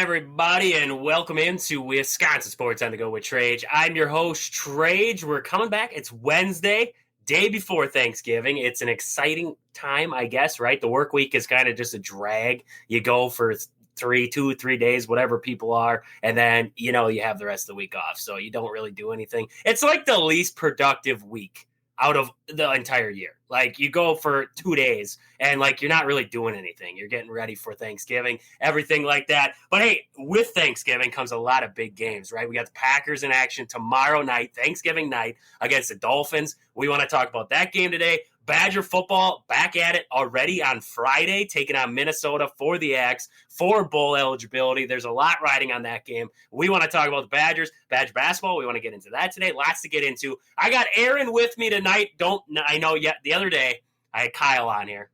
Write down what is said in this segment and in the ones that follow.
everybody, and welcome into Wisconsin Sports on the Go with Trage. I'm your host, Trage. We're coming back. It's Wednesday, day before Thanksgiving. It's an exciting time, I guess, right? The work week is kind of just a drag. You go for 3 days, whatever people are, and then, you have the rest of the week off, so you don't really do anything. It's like the least productive week out of the entire year. Like, you go for 2 days and you're not really doing anything. You're getting ready for Thanksgiving, everything like that. But hey, with Thanksgiving comes a lot of big games, right? We got the Packers in action tomorrow night, Thanksgiving night, against the Dolphins. We want to talk about that game today. Badger football back at it already on Friday, taking on Minnesota for the Axe for bowl eligibility. There's a lot riding on that game. We want to talk about the Badgers, Badger basketball. We want to get into that today. Lots to get into. I got Aaron with me tonight. I know yet the other day I had Kyle on here,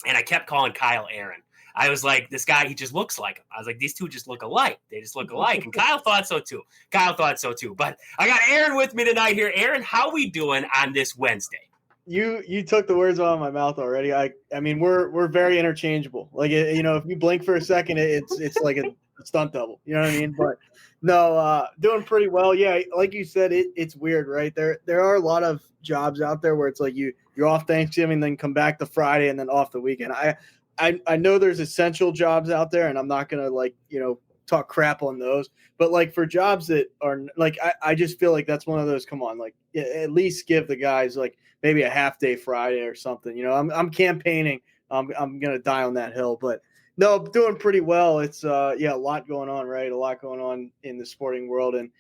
and I kept calling Kyle Aaron. I was like, this guy, he just looks like him. I was like, these two just look alike. They just look alike. And Kyle thought so too. But I got Aaron with me tonight here. Aaron, how we doing on this Wednesday? You took the words out of my mouth already. I mean, we're very interchangeable. Like, if you blink for a second, it's like a stunt double. You know what I mean? But no, doing pretty well. Yeah, like you said, it's weird, right? There are a lot of jobs out there where it's like you're off Thanksgiving, then come back to Friday, and then off the weekend. I know there's essential jobs out there, and I'm not gonna talk crap on those. But for jobs that are I just feel like that's one of those. Come on, at least give the guys maybe a half day Friday or something. I'm campaigning. I'm gonna die on that hill, but no, doing pretty well. It's a lot going on, right? A lot going on in the sporting world, and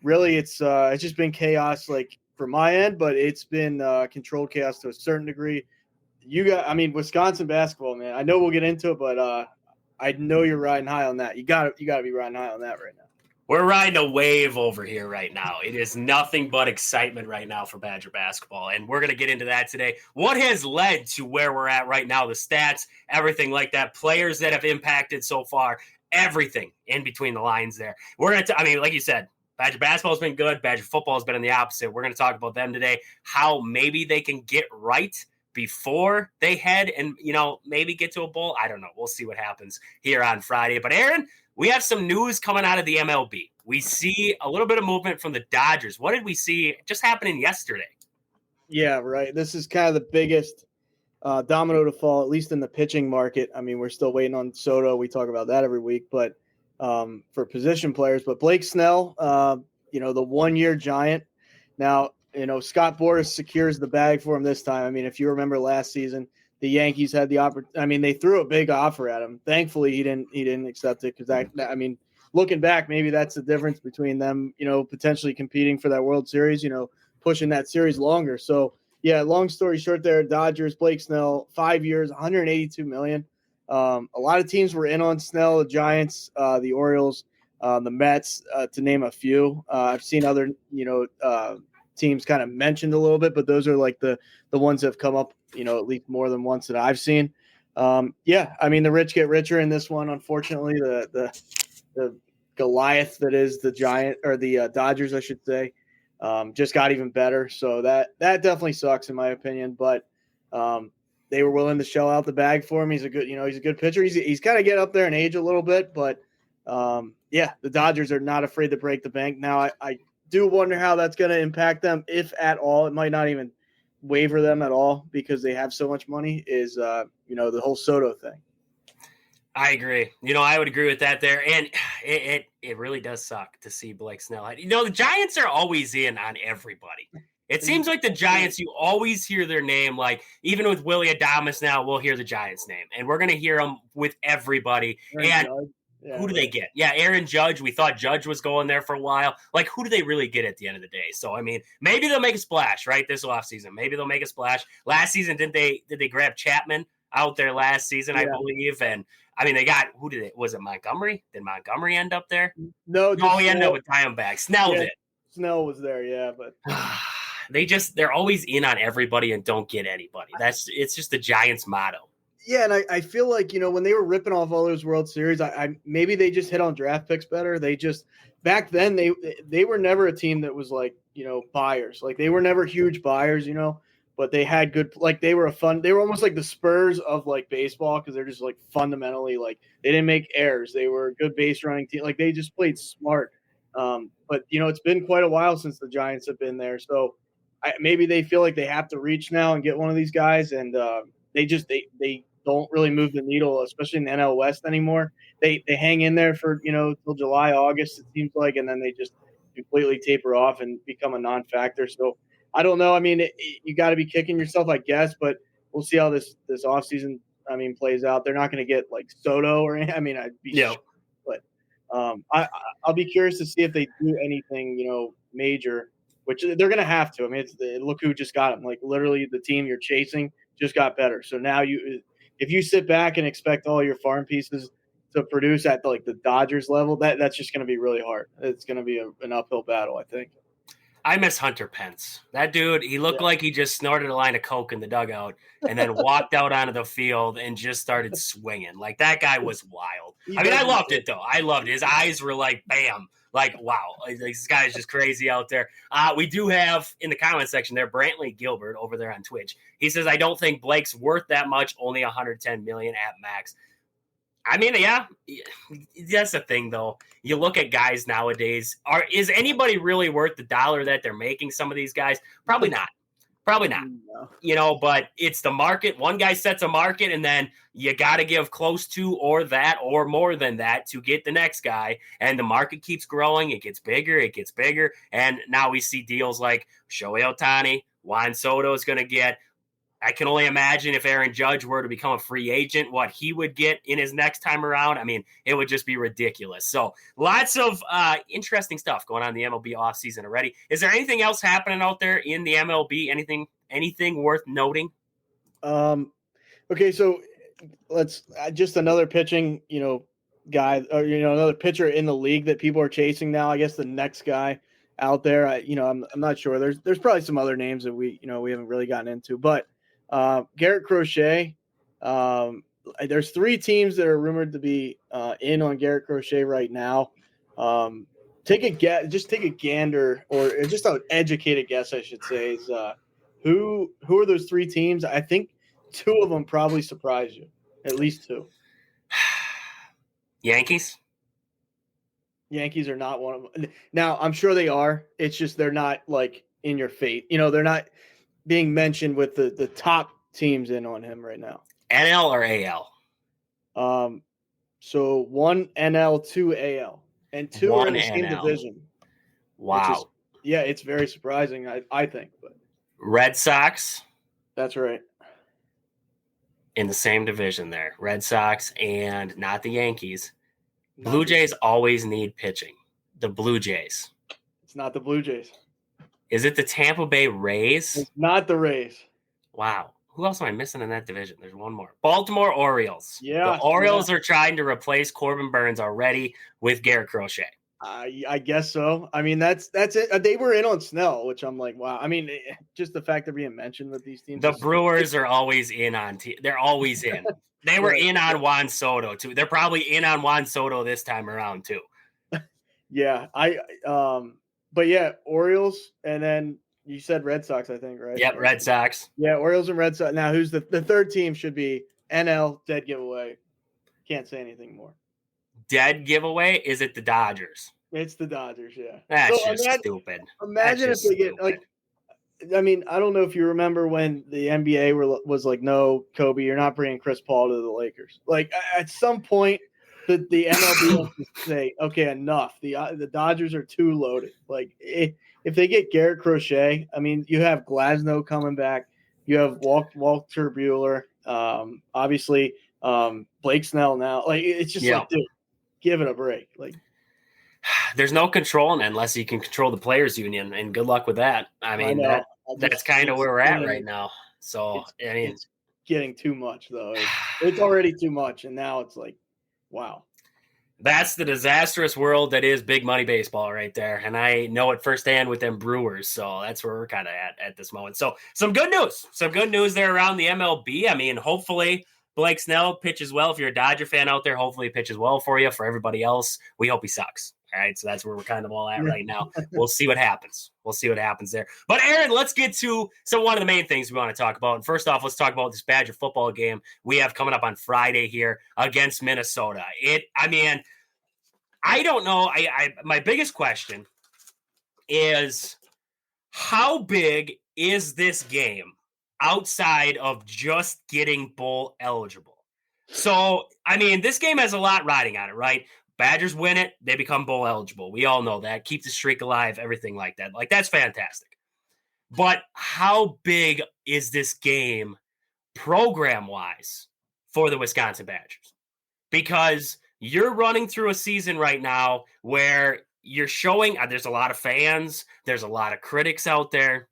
really it's just been chaos for my end, but it's been controlled chaos to a certain degree. Wisconsin basketball, man. I know we'll get into it, but I know you're riding high on that. You got to be riding high on that right now. We're riding a wave over here right now. It is nothing but excitement right now for Badger basketball, and we're going to get into that today. What has led to where we're at right now, the stats, everything like that, players that have impacted so far, everything in between the lines there. We're going to, like you said, Badger basketball has been good. Badger football has been in the opposite. We're going to talk about them today, how maybe they can get right before they head and, maybe get to a bowl. I don't know. We'll see what happens here on Friday. But Aaron, we have some news coming out of the MLB. We see a little bit of movement from the Dodgers. What did we see just happening yesterday? Yeah, right. This is kind of the biggest domino to fall, at least in the pitching market. I mean, we're still waiting on Soto. We talk about that every week, but for position players. But Blake Snell, the 1-year giant. Now, Scott Boras secures the bag for him this time. I mean, if you remember last season, the Yankees had the opportunity. I mean, they threw a big offer at him. Thankfully, he didn't accept it because looking back, maybe that's the difference between them, potentially competing for that World Series, pushing that series longer. So, yeah, long story short there, Dodgers, Blake Snell, 5 years, $182 million. A lot of teams were in on Snell, the Giants, the Orioles, the Mets, to name a few. I've seen other, teams kind of mentioned a little bit, but those are the ones that have come up, at least more than once that I've seen. The rich get richer in this one. Unfortunately, the Goliath that is the Giant or the Dodgers, I should say, just got even better. So that definitely sucks in my opinion, but they were willing to shell out the bag for him. He's a good pitcher. He's kind of getting up there in age a little bit, but the Dodgers are not afraid to break the bank. Now I do wonder how that's going to impact them, if at all. It might not even waiver them at all because they have so much money, is the whole Soto thing. I agree. I would agree with that there. And it really does suck to see Blake Snell. The Giants are always in on everybody. It seems like the Giants, you always hear their name. Even with Willie Adames now, we'll hear the Giants name. And we're going to hear them with everybody. Yeah, who do they get? Yeah, Aaron Judge. We thought Judge was going there for a while. Who do they really get at the end of the day? So, maybe they'll make a splash, right, this offseason. Maybe they'll make a splash. Last season, did they grab Chapman out there last season, I believe? And, they got – was it Montgomery? Did Montgomery end up there? No, he ended up with Diamondback. Snell did. Snell was there, yeah, but – they're always in on everybody and don't get anybody. It's just the Giants' motto. Yeah, and I feel like, when they were ripping off all those World Series, maybe they just hit on draft picks better. They just back then they were never a team that was buyers. They were never huge buyers, but they had good, like they were almost like the Spurs of like baseball, because they're just like fundamentally, like they didn't make errors. They were a good base running team. Like they just played smart. But it's been quite a while since the Giants have been there. So maybe they feel like they have to reach now and get one of these guys. And they don't really move the needle, especially in the NL West anymore. They hang in there for, till July, August, it seems like, and then they just completely taper off and become a non-factor. So I don't know. I mean, you got to be kicking yourself, I guess, but we'll see how this offseason, plays out. They're not going to get like Soto or anything. I mean, I'd be shocked, but I'll be curious to see if they do anything, major, which they're going to have to. I mean, look who just got him. Like literally the team you're chasing just got better. So now if you sit back and expect all your farm pieces to produce at like the Dodgers level, that's just going to be really hard. It's going to be an uphill battle, I think. I miss Hunter Pence. That dude, he looked like he just snorted a line of coke in the dugout and then walked out onto the field and just started swinging. Like, that guy was wild. I loved it, though. I loved it. His eyes were like, bam. Like, wow. Like, this guy's just crazy out there. We do have, in the comment section there, Brantley Gilbert over there on Twitch. He says, I don't think Blake's worth that much, only $110 million at max. I mean, yeah, that's the thing, though. You look at guys nowadays. Is anybody really worth the dollar that they're making, some of these guys? Probably not. No. But it's the market. One guy sets a market, and then you got to give close to or that or more than that to get the next guy. And the market keeps growing. It gets bigger. And now we see deals like Shohei Ohtani, Juan Soto is going to get. I can only imagine if Aaron Judge were to become a free agent, what he would get in his next time around. I mean, it would just be ridiculous. So lots of interesting stuff going on in the MLB offseason already. Is there anything else happening out there in the MLB? Anything worth noting? Okay, so let's just another pitching, guy, or another pitcher in the league that people are chasing now. I guess the next guy out there, I'm not sure. There's probably some other names that we haven't really gotten into, but Garrett Crochet. There's 3 teams that are rumored to be in on Garrett Crochet right now. Take a gander, or just an educated guess, I should say, is who are those 3 teams? I think 2 of them probably surprise you, at least 2. Yankees are not one of them. Now, I'm sure they are. It's just they're not like in your face. They're not being mentioned with the top teams in on him right now. NL or AL? So 1 NL, 2 AL, and 2 are in the same division. Wow. It's very surprising, I think. But Red Sox. That's right. In the same division there. Red Sox and not the Yankees. Blue Jays always need pitching. The Blue Jays. It's not the Blue Jays. Is it the Tampa Bay Rays? It's not the Rays. Wow. Who else am I missing in that division? There's one more. Baltimore Orioles. Yeah. The Orioles are trying to replace Corbin Burns already with Garrett Crochet. I guess so. I mean, that's it. They were in on Snell, which I'm like, wow. I mean, just the fact they're being mentioned with these teams. The Brewers are always in on. They're always in. They were in on Juan Soto too. They're probably in on Juan Soto this time around too. Yeah, but yeah, Orioles, and then you said Red Sox, I think, right? Yep, Red Sox. Yeah, Orioles and Red Sox. Now, who's the third team? Should be NL, dead giveaway. Can't say anything more. Dead giveaway? Is it the Dodgers? It's the Dodgers, yeah. That's just stupid. Imagine if they get I mean, I don't know if you remember when the NBA was like, no, Kobe, you're not bringing Chris Paul to the Lakers. Like at some point, the MLB wants to say, okay, enough. The Dodgers are too loaded. Like if they get Garrett Crochet, I mean, you have Glasnow coming back. You have Walter Buehler. Obviously, Blake Snell now. Like it's just like, dude, give it a break. Like there's no controlling unless you can control the players union, and good luck with that. I mean, that's kind of where we're at right now. So it's getting too much though. It's already too much, and now it's like, wow. That's the disastrous world that is big money baseball right there. And I know it firsthand with them Brewers. So that's where we're kind of at this moment. So some good news there around the MLB. I mean, hopefully Blake Snell pitches well. If you're a Dodger fan out there, hopefully he pitches well for you. For everybody else, we hope he sucks. All right, so that's where we're kind of all at right now. We'll see what happens. We'll see what happens there. But Aaron, let's get to one of the main things we want to talk about. And first off, let's talk about this Badger football game we have coming up on Friday here against Minnesota. I don't know. My biggest question is, how big is this game outside of just getting bowl eligible? So, this game has a lot riding on it, right? Badgers win it, they become bowl eligible. We all know that. Keep the streak alive, everything like that. Like, that's fantastic. But how big is this game program-wise for the Wisconsin Badgers? Because you're running through a season right now where you're showing there's a lot of fans, there's a lot of critics out there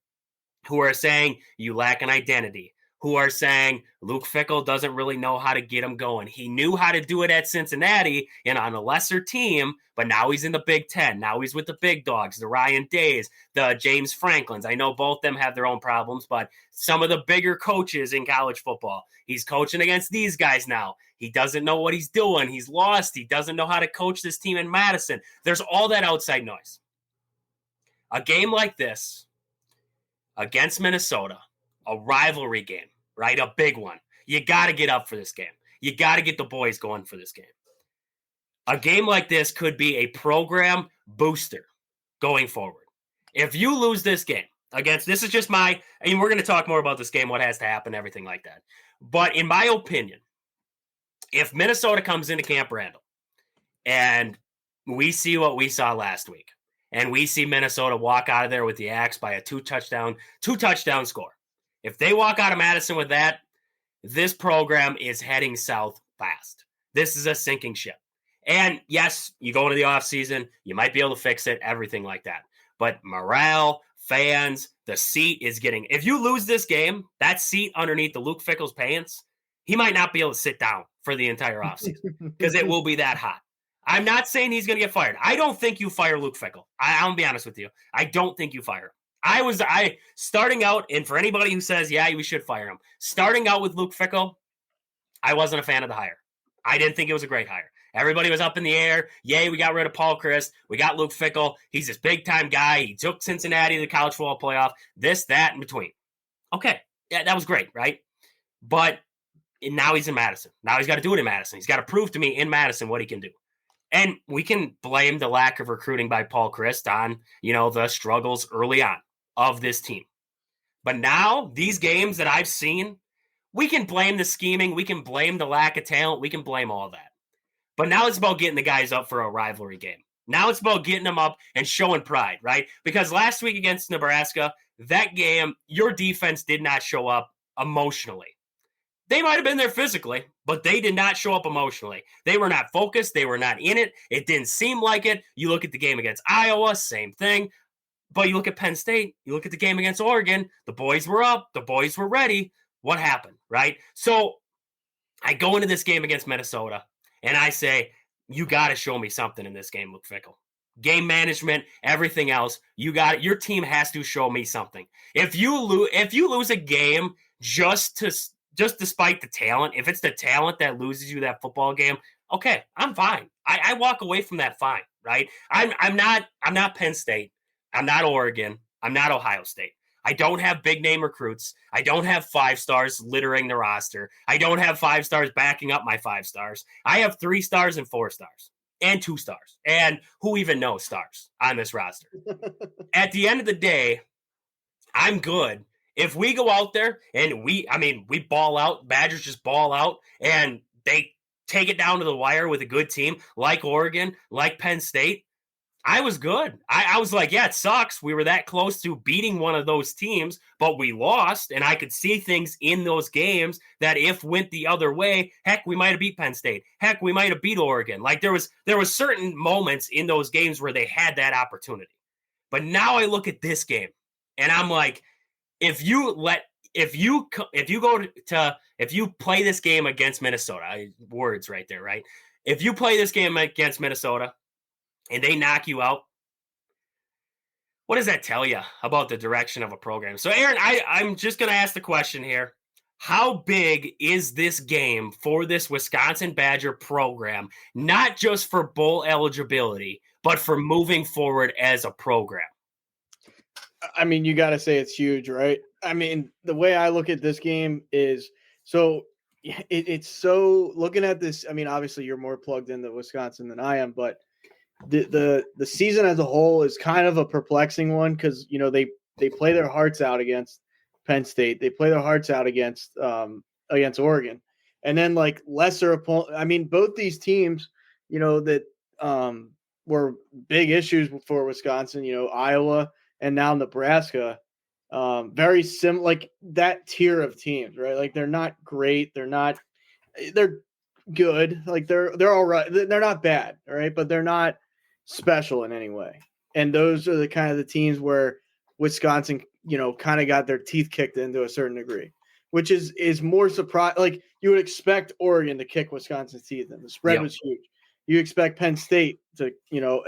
who are saying you lack an identity, who are saying Luke Fickle doesn't really know how to get him going. He knew how to do it at Cincinnati and on a lesser team, but now he's in the Big Ten. Now he's with the big dogs, the Ryan Days, the James Franklins. I know both of them have their own problems, but some of the bigger coaches in college football, he's coaching against these guys now. He doesn't know what he's doing. He's lost. He doesn't know how to coach this team in Madison. There's all that outside noise. A game like this against Minnesota, a rivalry game, right? A big one. You got to get up for this game. You got to get the boys going for this game. A game like this could be a program booster going forward. If you lose this game this is just we're going to talk more about this game, what has to happen, everything like that. But in my opinion, if Minnesota comes into Camp Randall and we see what we saw last week, and we see Minnesota walk out of there with the axe by a two touchdown score. If they walk out of Madison with that, this program is heading south fast. This is a sinking ship. And yes, you go into the offseason, you might be able to fix it, everything like that. But morale, fans, the seat is getting... If you lose this game, that seat underneath the Luke Fickle's pants, he might not be able to sit down for the entire offseason because it will be that hot. I'm not saying he's going to get fired. I don't think you fire Luke Fickle. I'm going to be honest with you. I don't think you fire him. Starting out, and for anybody who says, yeah, we should fire him, starting out with Luke Fickle, I wasn't a fan of the hire. I didn't think it was a great hire. Everybody was up in the air. Yay, we got rid of Paul Chryst. We got Luke Fickle. He's this big-time guy. He took Cincinnati to the college football playoff, this, that, in between. Okay, yeah, that was great, right? But now he's in Madison. Now he's got to do it in Madison. He's got to prove to me in Madison what he can do. And we can blame the lack of recruiting by Paul Chryst on, the struggles early on of this team. But now, these games that I've seen, we can blame the scheming. We can blame the lack of talent. We can blame all that. But now it's about getting the guys up for a rivalry game. Now it's about getting them up and showing pride, right? Because last week against Nebraska, that game, your defense did not show up emotionally. They might have been there physically, but they did not show up emotionally. They were not focused. They were not in it. It didn't seem like it. You look at the game against Iowa, same thing. But you look at Penn State, you look at the game against Oregon, the boys were up, the boys were ready. What happened, right? So I go into this game against Minnesota, and I say, you got to show me something in this game, Luke Fickle. Game management, everything else, your team has to show me something. If you lose a game just despite the talent, if it's the talent that loses you that football game, okay, I'm fine. I walk away from that fine, right? I'm not Penn State. I'm not Oregon. I'm not Ohio State. I don't have big name recruits. I don't have 5 stars littering the roster. I don't have 5 stars backing up my 5 stars. I have 3 stars and 4 stars and 2 stars. And who even knows stars on this roster? At the end of the day, I'm good. If we go out there and we ball out, Badgers just ball out, and they take it down to the wire with a good team like Oregon, like Penn State, I was good. I was like, yeah, it sucks. We were that close to beating one of those teams, but we lost, and I could see things in those games that if went the other way, heck, we might have beat Penn State. Heck, we might have beat Oregon. Like there was certain moments in those games where they had that opportunity. But now I look at this game, and I'm like, if you play this game against Minnesota, words right there, right? If you play this game against Minnesota and they knock you out, what does that tell you about the direction of a program? So, Aaron, I'm just going to ask the question here. How big is this game for this Wisconsin Badger program, not just for bowl eligibility, but for moving forward as a program. I mean, you got to say it's huge, right? I mean, the way I look at this game is so it's so looking at this. I mean, obviously you're more plugged into Wisconsin than I am, but the season as a whole is kind of a perplexing one because they play their hearts out against Penn State, they play their hearts out against Oregon, and then like lesser opponent. I mean, both these teams, that were big issues for Wisconsin. Iowa and now Nebraska. Very like that tier of teams, right? Like they're not great, they're good, like they're all right, they're not bad, all right, but they're not special in any way. And those are the kind of the teams where Wisconsin, kind of got their teeth kicked into a certain degree, which is more surprise. Like you would expect Oregon to kick Wisconsin's teeth in. The spread was huge. You expect Penn State to,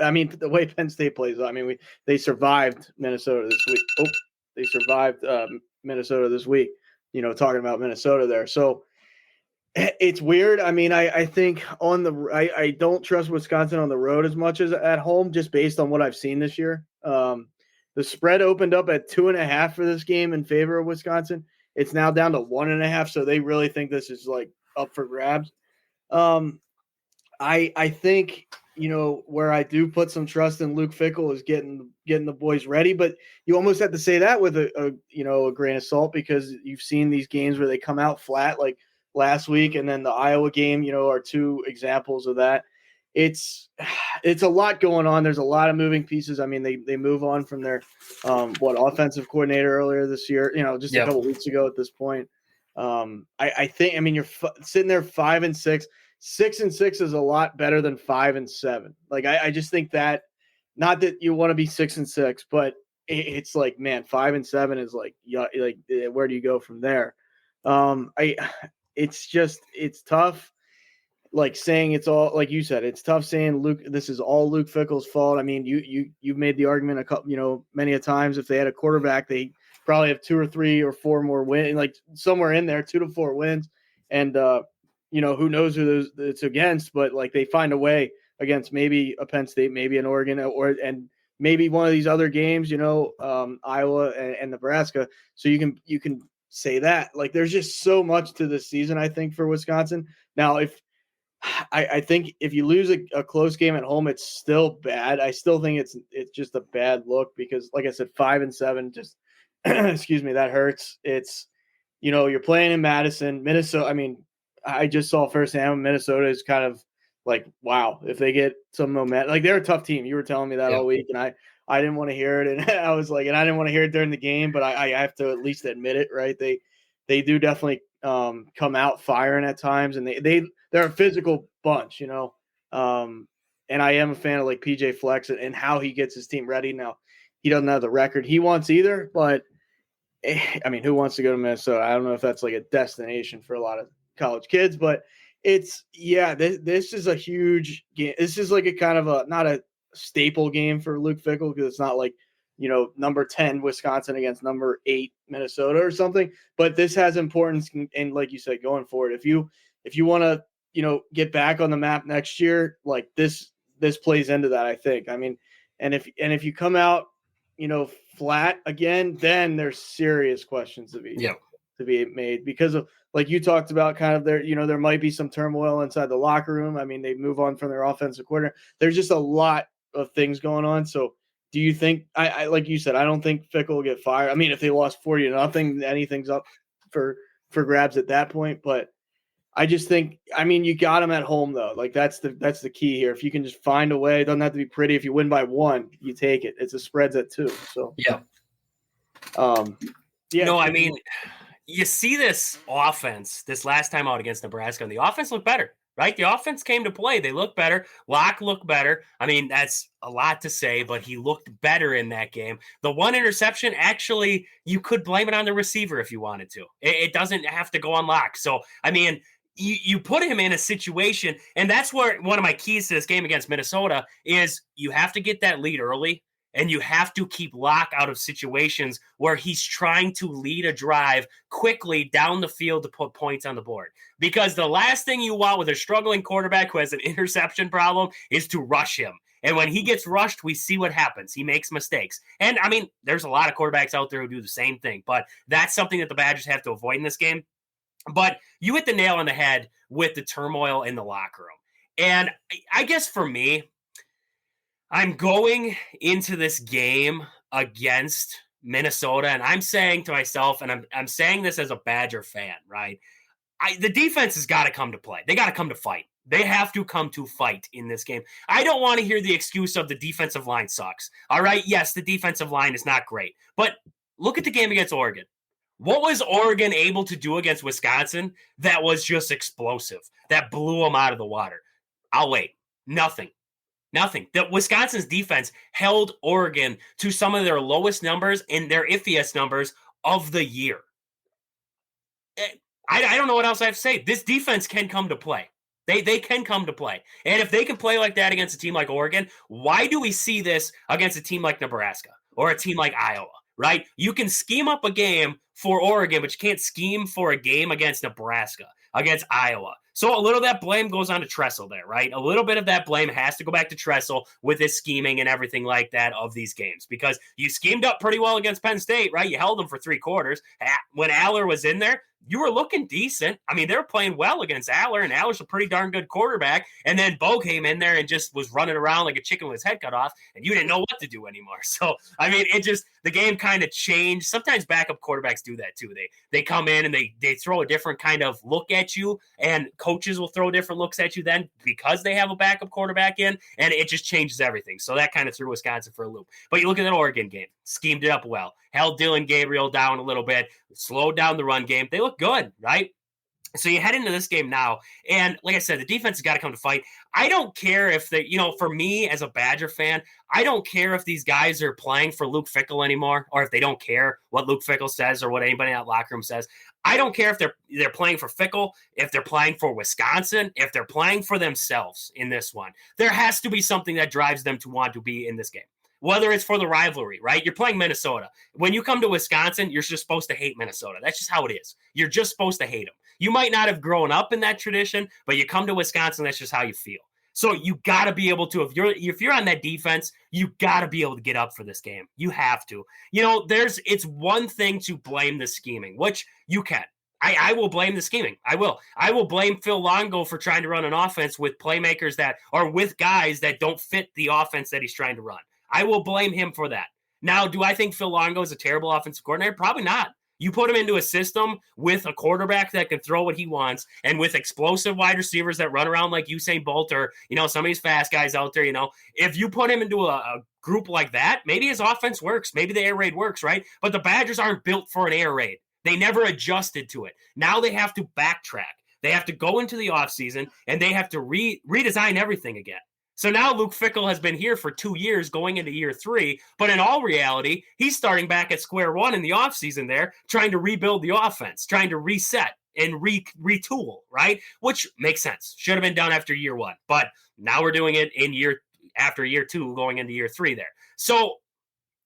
I mean, the way Penn State plays, I mean, they survived Minnesota this week. They survived Minnesota this week, talking about Minnesota there. So it's weird. I mean, I think I don't trust Wisconsin on the road as much as at home, just based on what I've seen this year. The spread opened up at 2.5 for this game in favor of Wisconsin. It's now down to 1.5. So they really think this is like up for grabs. I think, where I do put some trust in Luke Fickle is getting the boys ready, but you almost have to say that with a grain of salt, because you've seen these games where they come out flat, like last week, and then the Iowa game, are two examples of that. It's a lot going on. There's a lot of moving pieces. I mean, they move on from their offensive coordinator earlier this year, just a couple weeks ago at this point. I think, I mean, you're sitting there 5-6. 6-6 is a lot better than 5-7. Like I just think that, not that you want to be 6-6, but it's like, man, 5-7 is like where do you go from there? It's tough. Like saying it's all, like you said, it's tough saying this is all Luke Fickle's fault. I mean, you've made the argument a couple, many a times. If they had a quarterback, they probably have 2 or 3 or 4 more wins, like somewhere in there, 2 to 4 wins, and who knows who it's against, but like they find a way against maybe a Penn State, maybe an Oregon, and maybe one of these other games, Iowa and Nebraska. So you can say that. Like there's just so much to this season, I think, for Wisconsin. Now, I think if you lose a close game at home, it's still bad. I still think it's just a bad look because, like I said, 5-7 just excuse me, that hurts. It's you're playing in Madison, Minnesota. I mean, I just saw firsthand Minnesota is kind of like, wow, if they get some momentum, like they're a tough team. You were telling me that all week, and I didn't want to hear it, and I was like, and I didn't want to hear it during the game, but I have to at least admit it, right? They do definitely come out firing at times, and they're a physical bunch, and I am a fan of like PJ Flex and how he gets his team ready. Now, he doesn't have the record he wants either, but I mean, who wants to go to Minnesota? I don't know if that's like a destination for a lot of college kids, but this is a huge game. This is like a kind of not a staple game for Luke Fickle, because it's not like number 10 Wisconsin against number 8 Minnesota or something, but this has importance. And like you said, going forward, if you want to get back on the map next year, like this plays into that, I think. I mean, and if you come out flat again, then there's serious questions to be made, because of, like you talked about, kind of there might be some turmoil inside the locker room. I mean, they move on from their offensive coordinator. There's just a lot of things going on. So do you think, I like you said, I don't think Fickle will get fired. I mean, if they lost 40-0, anything's up for grabs at that point. But I just think, I mean, you got them at home though. Like that's the key here. If you can just find a way, it doesn't have to be pretty. If you win by 1, you take it. It's a spreads at 2. So I mean, you see this offense this last time out against Nebraska, and the offense looked better, right? The offense came to play. They looked better. Locke looked better. I mean, that's a lot to say, but he looked better in that game. The one interception, actually, you could blame it on the receiver if you wanted to. It doesn't have to go on Locke. So, I mean, you put him in a situation, and that's where one of my keys to this game against Minnesota is you have to get that lead early. And you have to keep Locke out of situations where he's trying to lead a drive quickly down the field to put points on the board. Because the last thing you want with a struggling quarterback who has an interception problem is to rush him. And when he gets rushed, we see what happens. He makes mistakes. And, I mean, there's a lot of quarterbacks out there who do the same thing, but that's something that the Badgers have to avoid in this game. But you hit the nail on the head with the turmoil in the locker room. And I guess for me, I'm going into this game against Minnesota, and I'm saying to myself, and I'm saying this as a Badger fan, right? The defense has got to come to play. They got to come to fight. They have to come to fight in this game. I don't want to hear the excuse of the defensive line sucks. All right, yes, the defensive line is not great, but look at the game against Oregon. What was Oregon able to do against Wisconsin that was just explosive, that blew them out of the water? I'll wait. Nothing. That Wisconsin's defense held Oregon to some of their lowest numbers and their iffiest numbers of the year. I don't know what else I have to say. This defense can come to play. They can come to play. And if they can play like that against a team like Oregon, why do we see this against a team like Nebraska or a team like Iowa, right? You can scheme up a game for Oregon, but you can't scheme for a game against Nebraska, against Iowa. So a little of that blame goes on to Tressel there, right? A little bit of that blame has to go back to Tressel with his scheming and everything like that of these games, because you schemed up pretty well against Penn State, right? You held them for 3 quarters. When Aller was in there, you were looking decent. I mean, they were playing well against Aller, and Aller's a pretty darn good quarterback. And then Bo came in there and just was running around like a chicken with his head cut off, and you didn't know what to do anymore. So, I mean, the game kind of changed. Sometimes backup quarterbacks do that too. They come in and they throw a different kind of look at you, and coaches will throw different looks at you then because they have a backup quarterback in, and it just changes everything. So that kind of threw Wisconsin for a loop. But you look at that Oregon game, schemed it up well, held Dylan Gabriel down a little bit, slowed down the run game. They look good, right? So you head into this game now, and like I said, the defense has got to come to fight. I don't care if they, for me as a Badger fan, I don't care if these guys are playing for Luke Fickle anymore, or if they don't care what Luke Fickle says or what anybody in that locker room says. I don't care if they're playing for Fickle, if they're playing for Wisconsin, if they're playing for themselves in this one. There has to be something that drives them to want to be in this game. Whether it's for the rivalry, right? You're playing Minnesota. When you come to Wisconsin, you're just supposed to hate Minnesota. That's just how it is. You're just supposed to hate them. You might not have grown up in that tradition, but you come to Wisconsin, that's just how you feel. So you got to be able to, if you're on that defense, you got to be able to get up for this game. You have to. It's one thing to blame the scheming, which you can. I will blame the scheming. I will blame Phil Longo for trying to run an offense with playmakers that are with guys that don't fit the offense that he's trying to run. I will blame him for that. Now, do I think Phil Longo is a terrible offensive coordinator? Probably not. You put him into a system with a quarterback that can throw what he wants, and with explosive wide receivers that run around like Usain Bolt or, some of these fast guys out there, if you put him into a group like that, maybe his offense works. Maybe the air raid works, right? But the Badgers aren't built for an air raid. They never adjusted to it. Now they have to backtrack. They have to go into the offseason, and they have to redesign everything again. So now Luke Fickle has been here for 2 years going into year 3, but in all reality, he's starting back at square one in the offseason there, trying to rebuild the offense, trying to reset and retool, right? Which makes sense. Should have been done after year 1, but now we're doing it after year 2 going into year 3 there. So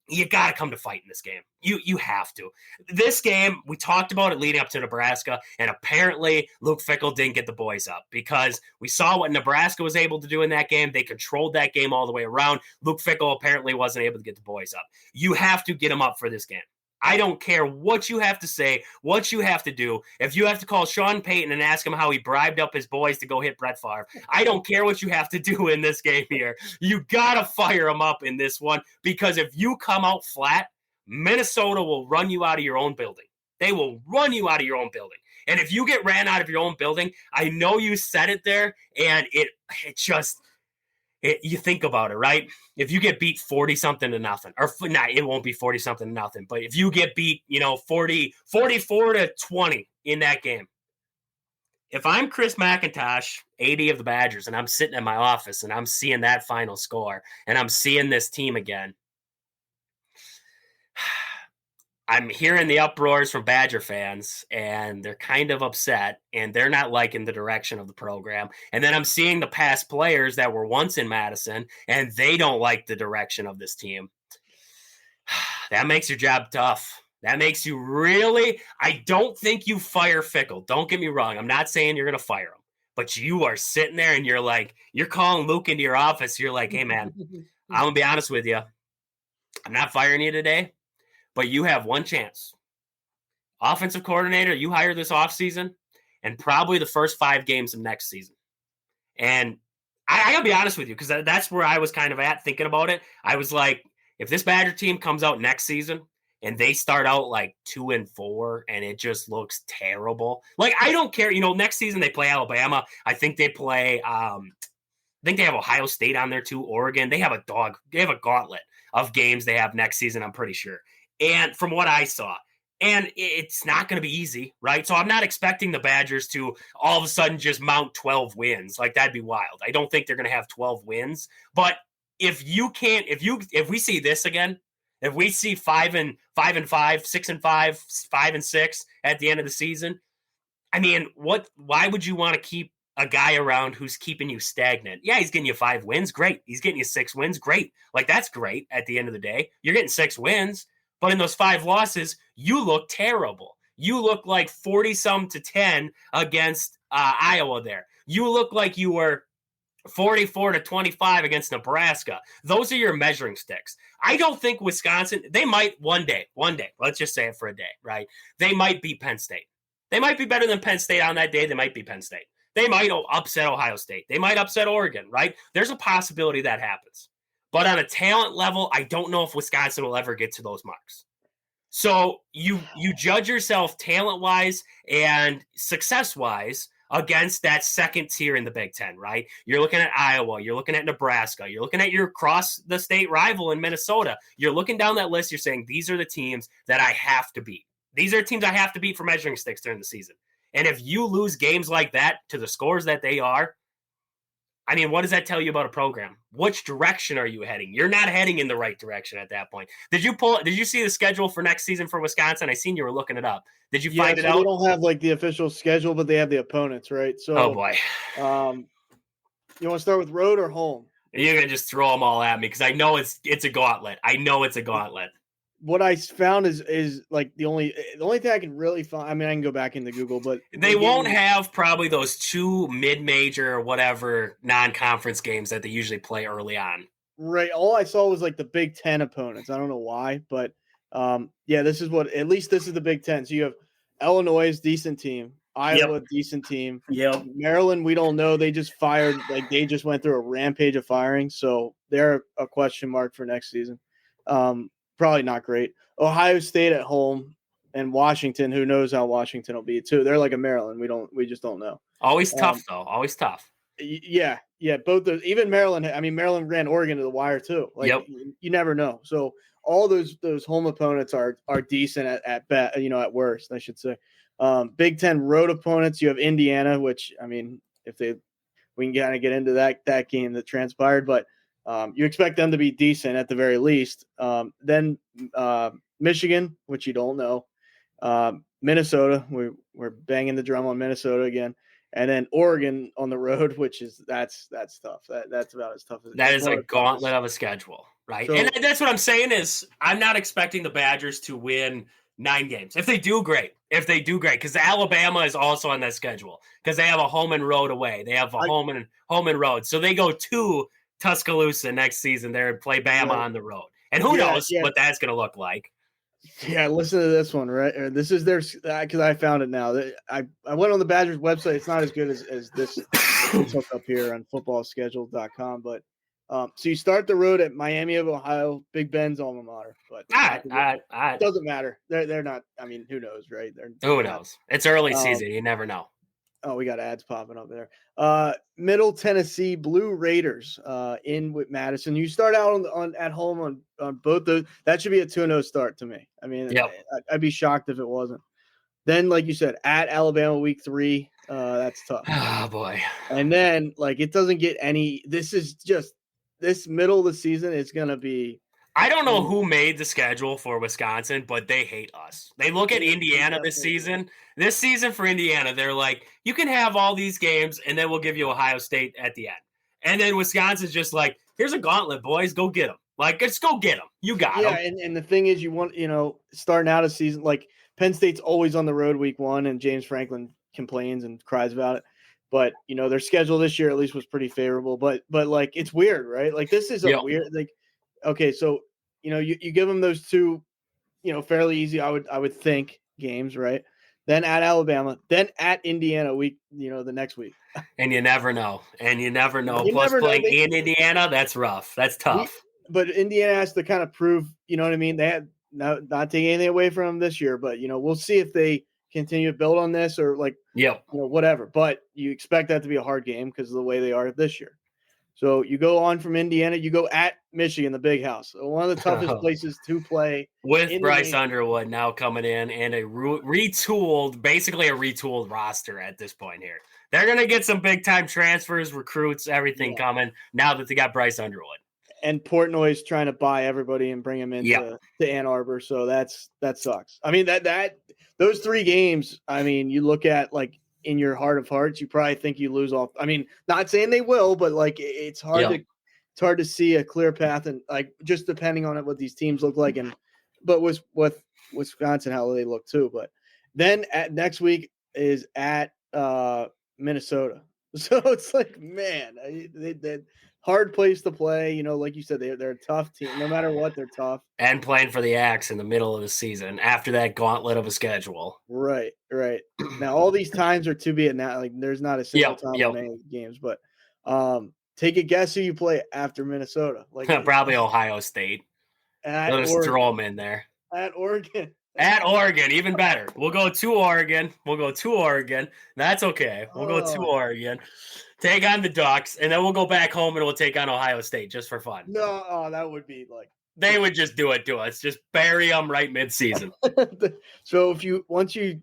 you got to come to fight in this game. You have to. This game, we talked about it leading up to Nebraska, and apparently Luke Fickle didn't get the boys up because we saw what Nebraska was able to do in that game. They controlled that game all the way around. Luke Fickle apparently wasn't able to get the boys up. You have to get them up for this game. I don't care what you have to say, what you have to do. If you have to call Sean Payton and ask him how he bribed up his boys to go hit Brett Favre, I don't care what you have to do in this game here. You got to fire him up in this one, because if you come out flat, Minnesota will run you out of your own building. They will run you out of your own building. And if you get ran out of your own building, I know you said it there, and you think about it, right? If you get beat 40-something to nothing, or it won't be 40-something to nothing, but if you get beat, 44-20 in that game, if I'm Chris McIntosh, AD of the Badgers, and I'm sitting in my office and I'm seeing that final score and I'm seeing this team again, I'm hearing the uproars from Badger fans, and they're kind of upset, and they're not liking the direction of the program. And then I'm seeing the past players that were once in Madison, and they don't like the direction of this team. That makes your job tough. That makes you really – I don't think you fire Fickle. Don't get me wrong. I'm not saying you're going to fire him. but you are sitting there and you're calling Luke into your office. You're like, hey, man, I'm going to be honest with you. I'm not firing you today, but you have one chance. Offensive coordinator, you hire this offseason and probably the first 5 games of next season. And I got to be honest with you, because that's where I was kind of at thinking about it. I was like, if this Badger team comes out next season and they start out like 2-4 and it just looks terrible, like, I don't care. Next season they play Alabama. I think they play, I think they have Ohio State on there too, Oregon. They have a gauntlet of games they have next season, I'm pretty sure. And from what I saw, and it's not going to be easy, right? So I'm not expecting the Badgers to all of a sudden just mount 12 wins. Like, that'd be wild. I don't think they're going to have 12 wins. But if we see this again, if we see 5-5, 6-5, 5-6 at the end of the season, I mean, why would you want to keep a guy around who's keeping you stagnant? Yeah, he's getting you 5 wins. Great. He's getting you 6 wins. Great. Like, that's great at the end of the day. You're getting 6 wins. But in those 5 losses, you look terrible. You look like 40-10 against Iowa there. You look like you were 44-25 against Nebraska. Those are your measuring sticks. I don't think Wisconsin, they might one day, let's just say it for a day, right? They might beat Penn State. They might be better than Penn State on that day. They might beat Penn State. They might upset Ohio State. They might upset Oregon, right? There's a possibility that happens. But on a talent level, I don't know if Wisconsin will ever get to those marks. So you judge yourself talent-wise and success-wise against that second tier in the Big Ten, right? You're looking at Iowa. You're looking at Nebraska. You're looking at your cross-the-state rival in Minnesota. You're looking down that list. You're saying, these are the teams that I have to beat. These are teams I have to beat for measuring sticks during the season. And if you lose games like that to the scores that they are, I mean, what does that tell you about a program? Which direction are you heading? You're not heading in the right direction at that point. Did you see the schedule for next season for Wisconsin? I seen you were looking it up. Did you find it out? They don't have like the official schedule, but they have the opponents, right? So, oh boy. You want to start with road or home? You're gonna just throw them all at me because I know it's a gauntlet. I know it's a gauntlet. What I found is like the only thing I can really find. I mean, I can go back into Google, but they won't have probably those 2 mid-major or whatever non-conference games that they usually play early on. Right. All I saw was like the Big Ten opponents. I don't know why, but this is the Big Ten. So you have Illinois, decent team. Iowa, decent team. Yep. Maryland, we don't know. They just fired. Like, they just went through a rampage of firing, so they're a question mark for next season. Probably not great. Ohio State at home, and Washington. Who knows how Washington will be too? They're like a Maryland. We just don't know. Always tough though. Always tough. Yeah. Both even Maryland. I mean, Maryland ran Oregon to the wire too. Like, you never know. So all those home opponents are decent at best. At worst, I should say. Big Ten road opponents. You have Indiana, which, I mean, we can kind of get into that game that transpired, but you expect them to be decent at the very least. Then Michigan, which you don't know. Minnesota, we're banging the drum on Minnesota again. And then Oregon on the road, which is that's tough. That's about as tough as that is a gauntlet of a schedule, right? So, and that's what I'm saying is I'm not expecting the Badgers to win 9 games. If they do, great. Because Alabama is also on that schedule because they have a home and road away. They have a home and road, so they go to Tuscaloosa next season there and play Bama on the road. And who knows what that's going to look like. Yeah, listen to this one, right? This is their – because I found it now. I went on the Badgers website. It's not as good as this hook up here on footballschedule.com. But so you start the road at Miami of Ohio, Big Ben's alma mater. But it doesn't matter. They're not – I mean, who knows, right? Who knows? It's early season. You never know. Oh, we got ads popping up there. Middle Tennessee Blue Raiders in with Madison. You start out at home on both those. That should be a 2-0 start to me. I mean, I'd be shocked if it wasn't. Then, like you said, at Alabama week 3, that's tough. Oh, boy. And then, like, it doesn't get any – this is just – this middle of the season is going to be – I don't know who made the schedule for Wisconsin, but they hate us. They look at Indiana this season. This season for Indiana, they're like, you can have all these games, and then we'll give you Ohio State at the end. And then Wisconsin's just like, here's a gauntlet, boys. Go get them. Like, let's go get them. You got them. Yeah, and the thing is, you want, starting out a season, like Penn State's always on the road week 1, and James Franklin complains and cries about it. But their schedule this year at least was pretty favorable. But like it's weird, right? Like this is a weird okay, so you give them those two, fairly easy, I would think, games, right? Then at Alabama, then at Indiana week, the next week. And you never know. You Plus never know. playing in Indiana, that's rough. That's tough. But Indiana has to kind of prove, you know what I mean? They had not taking anything away from them this year, but we'll see if they continue to build on this or whatever. But you expect that to be a hard game because of the way they are this year. So you go on from Indiana, you go at Michigan, the big house, one of the toughest places to play. With Bryce Underwood now coming in and basically a retooled roster at this point here. They're going to get some big-time transfers, recruits, everything coming now that they got Bryce Underwood. And Portnoy's trying to buy everybody and bring them into Ann Arbor, so that sucks. I mean, those 3 games, I mean, you look at, like, in your heart of hearts, you probably think you lose off. I mean, not saying they will, but like it's hard to see a clear path, and like just depending on what these teams look like, but with Wisconsin how they look too. But then next week is at Minnesota, so it's like, man, they hard place to play. Like you said, they're a tough team. No matter what, they're tough. And playing for the Axe in the middle of the season after that gauntlet of a schedule. Right. Now, all these times are to be announced. Like, there's not a single time in many games. But take a guess who you play after Minnesota. Like probably Ohio State. They'll just throw them in there. At Oregon. At Oregon, even better. We'll go to Oregon. That's okay. We'll go to Oregon. Take on the Ducks, and then we'll go back home and we'll take on Ohio State just for fun. No, that would be like they would just do it to us. Just bury them right mid-season. So once you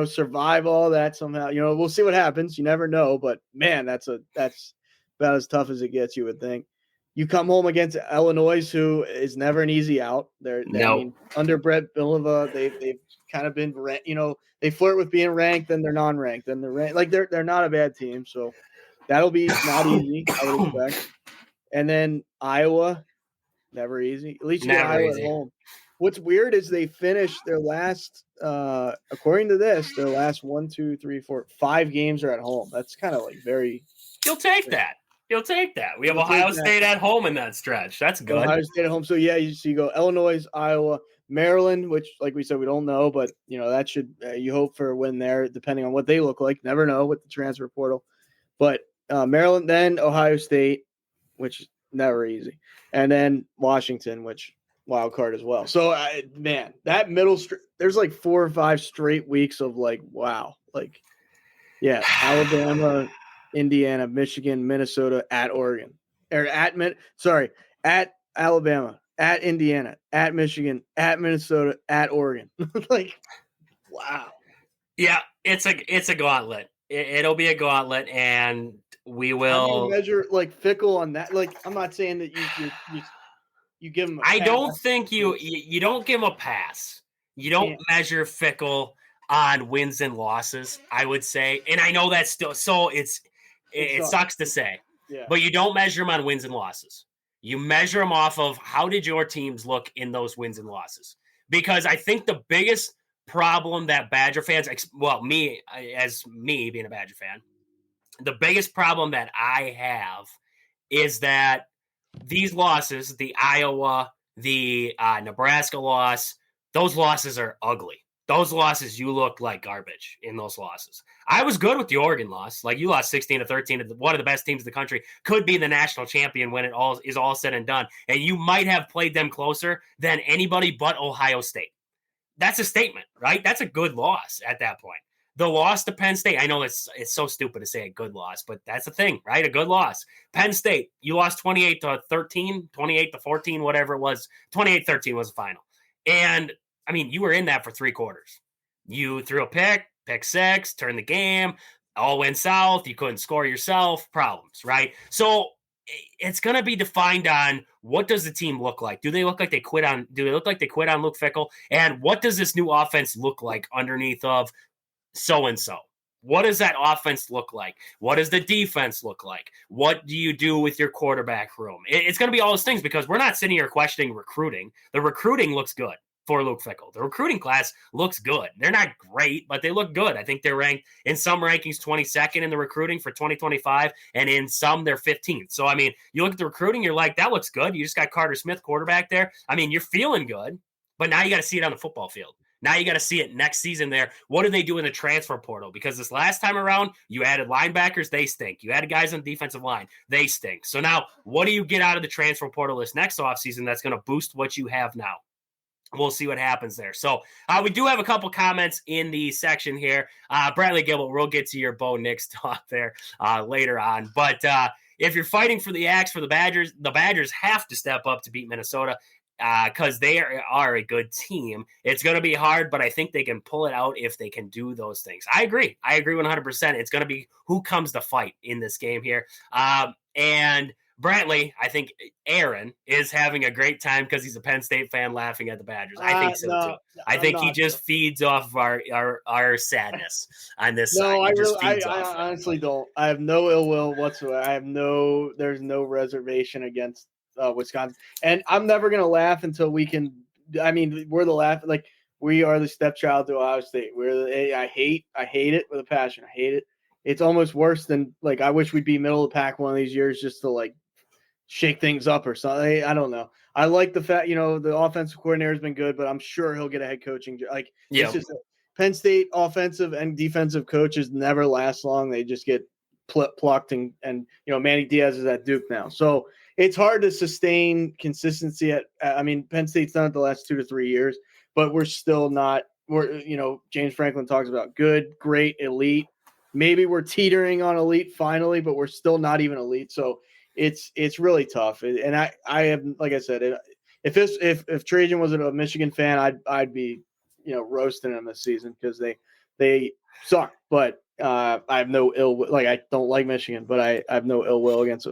survive all that somehow, we'll see what happens. You never know, but man, that's about as tough as it gets, you would think. You come home against Illinois, who is never an easy out. I mean, under Brett Bilova, they've kind of been, they flirt with being ranked, then they're non-ranked, then they're ranked. Like they're not a bad team, so that'll be not easy, I would expect. And then Iowa, never easy. At least you get Iowa at home. What's weird is they finished their last, according to this, their last 5 games are at home. That's kind of like very. You'll take that. We have Ohio State at home in that stretch. That's good. Ohio State at home. So, you go Illinois, Iowa, Maryland, which, like we said, we don't know. But, that should you hope for a win there, depending on what they look like. Never know with the transfer portal. But Maryland, then Ohio State, which is never easy. And then Washington, which wild card as well. So, man, that middle there's like 4 or 5 straight weeks of like, wow. Like, Alabama, Indiana, Michigan, Minnesota, at Oregon, or at Alabama, at Indiana, at Michigan, at Minnesota, at Oregon. Like, wow. Yeah, it's a gauntlet. It'll be a gauntlet, and we will. How do you measure like Fickle on that? Like, I'm not saying that you give him. I don't think you don't give him a pass. You don't measure Fickle on wins and losses, I would say, and I know that's still so. It sucks to say, but you don't measure them on wins and losses. You measure them off of how did your teams look in those wins and losses. Because I think the biggest problem that Badger fans, me being a Badger fan, the biggest problem that I have is that these losses, the Iowa, the Nebraska loss, those losses are ugly. Those losses, you look like garbage in those losses. I was good with the Oregon loss. Like, you lost 16-13 to one of the best teams in the country, could be the national champion when it all is all said and done. And you might have played them closer than anybody but Ohio State. That's a statement, right? That's a good loss at that point. The loss to Penn State, I know it's so stupid to say a good loss, but that's the thing, right? A good loss. Penn State, you lost 28-13, 28-14, whatever it was. 28-13 was the final. And I mean, you were in that for 3 quarters. You threw a pick six, turned the game, all went south. You couldn't score yourself. Problems, right? So it's going to be defined on what does the team look like? Do they look like they quit on Luke Fickle? And what does this new offense look like underneath of so-and-so? What does that offense look like? What does the defense look like? What do you do with your quarterback room? It's going to be all those things because we're not sitting here questioning recruiting. The recruiting looks good. for Luke Fickle. The recruiting class looks good. They're not great, but they look good. I think they're ranked in some rankings 22nd in the recruiting for 2025, and in some they're 15th. So, I mean, you look at the recruiting, you're like, that looks good. You just got Carter Smith, quarterback there. I mean, you're feeling good, but now you got to see it on the football field. Now you got to see it next season there. What do they do in the transfer portal? Because this last time around, you added linebackers, they stink. You added guys on the defensive line, they stink. So now what do you get out of the transfer portal this next offseason that's going to boost what you have now? We'll see what happens there. So we do have a couple comments in the section here. Bradley Gilbert, we'll get to your Bo Nix talk there later on. But if you're fighting for the axe for the Badgers have to step up to beat Minnesota because they are a good team. It's going to be hard, but I think they can pull it out if they can do those things. I agree 100%. It's going to be who comes to fight in this game here. And Brantley, I think Aaron is having a great time because he's a Penn State fan laughing at the Badgers. I think so too. I think he just feeds off of our sadness on this side. I honestly don't. I have no ill will whatsoever. There's no reservation against Wisconsin. And I'm never going to laugh until we can. I mean, we're the laugh. Like, we are the stepchild to Ohio State. I hate it with a passion. I hate it. It's almost worse than, like, I wish we'd be middle of the pack one of these years just to, like, shake things up or something. I don't know. I like the fact, the offensive coordinator has been good, but I'm sure he'll get a head coaching. Like, yeah. It's just Penn State offensive and defensive coaches never last long. They just get plucked, and Manny Diaz is at Duke now. So it's hard to sustain consistency Penn State's done it the last 2 to 3 years, but we're still not. James Franklin talks about good, great, elite. Maybe we're teetering on elite finally, but we're still not even elite. So it's really tough. And I am, like I said, if Trajan was a Michigan fan, I'd be roasting him this season because they suck. But I have no ill will. Like, I don't like Michigan, but I have no ill will against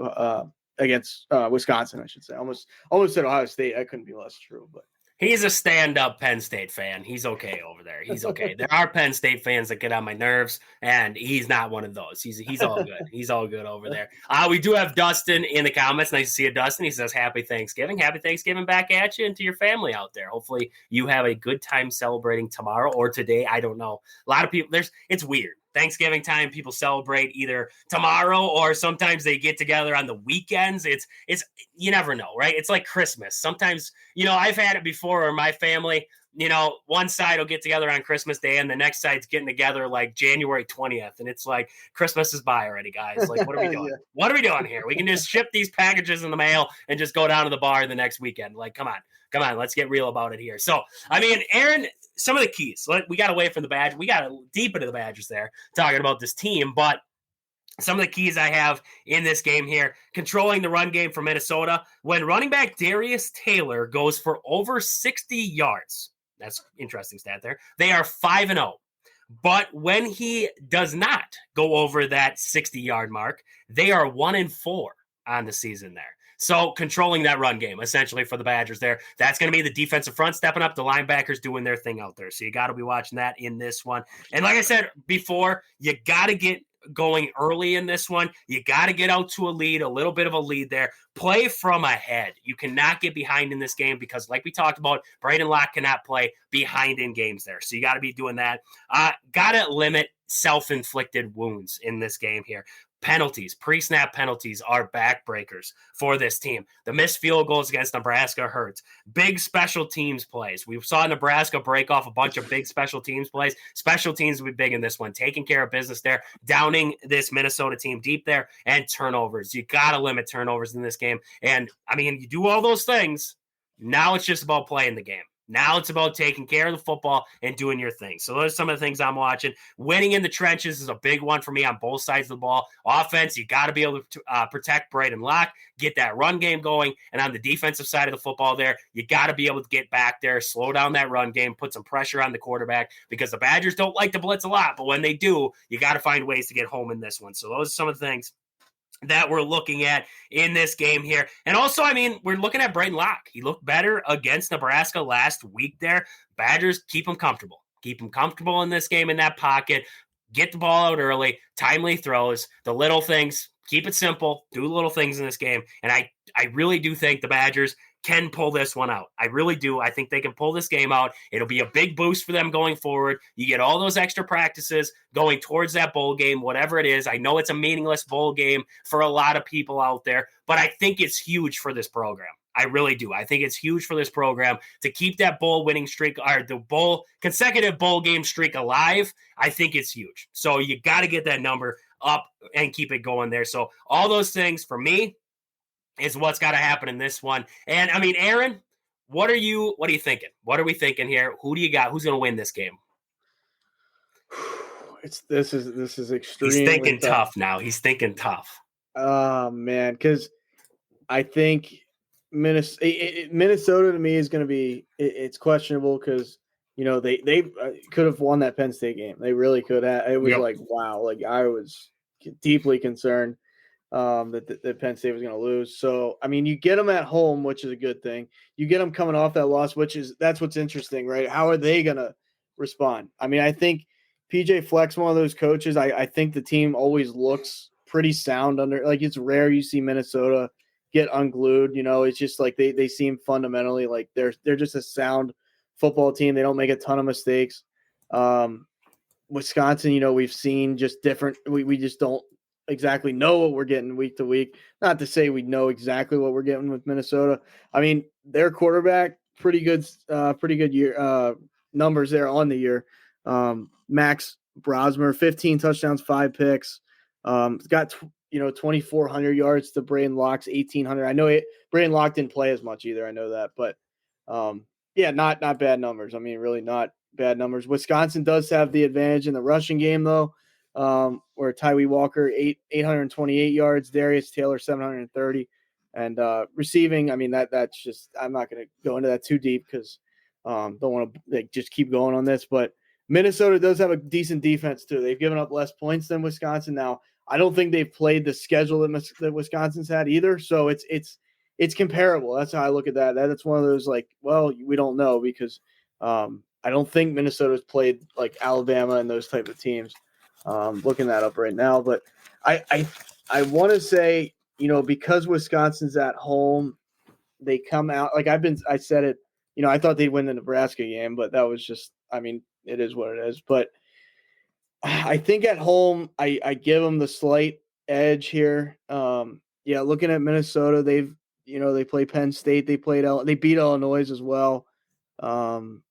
Wisconsin, I should say. Almost said Ohio State. I couldn't be less true, but. He's a stand-up Penn State fan. He's okay over there. He's okay. There are Penn State fans that get on my nerves, and he's not one of those. He's all good. He's all good over there. We do have Dustin in the comments. Nice to see you, Dustin. He says, Happy Thanksgiving. Happy Thanksgiving back at you and to your family out there. Hopefully you have a good time celebrating tomorrow or today. I don't know. A lot of people, it's weird. Thanksgiving time, people celebrate either tomorrow or sometimes they get together on the weekends. It's you never know, right? It's like Christmas. Sometimes, I've had it before where my family, one side will get together on Christmas Day and the next side's getting together like January 20th. And it's like, Christmas is by already, guys. Like, what are we doing? Yeah. What are we doing here? We can just ship these packages in the mail and just go down to the bar the next weekend. Like, come on, let's get real about it here. So, Aaron, some of the keys. We got away from the Badgers. We got deep into the Badgers there, talking about this team. But some of the keys I have in this game here, controlling the run game for Minnesota. When running back Darius Taylor goes for over 60 yards, that's interesting stat there, they are 5-0. But when he does not go over that 60-yard mark, they are 1-4 on the season there. So controlling that run game, essentially, for the Badgers there. That's going to be the defensive front stepping up, the linebackers doing their thing out there. So you got to be watching that in this one. And like I said before, you got to get going early in this one. You got to get out to a lead, a little bit of a lead there. Play from ahead. You cannot get behind in this game because, like we talked about, Braden Locke cannot play behind in games there. So you got to be doing that. Got to limit self-inflicted wounds in this game here. Penalties, pre-snap penalties are backbreakers for this team. The missed field goals against Nebraska hurts. Big special teams plays. We saw Nebraska break off a bunch of big special teams plays. Special teams will be big in this one. Taking care of business there, downing this Minnesota team deep there, and turnovers. You got to limit turnovers in this game. And, you do all those things. Now it's just about playing the game. Now it's about taking care of the football and doing your thing. So those are some of the things I'm watching. Winning in the trenches is a big one for me on both sides of the ball. Offense, you got to be able to protect Braden Locke, get that run game going. And on the defensive side of the football there, you got to be able to get back there, slow down that run game, put some pressure on the quarterback because the Badgers don't like to blitz a lot. But when they do, you got to find ways to get home in this one. So those are some of the things that we're looking at in this game here. And also, we're looking at Braden Locke. He looked better against Nebraska last week there. Badgers, keep him comfortable. Keep him comfortable in this game in that pocket. Get the ball out early, timely throws, the little things. Keep it simple. Do little things in this game. And I really do think the Badgers can pull this one out. I really do. I think they can pull this game out. It'll be a big boost for them going forward. You get all those extra practices going towards that bowl game, whatever it is. I know it's a meaningless bowl game for a lot of people out there, but I think it's huge for this program. I really do. I think it's huge for this program to keep that bowl winning streak or the consecutive bowl game streak alive. I think it's huge. So you got to get that number up and keep it going there. So all those things for me is what's got to happen in this one. And I mean, Aaron, what are you thinking? What are we thinking here? Who do you got? Who's going to win this game? This is extremely He's thinking tough now. He's thinking tough. Oh man, because I think Minnesota to me is going to be it's questionable because they could have won that Penn State game. They really could have. It was like wow, like I was deeply concerned that Penn State was going to lose. So I mean, you get them at home, which is a good thing. You get them coming off that loss, that's what's interesting, right? How are they going to respond? I mean, I think PJ Fleck's one of those coaches. I think the team always looks pretty sound under. Like it's rare you see Minnesota get unglued. It's just like they seem fundamentally like they're just a sound football team. They don't make a ton of mistakes. Wisconsin, we've seen just different. We just don't exactly know what we're getting week to week. Not to say we know exactly what we're getting with Minnesota. I mean, their quarterback, pretty good year numbers there on the year. Max Brosmer, 15 touchdowns, 5 picks. Got 2,400 yards to Braden Locke's 1,800. I know Braden Locke didn't play as much either. I know that, but not bad numbers. I mean, really not bad numbers. Wisconsin does have the advantage in the rushing game though, where Tyree Walker 828 yards, Darius Taylor 730, and receiving. I mean that's just I'm not going to go into that too deep because don't want to just keep going on this, but Minnesota does have a decent defense too. They've given up less points than Wisconsin. Now, I don't think they've played the schedule that Wisconsin's had either. So it's comparable. That's how I look at that. That's one of those like, well, we don't know because I don't think Minnesota's played like Alabama and those type of teams. Looking that up right now, but I want to say because Wisconsin's at home, they come out like I said it. I thought they'd win the Nebraska game, but that was just it is what it is. But I think at home, I give them the slight edge here. Looking at Minnesota, they play Penn State, they beat Illinois as well, and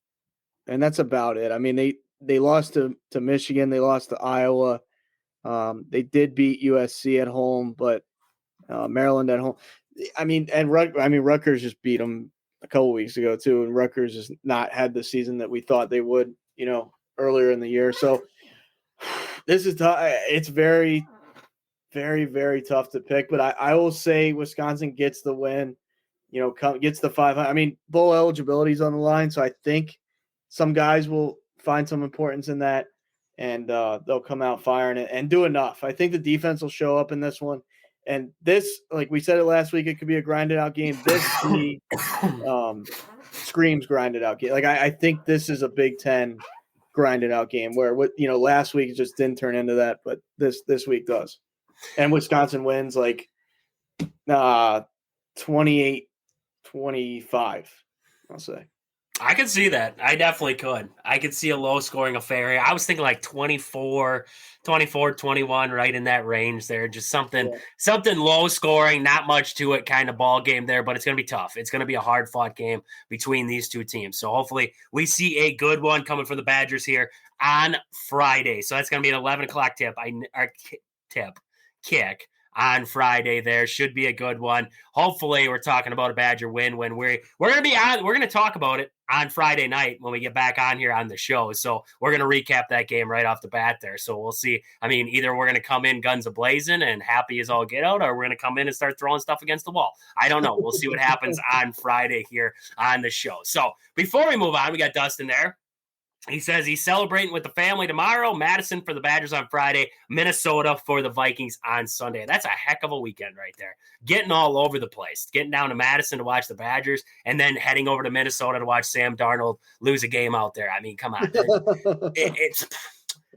that's about it. I mean, they lost to Michigan, they lost to Iowa, they did beat USC at home, but Maryland at home. I mean, and Rutgers just beat them a couple weeks ago too, and Rutgers has not had the season that we thought they would, earlier in the year. So this is tough. It's very, very, very tough to pick, but I will say Wisconsin gets the win, gets the 500. I mean, bowl eligibility is on the line, so I think some guys will find some importance in that, and they'll come out firing it and do enough. I think the defense will show up in this one. And this, like we said it last week, it could be a grinded out game. This screams grinded out game. Like I think this is a Big Ten grinded out game where last week just didn't turn into that, but this week does. And Wisconsin wins like 28-25, I'll say. I could see that. I definitely could. I could see a low-scoring affair here. I was thinking like 24, 21, right in that range there. Just something low-scoring, not much to it kind of ball game there, but it's going to be tough. It's going to be a hard-fought game between these two teams. So hopefully we see a good one coming from the Badgers here on Friday. So that's going to be an 11 o'clock kick on Friday there. Should be a good one. Hopefully we're talking about a Badger win when we're going to talk about it on Friday night when we get back on here on the show. So we're going to recap that game right off the bat there. So we'll see. I mean, either we're going to come in guns a-blazing and happy as all get out, or we're going to come in and start throwing stuff against the wall. I don't know. We'll see what happens on Friday here on the show. So before we move on, we got Dustin there. He says he's celebrating with the family tomorrow. Madison for the Badgers on Friday. Minnesota for the Vikings on Sunday. That's a heck of a weekend right there. Getting all over the place. Getting down to Madison to watch the Badgers and then heading over to Minnesota to watch Sam Darnold lose a game out there. I mean, come on.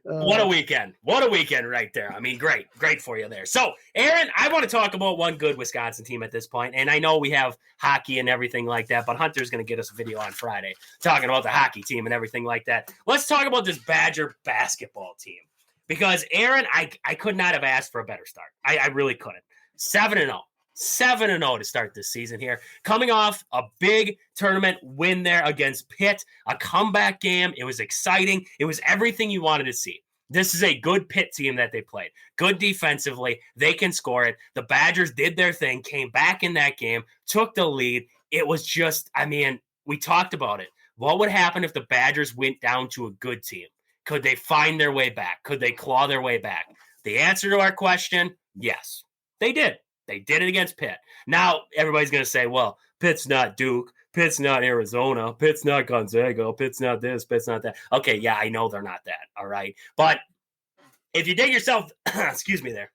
What a weekend. What a weekend right there. I mean, great for you there. So, Aaron, I want to talk about one good Wisconsin team at this point, and I know we have hockey and everything like that, but Hunter's going to get us a video on Friday talking about the hockey team and everything like that. Let's talk about this Badger basketball team because, Aaron, I could not have asked for a better start. I really couldn't. 7-0. 7-0 to start this season here. Coming off a big tournament win there against Pitt, a comeback game. It was exciting. It was everything you wanted to see. This is a good Pitt team that they played. Good defensively. They can score it. The Badgers did their thing, came back in that game, took the lead. It was just, I mean, we talked about it. What would happen if the Badgers went down to a good team? Could they find their way back? Could they claw their way back? The answer to our question, yes, they did. They did it against Pitt. Now, everybody's going to say, well, Pitt's not Duke. Pitt's not Arizona. Pitt's not Gonzaga. Pitt's not this. Pitt's not that. Okay, yeah, I know they're not that, all right? But if you dig yourself, excuse me there,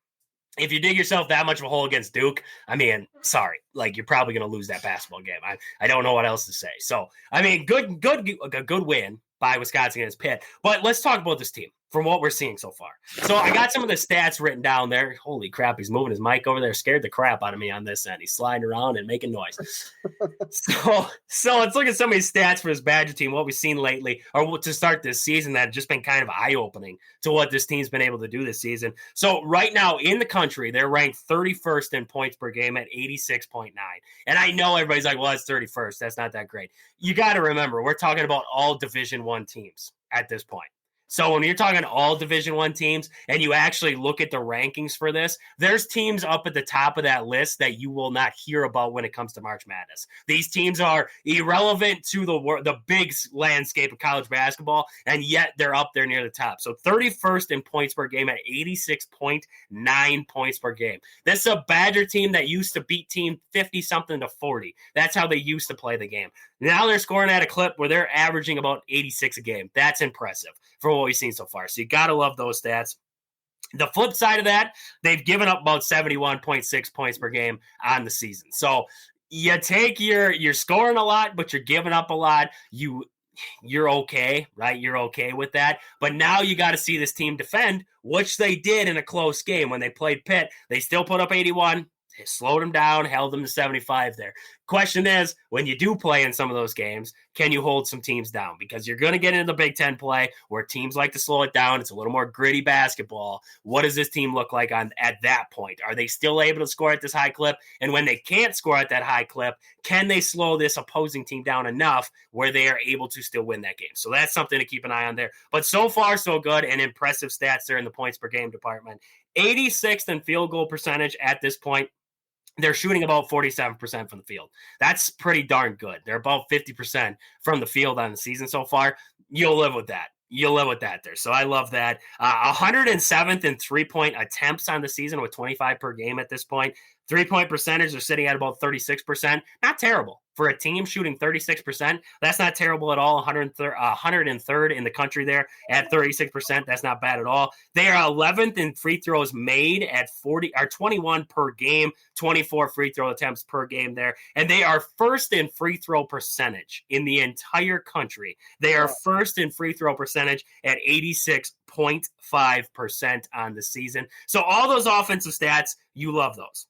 if you dig yourself that much of a hole against Duke, I mean, sorry, like you're probably going to lose that basketball game. I don't know what else to say. So, I mean, a good win by Wisconsin against Pitt. But let's talk about this team from what we're seeing so far. So I got some of the stats written down there. Holy crap, he's moving his mic over there. Scared the crap out of me on this end. He's sliding around and making noise. So let's look at some of these stats for this Badger team, what we've seen lately, or to start this season that have just been kind of eye-opening to what this team's been able to do this season. So right now in the country, they're ranked 31st in points per game at 86.9. And I know everybody's like, well, that's 31st. That's not that great. You got to remember, we're talking about all Division I teams at this point. So when you're talking all Division I teams and you actually look at the rankings for this, there's teams up at the top of that list that you will not hear about when it comes to March Madness. These teams are irrelevant to the big landscape of college basketball, and yet they're up there near the top. So 31st in points per game at 86.9 points per game. This is a Badger team that used to beat team 50-something to 40. That's how they used to play the game. Now they're scoring at a clip where they're averaging about 86 a game. That's impressive for what we've seen so far. So you got to love those stats. The flip side of that, they've given up about 71.6 points per game on the season. So you take you're scoring a lot, but you're giving up a lot. You're okay, right? You're okay with that. But now you got to see this team defend, which they did in a close game when they played Pitt. They still put up 81. They slowed them down, held them to 75 there. Question is, when you do play in some of those games, can you hold some teams down? Because you're going to get into the Big Ten play where teams like to slow it down. It's a little more gritty basketball. What does this team look like at that point? Are they still able to score at this high clip? And when they can't score at that high clip, can they slow this opposing team down enough where they are able to still win that game? So that's something to keep an eye on there. But so far, so good, and impressive stats there in the points per game department. 86th in field goal percentage at this point. They're shooting about 47% from the field. That's pretty darn good. They're about 50% from the field on the season so far. You'll live with that. You'll live with that there. So I love that. 107th in three-point attempts on the season with 25 per game at this point. Three-point percentage, they're sitting at about 36%. Not terrible. For a team shooting 36%, that's not terrible at all. 103rd in the country there at 36%. That's not bad at all. They are 11th in free throws made at 21 per game, 24 free throw attempts per game there. And they are first in free throw percentage in the entire country. They are first in free throw percentage at 86.5% on the season. So all those offensive stats, you love those.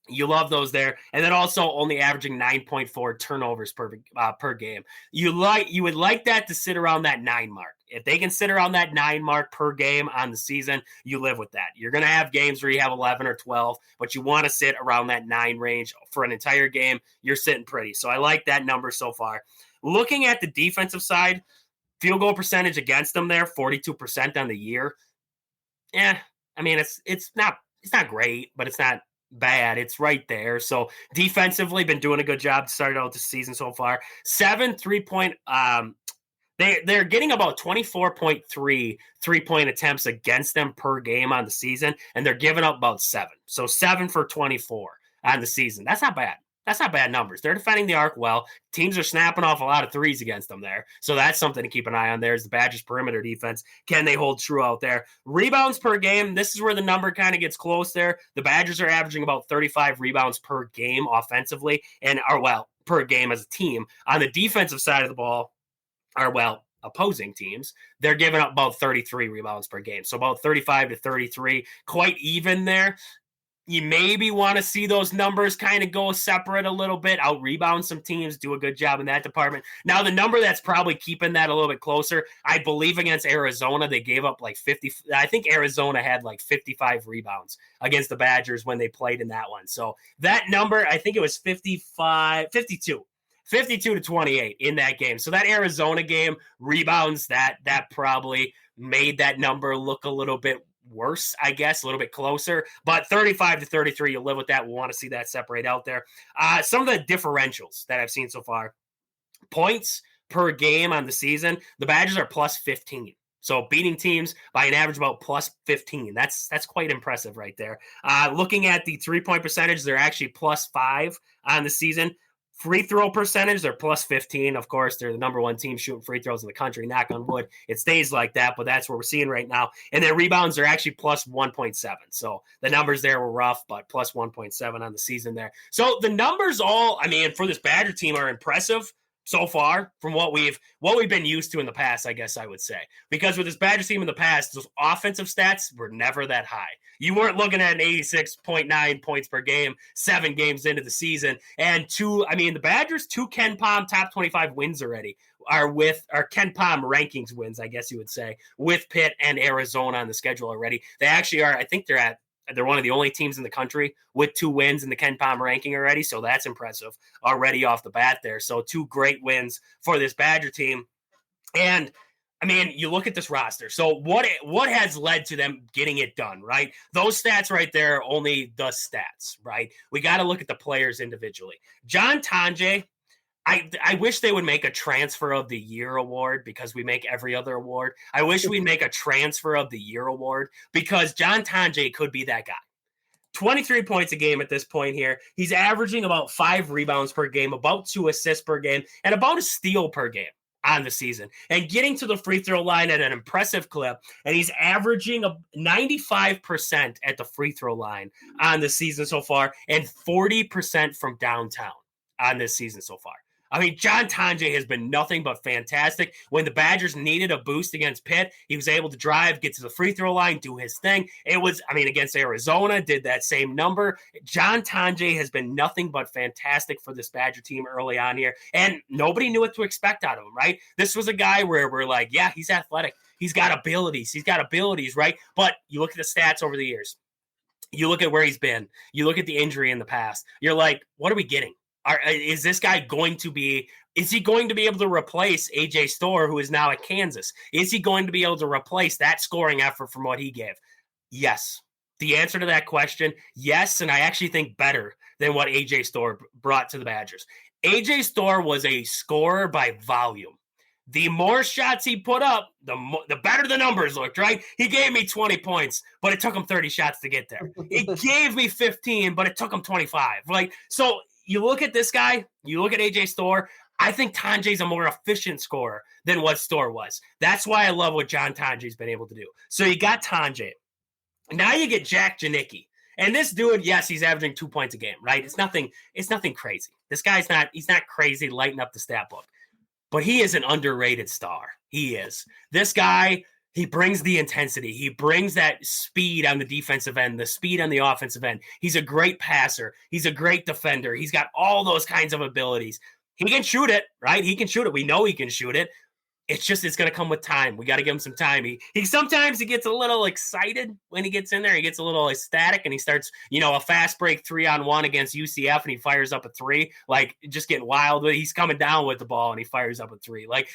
You love those there. And then also only averaging 9.4 turnovers per game. You would like that to sit around that 9 mark. If they can sit around that 9 mark per game on the season, you live with that. You're going to have games where you have 11 or 12, but you want to sit around that 9 range for an entire game. You're sitting pretty. So I like that number so far. Looking at the defensive side, field goal percentage against them there, 42% on the year. I mean, it's not great, but it's not bad. It's right there. So defensively, been doing a good job to start out the season so far. 7 3-point. They're getting about 24.3 3-point attempts against them per game on the season, and they're giving up about 7. So 7 for 24 on the season. That's not bad. That's not bad numbers. They're defending the arc well. Teams are snapping off a lot of threes against them there. So that's something to keep an eye on there is the Badgers' perimeter defense. Can they hold true out there? Rebounds per game, this is where the number kind of gets close there. The Badgers are averaging about 35 rebounds per game offensively, per game as a team. On the defensive side of the ball, opposing teams, they're giving up about 33 rebounds per game. So about 35 to 33, quite even there. You maybe want to see those numbers kind of go separate a little bit, out rebound some teams, do a good job in that department. Now, the number that's probably keeping that a little bit closer, I believe against Arizona, they gave up like 50. I think Arizona had like 55 rebounds against the Badgers when they played in that one. So that number, I think it was 52 to 28 in that game. So that Arizona game rebounds, that probably made that number look a little bit worse, I guess, a little bit closer, but 35 to 33, you'll live with that. We'll want to see that separate out there. Some of the differentials that I've seen so far, points per game on the season, the Badgers are plus 15. So beating teams by an average about plus 15. That's quite impressive right there. Looking at the 3-point percentage, they're actually plus 5 on the season. Free throw percentage, they're plus 15. Of course, they're the number one team shooting free throws in the country. Knock on wood, it stays like that, but that's what we're seeing right now. And their rebounds are actually plus 1.7. So the numbers there were rough, but plus 1.7 on the season there. So the numbers all, I mean, for this Badger team are impressive so far from what we've been used to in the past, I guess I would say. Because with this Badger team in the past, those offensive stats were never that high. You weren't looking at an 86.9 points per game, 7 games into the season. And the Badgers, 2 Ken Pom top 25 wins already are Ken Pom rankings wins, I guess you would say, with Pitt and Arizona on the schedule already. They actually are, I think they're one of the only teams in the country with 2 wins in the Ken Pom ranking already. So that's impressive already off the bat there. So 2 great wins for this Badger team. And I mean, you look at this roster. So what has led to them getting it done, right? Those stats right there are only the stats, right? We got to look at the players individually. John Tonje, I wish they would make a transfer of the year award because we make every other award. I wish we'd make a transfer of the year award because John Tonje could be that guy. 23 points a game at this point here. He's averaging about 5 rebounds per game, about 2 assists per game, and about a steal per game on the season, and getting to the free throw line at an impressive clip. And he's averaging 95% at the free throw line on the season so far, and 40% from downtown on this season so far. I mean, John Tonje has been nothing but fantastic. When the Badgers needed a boost against Pitt, he was able to drive, get to the free throw line, do his thing. Against Arizona, did that same number. John Tonje has been nothing but fantastic for this Badger team early on here, and nobody knew what to expect out of him, right? This was a guy where we're like, yeah, he's athletic. He's got abilities, right? But you look at the stats over the years. You look at where he's been. You look at the injury in the past. You're like, what are we getting? Is this guy going to be able to replace AJ Storr, who is now at Kansas? Is he going to be able to replace that scoring effort from what he gave? Yes. The answer to that question, yes, and I actually think better than what AJ Storr brought to the Badgers. AJ Storr was a scorer by volume. The more shots he put up, the better the numbers looked, right? He gave me 20 points, but it took him 30 shots to get there. He gave me 15, but it took him 25. So you look at this guy, you look at AJ Storr, I think Tonje's a more efficient scorer than what Storr was. That's why I love what John Tonje's been able to do. So you got Tonje. Now you get Jack Janicki. And this dude, yes, he's averaging 2 points a game, right? It's nothing crazy. This guy's he's not crazy lighting up the stat book. But he is an underrated star. He is. This guy, he brings the intensity. He brings that speed on the defensive end, the speed on the offensive end. He's a great passer. He's a great defender. He's got all those kinds of abilities. He can shoot it, right? He can shoot it. We know he can shoot it. It's going to come with time. We got to give him some time. He sometimes he gets a little excited when he gets in there. He gets a little ecstatic and he starts, a fast break 3-on-1 against UCF and he fires up a 3, just getting wild. He's coming down with the ball and he fires up a 3. What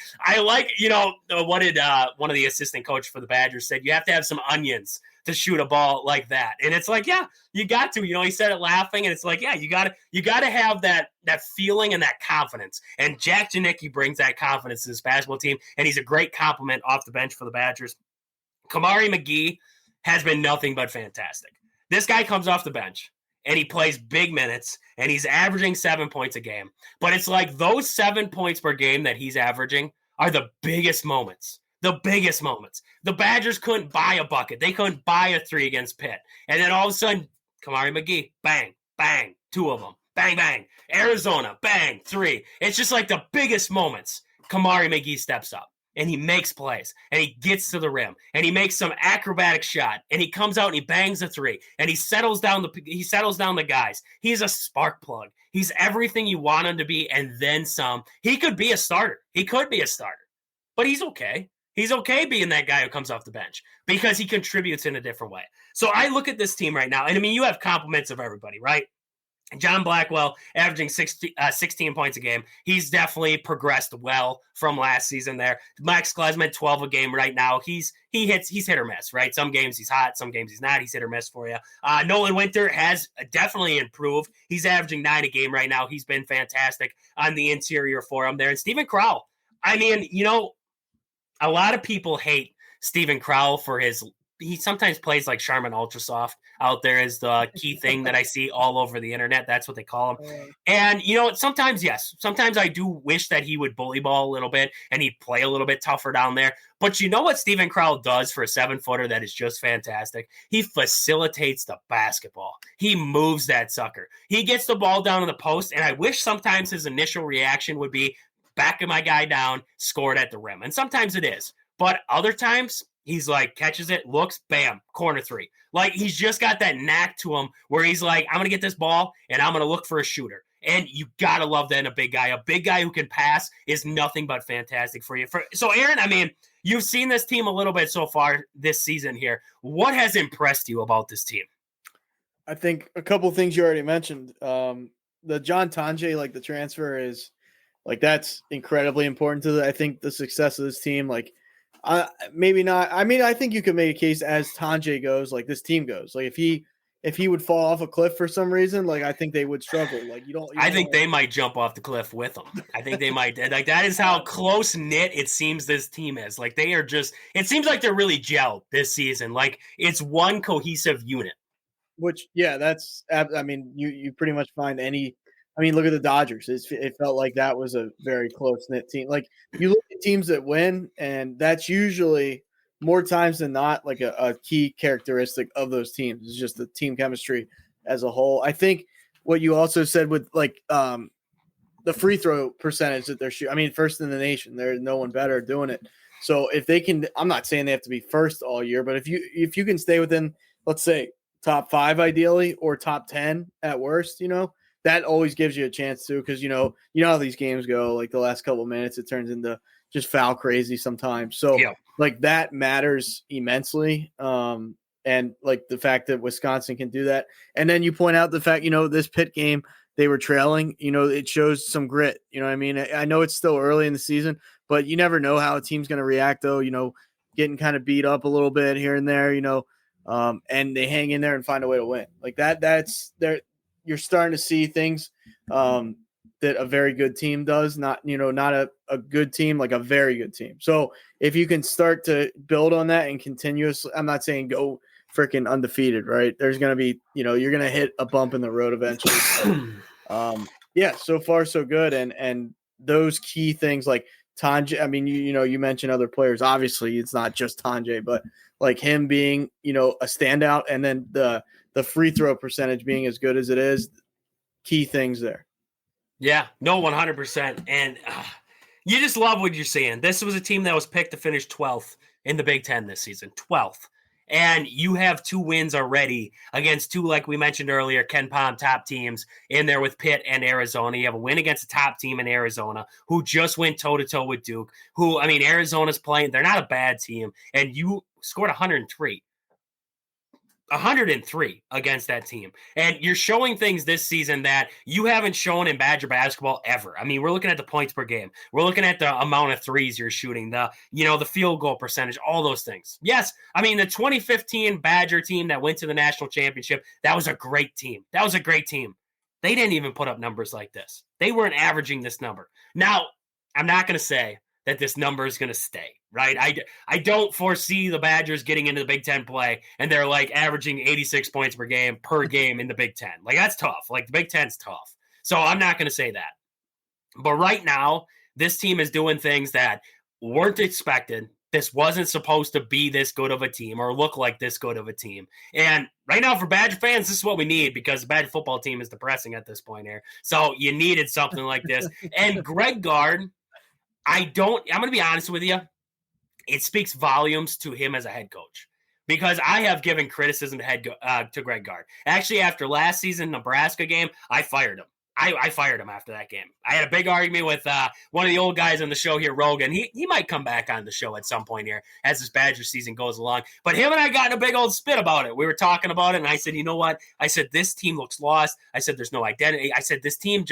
did one of the assistant coach for the Badgers said? You have to have some onions to shoot a ball like that. And it's like, yeah, you got to, he said it laughing and it's like, yeah, you got to have that feeling and that confidence. And Jack Janicki brings that confidence to this basketball team. And he's a great compliment off the bench for the Badgers. Kamari McGee has been nothing but fantastic. This guy comes off the bench and he plays big minutes and he's averaging 7 points a game. But it's like those 7 points per game that he's averaging are the biggest moments. The biggest moments. The Badgers couldn't buy a bucket. They couldn't buy a 3 against Pitt. And then all of a sudden, Kamari McGee, bang, bang, 2 of them. Bang, bang. Arizona, bang, 3. It's just like the biggest moments. Kamari McGee steps up. and he makes plays, and he gets to the rim, and he makes some acrobatic shot, and he comes out and he bangs a three, and he settles down the guys. He's a spark plug. He's everything you want him to be, and then some. He could be a starter. He could be a starter, but he's okay. He's okay being that guy who comes off the bench because he contributes in a different way. So I look at this team right now, and I mean, you have compliments of everybody, right? John Blackwell averaging 16 points a game. He's definitely progressed well from last season there. Max Klesman, 12 a game right now. He's hit or miss, right? Some games he's hot, some games he's not. He's hit or miss for you. Nolan Winter has definitely improved. He's averaging 9 a game right now. He's been fantastic on the interior for him there. And Steven Crowell, I mean, a lot of people hate Steven Crowell for he sometimes plays like Charmin Ultrasoft out there is the key thing that I see all over the internet. That's what they call him. And, sometimes, yes, sometimes I do wish that he would bully ball a little bit and he'd play a little bit tougher down there. But you know what Steven Crowell does for a 7-footer that is just fantastic? He facilitates the basketball. He moves that sucker. He gets the ball down in the post, and I wish sometimes his initial reaction would be backing my guy down, scored at the rim. And sometimes it is. But other times, he's like, catches it, looks, bam, corner three. Like, he's just got that knack to him where he's like, I'm going to get this ball, and I'm going to look for a shooter. And you got to love that in a big guy. A big guy who can pass is nothing but fantastic for you. So, Aaron, I mean, you've seen this team a little bit so far this season here. What has impressed you about this team? I think a couple of things you already mentioned. The John Tonje, like the transfer is – like that's incredibly important to I think the success of this team. Like, maybe not. I mean, I think you could make a case as Tonje goes, like this team goes. Like if he would fall off a cliff for some reason, like I think they would struggle. Like I think they might jump off the cliff with them. I think they might. Like that is how close knit it seems this team is. Like they are just. It seems like they're really gelled this season. Like it's one cohesive unit. Which that's. I mean, you pretty much find any. I mean, look at the Dodgers. It felt like that was a very close-knit team. Like, you look at teams that win, and that's usually more times than not like a key characteristic of those teams. It's just the team chemistry as a whole. I think what you also said with, like, the free throw percentage that they're shooting. I mean, first in the nation. There's no one better doing it. So if they can – I'm not saying they have to be first all year, but if you can stay within, let's say, top 5 ideally or top 10 at worst, that always gives you a chance to, because you know how these games go. Like the last couple of minutes, it turns into just foul crazy sometimes. So like that matters immensely. And like the fact that Wisconsin can do that, and then you point out the fact this Pitt game they were trailing. It shows some grit. You know what I mean? I know it's still early in the season, but you never know how a team's going to react. Though getting kind of beat up a little bit here and there. And they hang in there and find a way to win. Like that. That's there. You're starting to see things that a very good team does, not a good team, like a very good team. So if you can start to build on that and continuously, I'm not saying go freaking undefeated, right? There's going to be, you're going to hit a bump in the road eventually. So far so good. And those key things like Tonje, I mean, you mentioned other players, obviously it's not just Tonje, but like him being, a standout, and then the free throw percentage being as good as it is, key things there. Yeah, no, 100%. And you just love what you're seeing. This was a team that was picked to finish 12th in the Big Ten this season, 12th. And you have 2 wins already against 2, like we mentioned earlier, Ken Pom top teams in there with Pitt and Arizona. You have a win against a top team in Arizona who just went toe-to-toe with Duke, who, I mean, Arizona's playing. They're not a bad team. And you scored 103 against that team. And you're showing things this season that you haven't shown in Badger basketball ever. I mean, we're looking at the points per game. We're looking at the amount of threes you're shooting, the field goal percentage, all those things. Yes, I mean, the 2015 Badger team that went to the national championship, that was a great team. They didn't even put up numbers like this. They weren't averaging this number. Now, I'm not going to say that this number is going to stay, right? I don't foresee the Badgers getting into the Big Ten play and they're like averaging 86 points per game in the Big Ten. Like that's tough. Like the Big Ten's tough. So I'm not going to say that. But right now, this team is doing things that weren't expected. This wasn't supposed to be this good of a team or look like this good of a team. And right now for Badger fans, this is what we need because the Badger football team is depressing at this point here. So you needed something like this. And Greg Gard, I'm going to be honest with you. it speaks volumes to him as a head coach. Because I have given criticism to Greg Gard. Actually, after last season Nebraska game, I fired him. I fired him after that game. I had a big argument with one of the old guys on the show here, Rogan. He might come back on the show at some point here as this Badger season goes along. But him and I got in a big old spit about it. We were talking about it, and I said, you know what? I said, this team looks lost. I said, there's no identity. I said, this team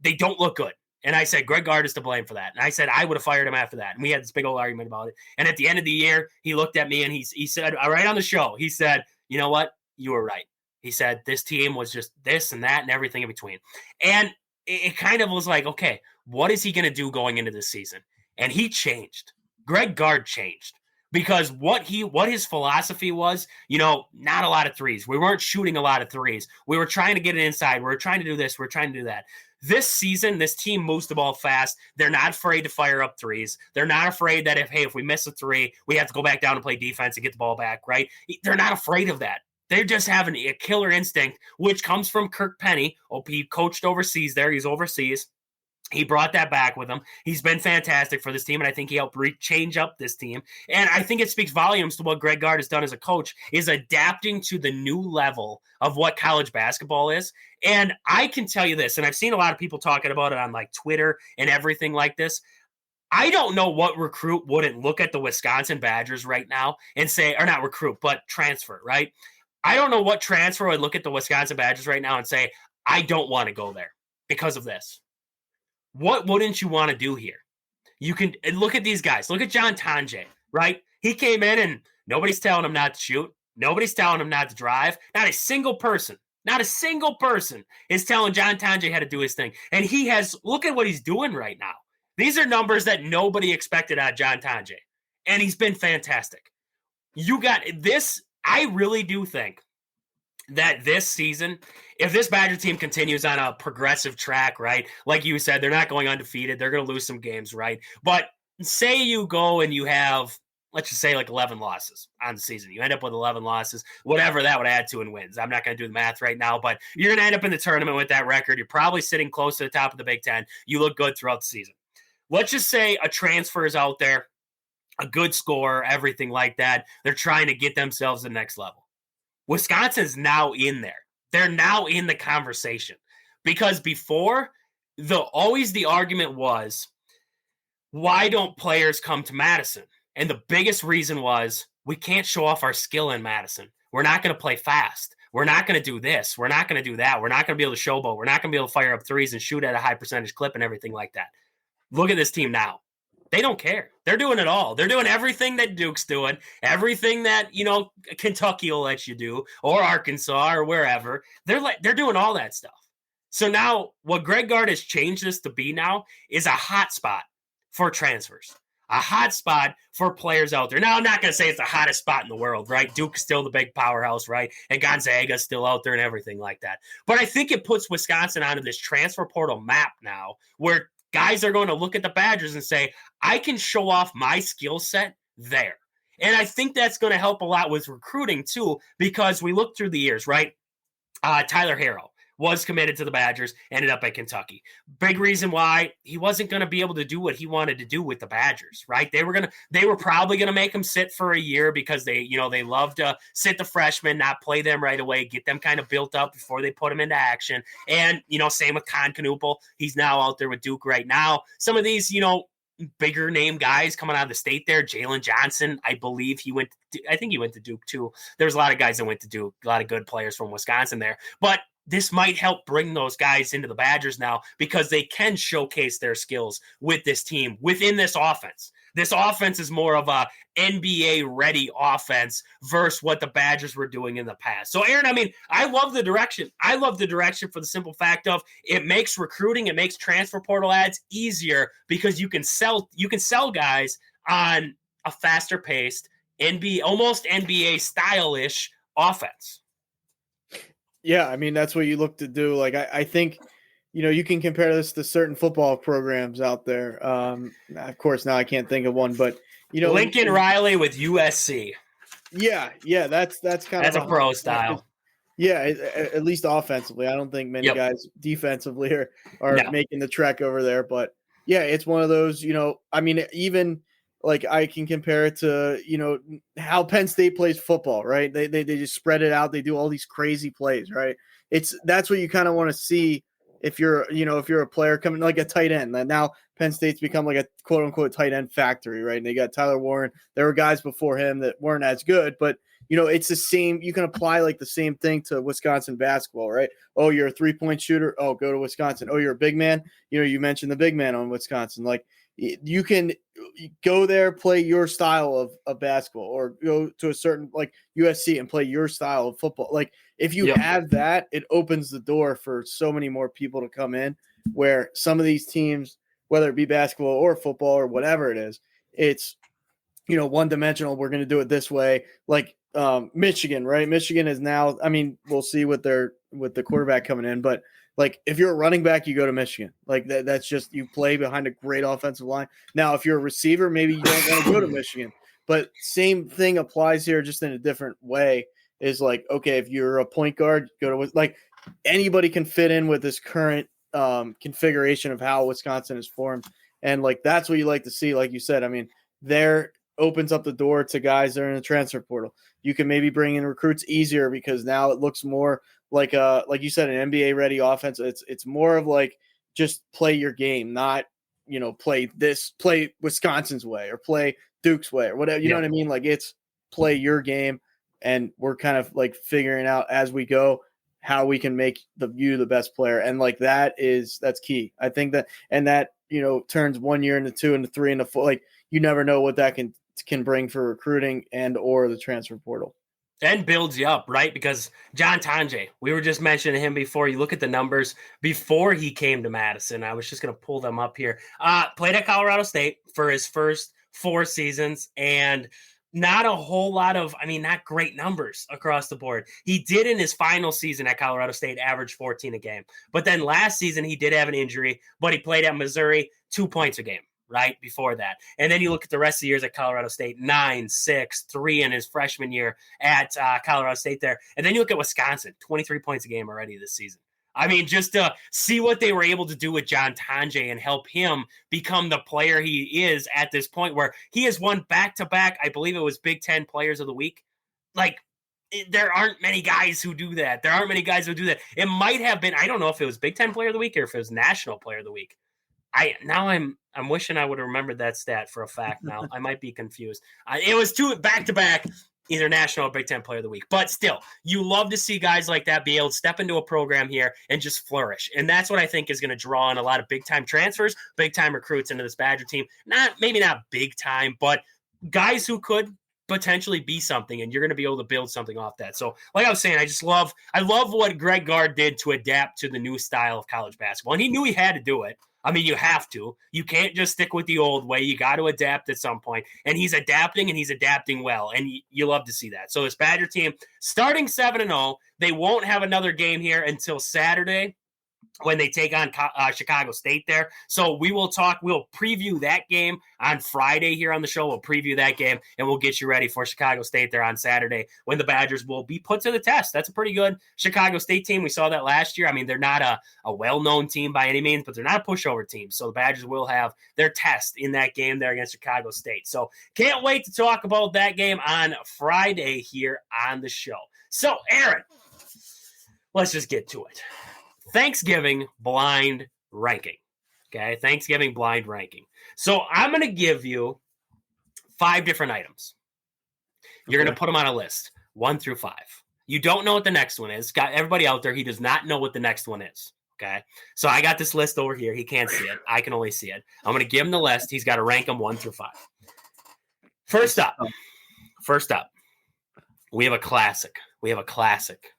they don't look good. And I said, Greg Gard is to blame for that. And I said, I would have fired him after that. And we had this big old argument about it. And at the end of the year, he looked at me and he said, right on the show, he said, you know what? You were right. He said, this team was just this and that and everything in between. And it kind of was like, okay, what is he going to do going into this season? And he changed. Greg Gard changed. Because what his philosophy was, not a lot of threes. We weren't shooting a lot of threes. We were trying to get it inside. We were trying to do this. We were trying to do that. This season, this team moves the ball fast. They're not afraid to fire up threes. They're not afraid that if we miss a three, we have to go back down and play defense and get the ball back, right? They're not afraid of that. They're just having a killer instinct, which comes from Kirk Penny. He coached overseas there. He's overseas. He brought that back with him. He's been fantastic for this team, and I think he helped change up this team. And I think it speaks volumes to what Greg Gard has done as a coach, is adapting to the new level of what college basketball is. And I can tell you this, and I've seen a lot of people talking about it on like Twitter and everything like this. I don't know what recruit wouldn't look at the Wisconsin Badgers right now and say, or not recruit, but transfer, right? I don't know what transfer would look at the Wisconsin Badgers right now and say, I don't want to go there because of this. What wouldn't you want to do here? You can look at these guys. Look at John Tonje, right? He came in and nobody's telling him not to shoot. Nobody's telling him not to drive. Not a single person is telling John Tonje how to do his thing. And look at what he's doing right now. These are numbers that nobody expected out of John Tonje. And he's been fantastic. You got this. I really do think that this season, if this Badger team continues on a progressive track, right, like you said, they're not going undefeated. They're going to lose some games, right? But say you go and you have, let's just say like 11 losses on the season. You end up with 11 losses, whatever that would add to in wins. I'm not going to do the math right now, but you're going to end up in the tournament with that record. You're probably sitting close to the top of the Big Ten. You look good throughout the season. Let's just say a transfer is out there, a good scorer, everything like that. They're trying to get themselves to the next level. Wisconsin's now in there. They're now in the conversation. Because before, always the argument was, why don't players come to Madison? And the biggest reason was, we can't show off our skill in Madison. We're not going to play fast. We're not going to do this. We're not going to do that. We're not going to be able to showboat. We're not going to be able to fire up threes and shoot at a high percentage clip and everything like that. Look at this team now. They don't care. They're doing it all. They're doing everything that Duke's doing, everything that, Kentucky will let you do, or Arkansas or wherever. They're doing all that stuff. So now what Greg Gard has changed this to be now is a hot spot for transfers, a hot spot for players out there. Now, I'm not going to say it's the hottest spot in the world, right? Duke's still the big powerhouse, right? And Gonzaga's still out there and everything like that. But I think it puts Wisconsin onto this transfer portal map now where guys are going to look at the Badgers and say, I can show off my skill set there. And I think that's going to help a lot with recruiting too, because we look through the years, right? Tyler Harrell was committed to the Badgers, ended up at Kentucky. Big reason why he wasn't going to be able to do what he wanted to do with the Badgers, right? They were probably going to make him sit for a year because they love to sit the freshmen, not play them right away, get them kind of built up before they put them into action. And, same with Con Knuppel. He's now out there with Duke right now. Some of these, bigger name guys coming out of the state there. Jalen Johnson, I believe I think he went to Duke too. There's a lot of guys that went to Duke, a lot of good players from Wisconsin there. But this might help bring those guys into the Badgers now because they can showcase their skills with this team within this offense. This offense is more of a NBA-ready offense versus what the Badgers were doing in the past. So, Aaron, I love the direction. I love the direction for the simple fact of it makes recruiting, it makes transfer portal ads easier because you can sell guys on a faster-paced, almost NBA-style-ish offense. Yeah, that's what you look to do. Like, I think, you can compare this to certain football programs out there. Of course, now I can't think of one, but, Lincoln Riley with USC. Yeah, that's kind of a pro style. Yeah, at least offensively. I don't think many guys defensively are making the trek over there. But, yeah, it's one of those, even like I can compare it to, how Penn State plays football, right? They just spread it out. They do all these crazy plays, right? That's what you kind of want to see if you're a player coming like a tight end. Now Penn State's become like a quote unquote tight end factory, right? And they got Tyler Warren. There were guys before him that weren't as good, but it's the same. You can apply like the same thing to Wisconsin basketball, right? Oh, you're a 3-point shooter. Oh, go to Wisconsin. Oh, you're a big man. You mentioned the big man on Wisconsin. Like you can go there, play your style of basketball, or go to a certain like USC and play your style of football. Like if you have that, it opens the door for so many more people to come in, where some of these teams, whether it be basketball or football or whatever it is, it's, one dimensional. We're going to do it this way. Like Michigan, right? Michigan is now, I mean, we'll see with the quarterback coming in, but like if you're a running back, you go to Michigan. Like that's just, you play behind a great offensive line. Now, if you're a receiver, maybe you don't want to go to Michigan, but same thing applies here, just in a different way. Is like, okay, if you're a point guard, go to, like, anybody can fit in with this current configuration of how Wisconsin is formed. And like, that's what you like to see. Like you said, I mean, there opens up the door to guys that are in the transfer portal. You can maybe bring in recruits easier because now it looks more like you said, an NBA ready offense. It's more of like, just play your game, not, play Wisconsin's way or play Duke's way or whatever. You know what I mean? Like, it's play your game. And we're kind of like figuring out as we go how we can make you the best player. And like, that's key. I think that, and that, turns 1 year into 2 into 3 into 4. Like, you never know what that can bring for recruiting and or the transfer portal. And builds you up, right? Because John Tonje, we were just mentioning him before. You look at the numbers before he came to Madison. I was just going to pull them up here. Played at Colorado State for his first 4 seasons, and not a whole lot of, not great numbers across the board. He did in his final season at Colorado State average 14 a game. But then last season he did have an injury, but he played at Missouri 2 points a game right before that. And then you look at the rest of the years at Colorado State, 9, 6, 3 in his freshman year at Colorado State there. And then you look at Wisconsin, 23 points a game already this season. Just to see what they were able to do with John Tonje and help him become the player he is at this point, where he has won back-to-back, I believe it was Big Ten Players of the Week. Like, there aren't many guys who do that. It might have been, I don't know if it was Big Ten Player of the Week or if it was National Player of the Week. I'm wishing I would have remembered that stat for a fact now. I might be confused. It was 2 back-to-back, either National or Big Ten Player of the Week. But still, you love to see guys like that be able to step into a program here and just flourish. And that's what I think is going to draw in a lot of big-time transfers, big-time recruits into this Badger team. Maybe not big-time, but guys who could potentially be something, and you're going to be able to build something off that. So, like I was saying, I love what Greg Gard did to adapt to the new style of college basketball. And he knew he had to do it. You have to. You can't just stick with the old way. You got to adapt at some point. And he's adapting, and he's adapting well. And you love to see that. So this Badger team, starting 7-0, they won't have another game here until Saturday when they take on Chicago State there. So we'll preview that game on Friday here on the show. We'll preview that game, and we'll get you ready for Chicago State there on Saturday when the Badgers will be put to the test. That's a pretty good Chicago State team. We saw that last year. They're not a well-known team by any means, but they're not a pushover team. So the Badgers will have their test in that game there against Chicago State. So can't wait to talk about that game on Friday here on the show. So, Aaron, let's just get to it. Thanksgiving blind ranking. Okay, Thanksgiving blind ranking. So I'm going to give you 5 different items. You're going to put them on a list, 1 through 5. You don't know what the next one is. Got everybody out there, he does not know what the next one is. Okay, so I got this list over here. He can't see it. I can only see it. I'm going to give him the list. He's got to rank them 1 through 5. First up, we have a classic.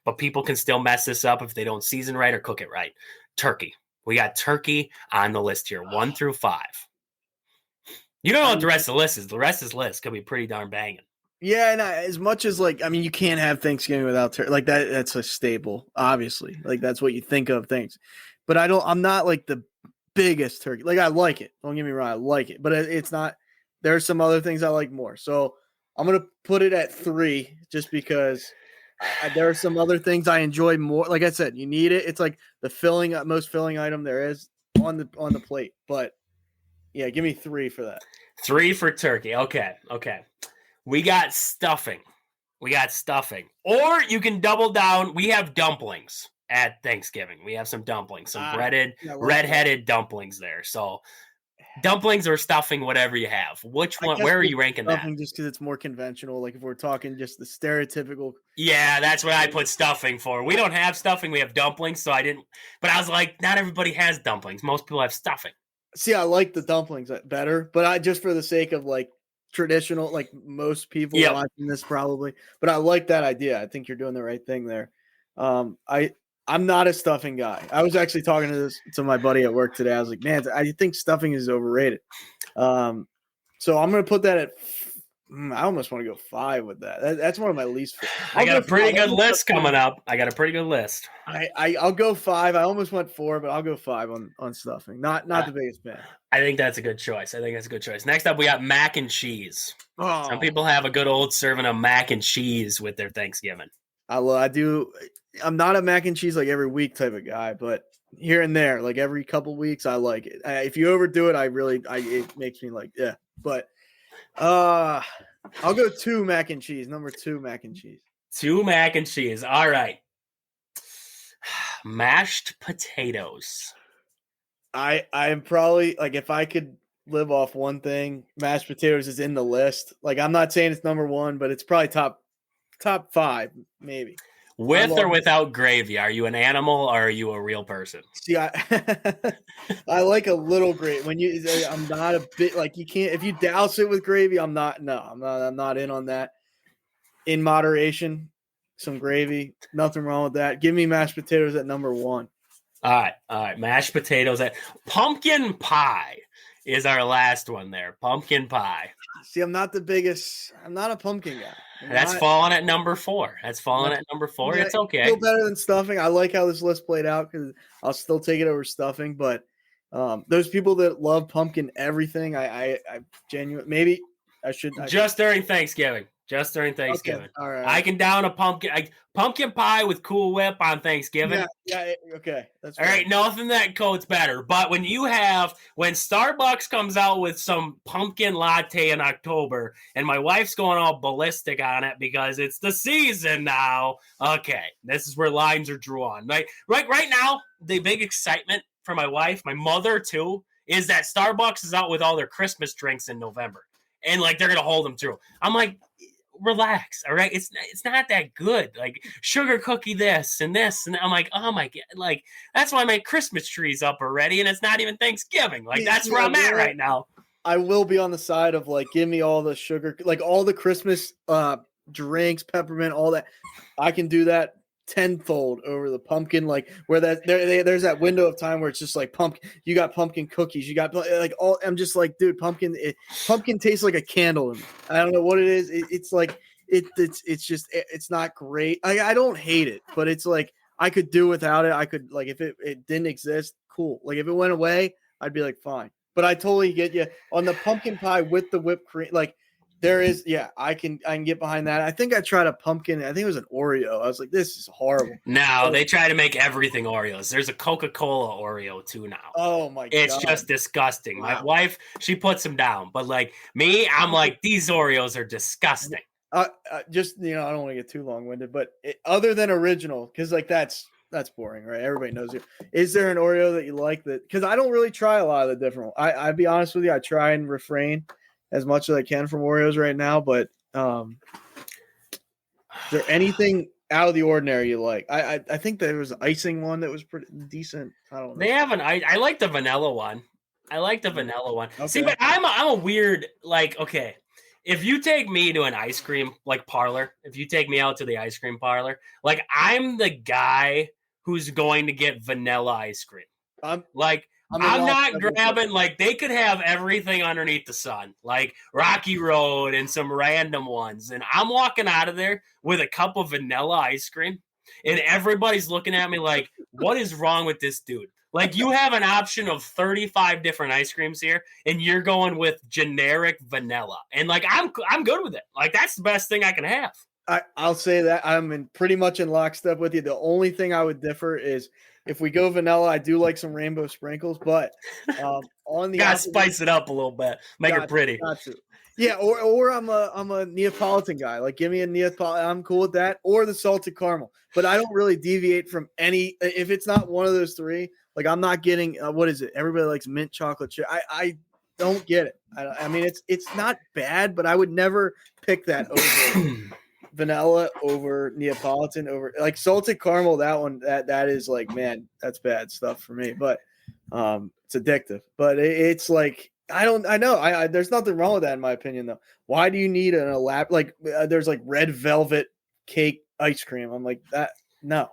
But people can still mess this up if they don't season right or cook it right. Turkey. We got turkey on the list here, 1 through 5. You don't know what the rest of the list is. The rest of this list could be pretty darn banging. Yeah, and as much as you can't have Thanksgiving without turkey. Like that's a staple, obviously. Like that's what you think of things. But I'm not like the biggest turkey. Like I like it. Don't get me wrong, I like it. But it's not. There's some other things I like more. So I'm gonna put it at 3 just because. There are some other things I enjoy more. Like I said, you need it. It's like the most filling item there is on the plate. But yeah, give me 3 for that. 3 for turkey. Okay. We got stuffing. Or you can double down. We have dumplings at Thanksgiving. We have some dumplings, some red-headed dumplings there. So dumplings or stuffing, whatever you have. Which one? Where are you ranking that? Stuffing just because it's more conventional. Like if we're talking just the stereotypical. Yeah, that's what I put stuffing for. We don't have stuffing. We have dumplings, so I didn't. But I was like, not everybody has dumplings. Most people have stuffing. See, I like the dumplings better, but I just for the sake of like traditional, like most people watching this probably. But I like that idea. I think you're doing the right thing there. I'm not a stuffing guy. I was actually talking to my buddy at work today. I was like, man, I think stuffing is overrated. So I'm going to put that at. I almost want to go 5 with that. That's one of my least. I got a pretty good list coming up. I'll go 5. I almost went 4, but I'll go 5 on stuffing. Not the biggest fan. I think that's a good choice. Next up, we got mac and cheese. Oh. Some people have a good old serving of mac and cheese with their Thanksgiving. I do. I'm not a mac and cheese like every week type of guy, but here and there, like every couple weeks, I like it. If you overdo it, it makes me like, yeah. But I'll go 2 mac and cheese. Number 2 mac and cheese. 2 mac and cheese. All right. Mashed potatoes. I am probably like if I could live off one thing, mashed potatoes is in the list. Like I'm not saying it's number 1, but it's probably top 5 maybe. With or without gravy? Are you an animal or are you a real person? See, I like a little gravy. I'm not a bit like you can't if you douse it with gravy. I'm not in on that. In moderation, some gravy, nothing wrong with that. Give me mashed potatoes at number 1. All right. Mashed potatoes at pumpkin pie is our last one there. Pumpkin pie. See, I'm not a pumpkin guy. That's falling at number 4. Yeah, it's okay. Still better than stuffing. I like how this list played out because I'll still take it over stuffing. But those people that love pumpkin everything, I genuinely maybe I should just during Thanksgiving. Okay. All right. I can down a pumpkin pie with Cool Whip on Thanksgiving. Yeah. Okay. That's all right. Nothing that coats better. But when Starbucks comes out with some pumpkin latte in October, and my wife's going all ballistic on it because it's the season now. Okay, this is where lines are drawn. Right now, the big excitement for my wife, my mother too, is that Starbucks is out with all their Christmas drinks in November, and like they're gonna hold them through. I'm like, relax, all right? It's not that good. Like sugar cookie this, and I'm like, oh my god, like that's why my Christmas tree's up already, and it's not even Thanksgiving. Like that's where I'm at right now. I will be on the side of like, give me all the sugar, like all the Christmas drinks, peppermint, all that. I can do that tenfold over the pumpkin, like where there's that window of time where it's just like pumpkin. You got pumpkin cookies, you got like all. I'm just like, dude, pumpkin tastes like a candle. I don't know what it is. It's like it's just it's not great. I don't hate it, but it's like I could do without it. I could like if it didn't exist, cool. Like if it went away, I'd be like fine. But I totally get you on the pumpkin pie with the whipped cream, like. There is, I can get behind that. I think I tried a pumpkin. I think it was an Oreo. I was like, this is horrible. No, they try to make everything Oreos. There's a Coca-Cola Oreo too now. Oh my god, it's just disgusting. Wow. My wife, she puts them down, but like me, I'm like, these Oreos are disgusting. Just I don't want to get too long-winded, but other than original, because like that's boring, right? Everybody knows it. Is there an Oreo that you like that? Because I don't really try a lot of the different. I'd be honest with you, I try and refrain as much as I can from Oreos right now, but is there anything out of the ordinary you like? I think there was an icing one that was pretty decent. I don't know. They have I like the vanilla one. Okay. See, but I'm a weird, like, okay, if you take me to an ice cream like parlor, if you take me out to the ice cream parlor, like I'm the guy who's going to get vanilla ice cream. I'm not grabbing, like, they could have everything underneath the sun, like Rocky Road and some random ones. And I'm walking out of there with a cup of vanilla ice cream, and everybody's looking at me like, what is wrong with this dude? Like, you have an option of 35 different ice creams here, and you're going with generic vanilla. And, like, I'm good with it. Like, that's the best thing I can have. I'll say that I'm pretty much in lockstep with you. The only thing I would differ is if we go vanilla, I do like some rainbow sprinkles, but on the Gotta opposite, spice it up a little bit, make it pretty. got to. Yeah, or I'm a Neapolitan guy. Like, give me a Neapolitan. I'm cool with that, or the salted caramel. But I don't really deviate from any. If it's not one of those three, like I'm not getting. What is it? Everybody likes mint chocolate chip. I don't get it. I mean, it's not bad, but I would never pick that over vanilla, over Neapolitan, over like salted caramel. That one, that is like, man, that's bad stuff for me. But it's addictive. But it's like. I know. There's nothing wrong with that in my opinion, though. Why do you need an elaborate there's like red velvet cake ice cream? I'm like that. No,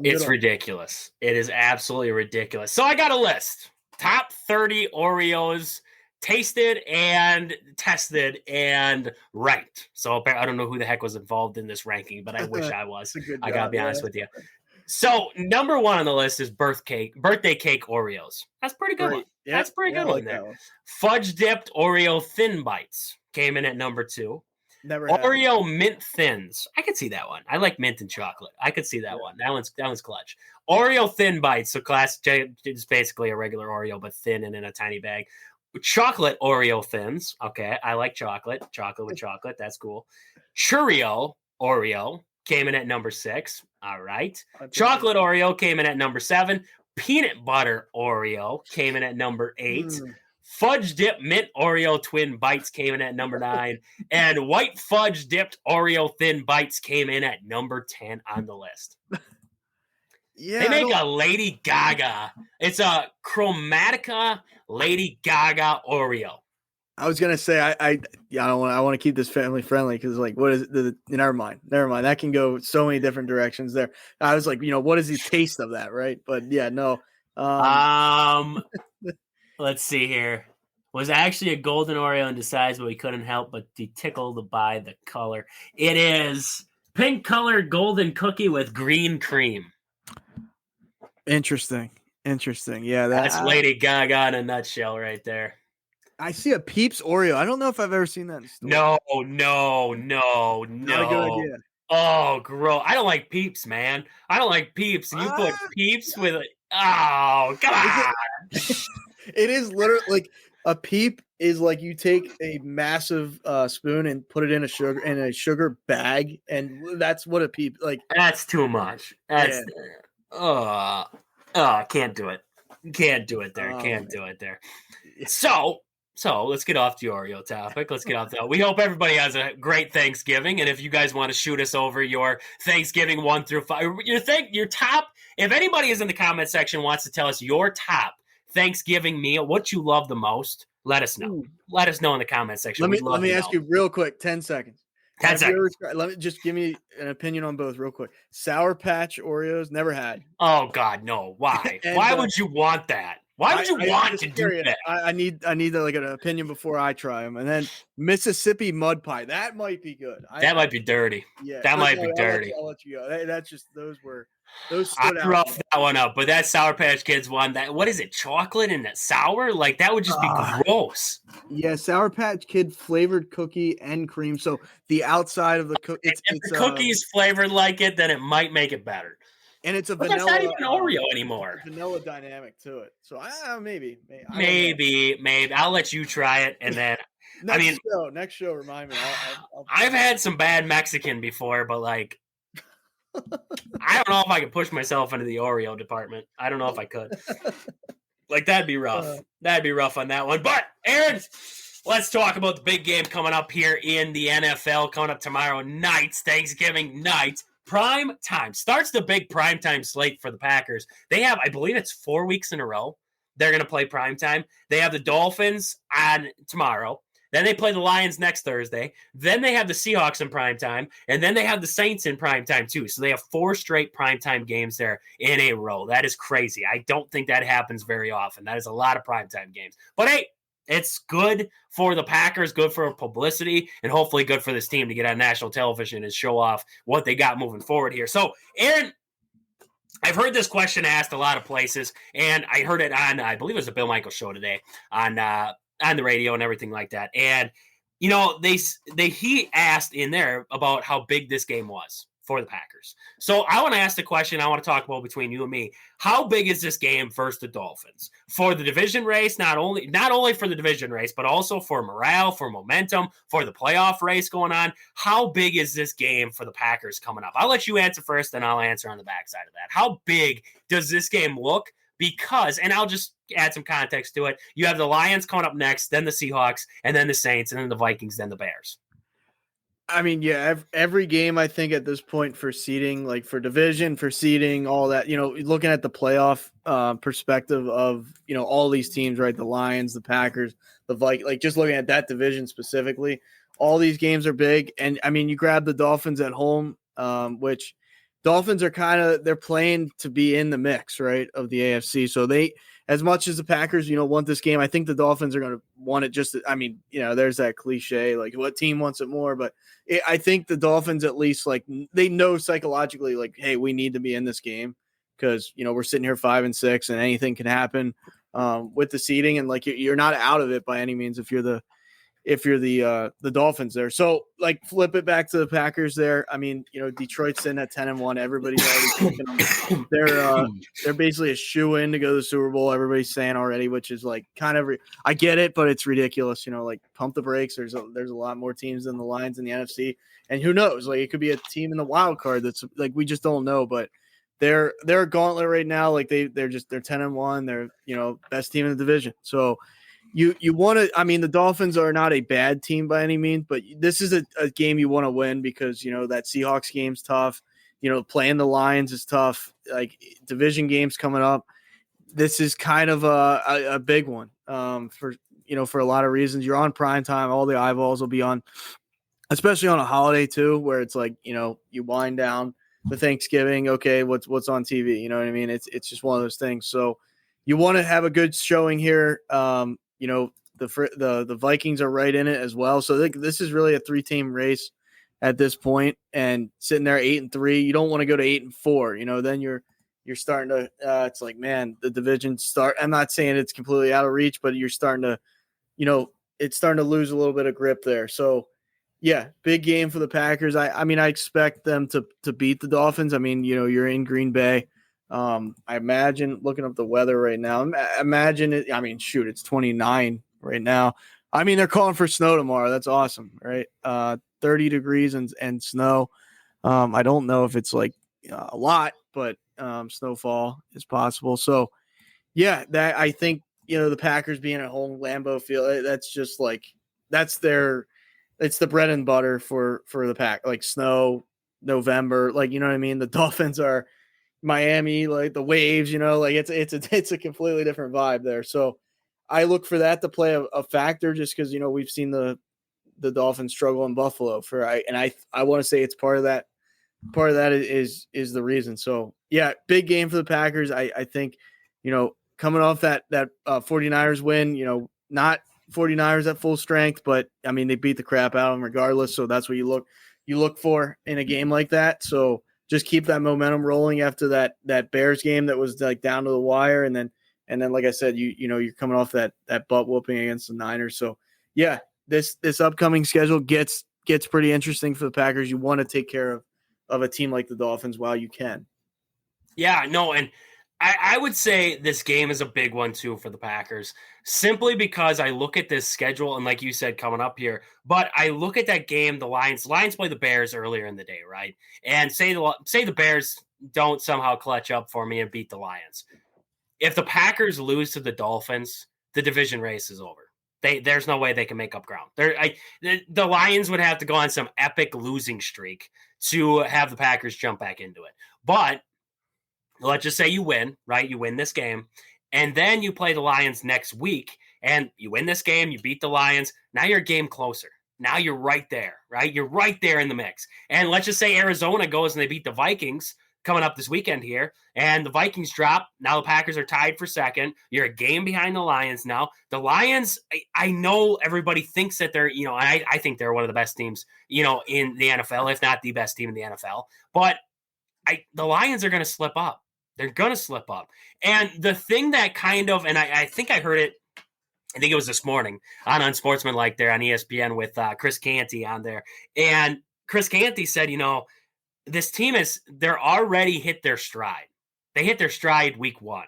it's ridiculous. It is absolutely ridiculous. So I got a list: top 30 Oreos tasted and tested and ranked. So I don't know who the heck was involved in this ranking, but I wish I was. I gotta be honest with you. So number one on the list is birthday cake Oreos. That's pretty good one. Yep. That's pretty good one there. Fudge dipped Oreo thin bites came in at number 2. Never Oreo mint thins. I could see that one. I like mint and chocolate. I could see that one. That one's clutch. Oreo thin bites. So it's basically a regular Oreo but thin and in a tiny bag. Chocolate Oreo thins. Okay, I like chocolate. Chocolate with chocolate. That's cool. Churro Oreo came in at number 6. All right. Chocolate Oreo came in at number 7. Peanut butter Oreo came in at number 8. Fudge dip mint Oreo twin bites came in at number 9. And white fudge dipped Oreo thin bites came in at number 10 on the list. Yeah, they make a Lady Gaga. It's a Chromatica Lady Gaga Oreo. I was gonna say I want to keep this family friendly because like what is it? Never mind. That can go so many different directions there. I was like, what is the taste of that, right? But yeah, no. Let's see here. Was actually a golden Oreo in size, but we couldn't help but be tickled by the color. It is pink colored golden cookie with green cream. Interesting. Yeah, that's Lady Gaga in a nutshell right there. I see a Peeps Oreo. I don't know if I've ever seen that in the store. No. Not a good idea. Oh, gross. I don't like Peeps, man. I don't like Peeps. And you put Peeps with it. Oh, come on. It is literally like a Peep is like you take a massive spoon and put it in a sugar bag, and that's what a Peep like. That's too much. That's can't do it. Can't do it there. Can't do it there. So let's get off the Oreo topic. Let's get off that. We hope everybody has a great Thanksgiving. And if you guys want to shoot us over your Thanksgiving 1 through 5, your top, if anybody is in the comment section wants to tell us your top Thanksgiving meal, what you love the most, let us know. Ooh. Let us know in the comment section. Let me ask you real quick, 10 seconds. 10 seconds. Let me just give me an opinion on both real quick. Sour Patch Oreos, never had. Oh God, no. Why? Why would you want that? Why would you want to do that? I need like an opinion before I try them. And then Mississippi Mud Pie. That might be good. That might be dirty. Yeah, that might be dirty. I'll let you go. That's just those I roughed that one up, but that Sour Patch Kids one, that what is it? Chocolate and that sour? Like that would just be gross. Yeah, Sour Patch Kid flavored cookie and cream. So the outside of the cookie, if the cookie is flavored like it, then it might make it better. And it's a but vanilla. That's not even Oreo anymore. Vanilla dynamic to it. So maybe. I'll let you try it, and then next show. Remind me. I've had some bad Mexican before, but like, I don't know if I could push myself into the Oreo department. I don't know if I could. Like that'd be rough. That'd be rough on that one. But Aaron, let's talk about the big game coming up here in the NFL. Coming up tomorrow night, Thanksgiving night. Prime time starts the big prime time slate for the Packers. They have, I believe it's 4 weeks in a row. They're going to play prime time. They have the Dolphins on tomorrow. Then they play the Lions next Thursday. Then they have the Seahawks in prime time. And then they have the Saints in prime time too. So they have 4 straight prime time games there in a row. That is crazy. I don't think that happens very often. That is a lot of prime time games. But hey, it's good for the Packers, good for publicity, and hopefully good for this team to get on national television and show off what they got moving forward here. So, Aaron, I've heard this question asked a lot of places, and I heard it on, I believe it was a Bill Michaels show today on the radio and everything like that. And he asked in there about how big this game was for the Packers. So I want to ask the question I want to talk about between you and me. How big is this game versus the Dolphins for the division race? Not only for the division race, but also for morale, for momentum, for the playoff race going on. How big is this game for the Packers coming up? I'll let you answer first, then I'll answer on the backside of that. How big does this game look? Because, and I'll just add some context to it, you have the Lions coming up next, then the Seahawks, and then the Saints, and then the Vikings, then the Bears. I mean, yeah, every game I think at this point for seeding, like for division, for seeding, all that, looking at the playoff perspective of, all these teams, right? The Lions, the Packers, the Vikings, like just looking at that division specifically, all these games are big. And I mean, you grab the Dolphins at home, which Dolphins are they're playing to be in the mix, right, of the AFC. So they, as much as the Packers, want this game, I think the Dolphins are going to want it just – I mean, there's that cliche, like what team wants it more? But I think the Dolphins at least, like, they know psychologically, like, hey, we need to be in this game because, we're sitting here 5-6 and anything can happen with the seeding. And, like, you're not out of it by any means if you're the Dolphins there. So, like, flip it back to the Packers there. I mean, Detroit's in at 10-1. Everybody's already picking them. They're basically a shoe-in to go to the Super Bowl. Everybody's saying already, which is like kind of I get it, but it's ridiculous. Like, pump the brakes. There's a lot more teams than the Lions in the NFC, and who knows? Like, it could be a team in the wild card that's like we just don't know. But they're a gauntlet right now. Like they're 10-1. They're best team in the division. So. You want to – I mean, the Dolphins are not a bad team by any means, but this is a game you want to win because, that Seahawks game's tough. Playing the Lions is tough. Like, division games coming up. This is kind of a big one for a lot of reasons. You're on prime time. All the eyeballs will be on, especially on a holiday too, where it's like, you wind down the Thanksgiving. Okay, what's on TV? You know what I mean? It's just one of those things. So you want to have a good showing here. The Vikings are right in it as well. So this is really a 3-team race at this point, and sitting there 8-3, you don't want to go to 8-4. Then you're starting to. It's like, man, the division start. I'm not saying it's completely out of reach, but you're starting to, it's starting to lose a little bit of grip there. So, yeah, big game for the Packers. I mean, I expect them to beat the Dolphins. I mean, you're in Green Bay. I imagine looking up the weather right now, imagine it. I mean, shoot, it's 29 right now. I mean, they're calling for snow tomorrow. That's awesome. Right. 30 degrees and snow. I don't know if it's like a lot, but snowfall is possible. So yeah, that I think, the Packers being at home, Lambeau field, that's just like, it's the bread and butter for the Pack, like snow, November, like, you know what I mean? The Dolphins are Miami, like the waves, like it's a completely different vibe there. So I look for that to play a factor just because, we've seen the Dolphins struggle in Buffalo and I want to say it's part of that is the reason. So yeah, big game for the Packers. I think, coming off that 49ers win, not 49ers at full strength, but I mean, they beat the crap out of them regardless. So that's what you look for in a game like that. So just keep that momentum rolling after that Bears game that was like down to the wire. And then, like I said, you're coming off that butt whooping against the Niners. So yeah, this upcoming schedule gets pretty interesting for the Packers. You want to take care of a team like the Dolphins while you can. Yeah, no. And I would say this game is a big one too for the Packers, simply because I look at this schedule and like you said, coming up here, but I look at that game, the Lions play the Bears earlier in the day, right? And say the Bears don't somehow clutch up for me and beat the Lions. If the Packers lose to the Dolphins, the division race is over. There's no way they can make up ground. The Lions would have to go on some epic losing streak to have the Packers jump back into it. But let's just say you win, right? You win this game, and then you play the Lions next week, and you win this game, you beat the Lions. Now you're a game closer. Now you're right there, right? You're right there in the mix. And let's just say Arizona goes and they beat the Vikings coming up this weekend here, and the Vikings drop. Now the Packers are tied for second. You're a game behind the Lions now. The Lions, I know everybody thinks that they're, I think they're one of the best teams, in the NFL, if not the best team in the NFL. But the Lions are going to slip up. They're going to slip up. And the thing that kind of, and I think I heard it I think it was this morning on Unsportsmanlike there on ESPN with Chris Canty on there. And Chris Canty said, this team they're already hit their stride. They hit their stride week 1.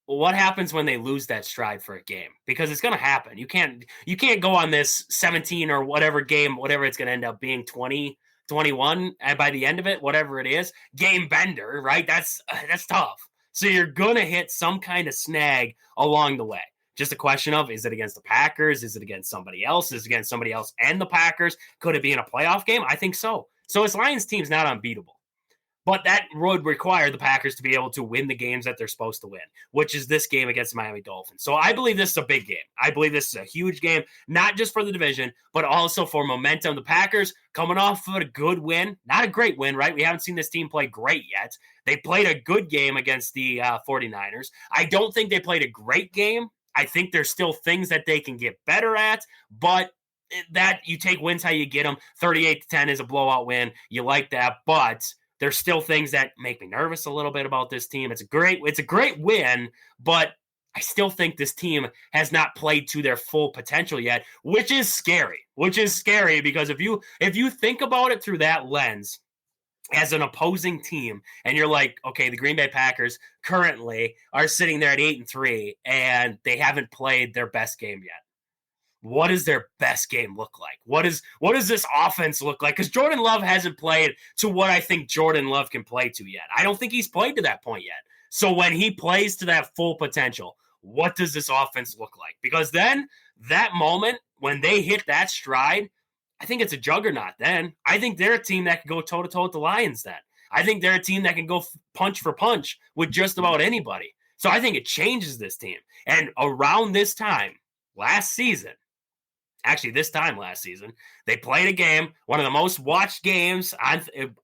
Well, what happens when they lose that stride for a game? Because it's going to happen. You can't go on this 17 or whatever game, whatever it's going to end up being, 20, 21, and by the end of it, whatever it is, game bender, right? That's tough. So you're going to hit some kind of snag along the way. Just a question of, is it against the Packers? Is it against somebody else? Is it against somebody else and the Packers? Could it be in a playoff game? I think so. So this Lions team's not unbeatable. But that would require the Packers to be able to win the games that they're supposed to win, which is this game against the Miami Dolphins. So I believe this is a big game. I believe this is a huge game, not just for the division, but also for momentum. The Packers coming off of a good win, not a great win, right? We haven't seen this team play great yet. They played a good game against the 49ers. I don't think they played a great game. I think there's still things that they can get better at, but that you take wins how you get them. 38-10 is a blowout win. You like that, but there's still things that make me nervous a little bit about this team. It's a great win, but I still think this team has not played to their full potential yet, which is scary. Because if you think about it through that lens as an opposing team, and you're like, okay, the Green Bay Packers currently are sitting there at 8-3, and they haven't played their best game yet. What does their best game look like? What does this offense look like? Because Jordan Love hasn't played to what I think Jordan Love can play to yet. I don't think he's played to that point yet. So when he plays to that full potential, what does this offense look like? Because then that moment when they hit that stride, I think it's a juggernaut then. I think they're a team that can go toe-to-toe with the Lions then. I think they're a team that can go punch for punch with just about anybody. So I think it changes this team. And around this time, this time last season, they played a game, one of the most watched games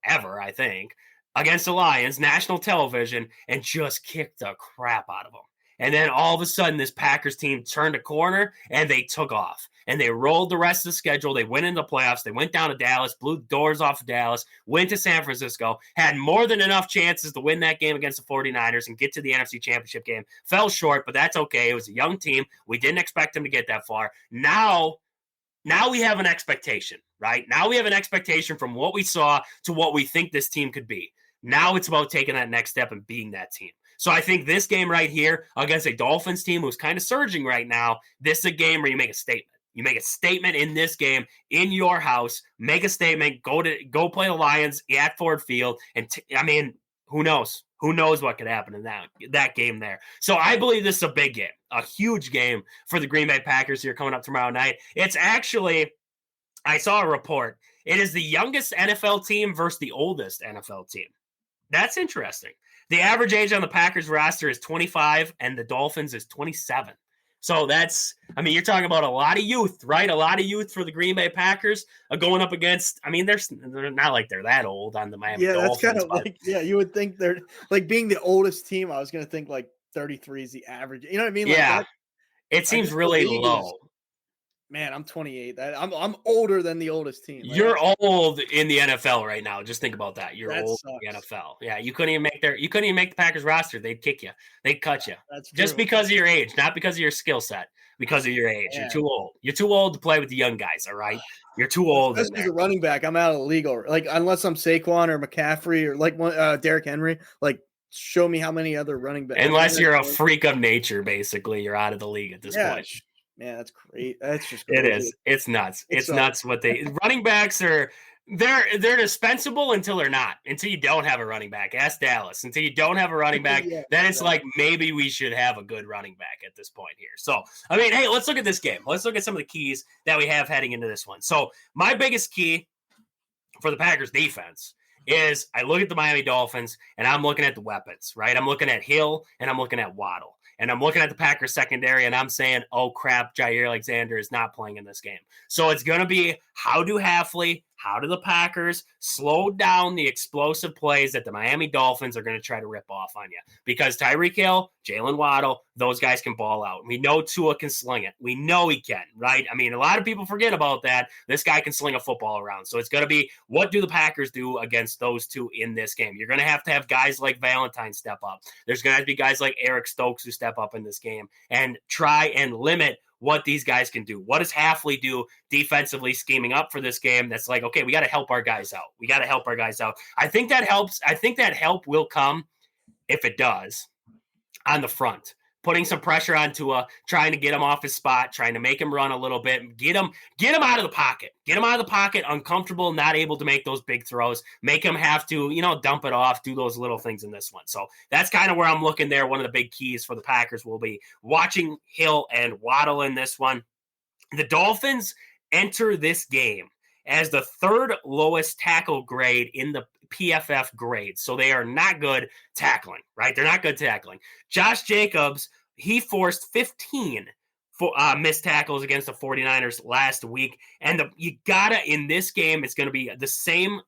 ever, I think, against the Lions, national television, and just kicked the crap out of them. And then all of a sudden, this Packers team turned a corner, and they took off. And they rolled the rest of the schedule. They went into the playoffs. They went down to Dallas, blew the doors off of Dallas, went to San Francisco, had more than enough chances to win that game against the 49ers and get to the NFC Championship game. Fell short, but that's okay. It was a young team. We didn't expect them to get that far. Now we have an expectation, right? Now we have an expectation from what we saw to what we think this team could be. Now it's about taking that next step and being that team. So I think this game right here against a Dolphins team who's kind of surging right now, this is a game where you make a statement. You make a statement in this game in your house, make a statement, go play the Lions at Ford Field. And who knows? Who knows what could happen in that game there. So I believe this is a big game, a huge game for the Green Bay Packers here coming up tomorrow night. It's actually, I saw a report. It is the youngest NFL team versus the oldest NFL team. That's interesting. The average age on the Packers roster is 25 and the Dolphins is 27. So you're talking about a lot of youth, right? A lot of youth for the Green Bay Packers going up against, they're not like they're that old on the Miami Dolphins. Yeah, that's kind of you would think they're like being the oldest team. I was going to think like 33 is the average. You know what I mean? Like yeah. It seems really low. Man, I'm 28. I'm older than the oldest team. Like, you're old in the NFL right now. Just think about that. You're old in the NFL. Yeah, you couldn't even make the Packers roster. They'd kick you. They'd cut you. That's true. Just because of your age, not because of your skill set. Because of your age. Yeah. You're too old. You're too old to play with the young guys, all right? You're too old. As a running back, I'm out of the league. Like, unless I'm Saquon or McCaffrey or like Derrick Henry, like, show me how many other running backs. Unless you're a freak of nature, basically, you're out of the league at this point. Man, that's great. That's just crazy. It is. It's nuts. It's nuts what running backs are. They're dispensable until they're not. Until you don't have a running back. Ask Dallas. Until you don't have a running back, then it's like maybe we should have a good running back at this point here. So, hey, let's look at this game. Let's look at some of the keys that we have heading into this one. So, my biggest key for the Packers defense is I look at the Miami Dolphins and I'm looking at the weapons, right? I'm looking at Hill and I'm looking at Waddle. And I'm looking at the Packers secondary and I'm saying, oh crap, Jair Alexander is not playing in this game. So it's going to be how do how do the Packers slow down the explosive plays that the Miami Dolphins are going to try to rip off on you? Because Tyreek Hill, Jalen Waddle, those guys can ball out. We know Tua can sling it. We know he can, right? I mean, a lot of people forget about that. This guy can sling a football around. So it's going to be, what do the Packers do against those two in this game? You're going to have guys like Valentine step up. There's going to have to be guys like Eric Stokes who step up in this game and try and limit what these guys can do. What does Halfley do defensively scheming up for this game? That's like, okay, we got to help our guys out. I think that helps. I think that help will come, if it does, on the front. Putting some pressure on Tua, trying to get him off his spot, trying to make him run a little bit, get him out of the pocket. Get him out of the pocket, uncomfortable, not able to make those big throws, make him have to, dump it off, do those little things in this one. So that's kind of where I'm looking there. One of the big keys for the Packers will be watching Hill and Waddle in this one. The Dolphins enter this game as the third lowest tackle grade in the PFF grade. So they are not good tackling, right? They're not good tackling. Josh Jacobs, he forced 15 missed tackles against the 49ers last week. And you gotta, in this game, it's going to be the same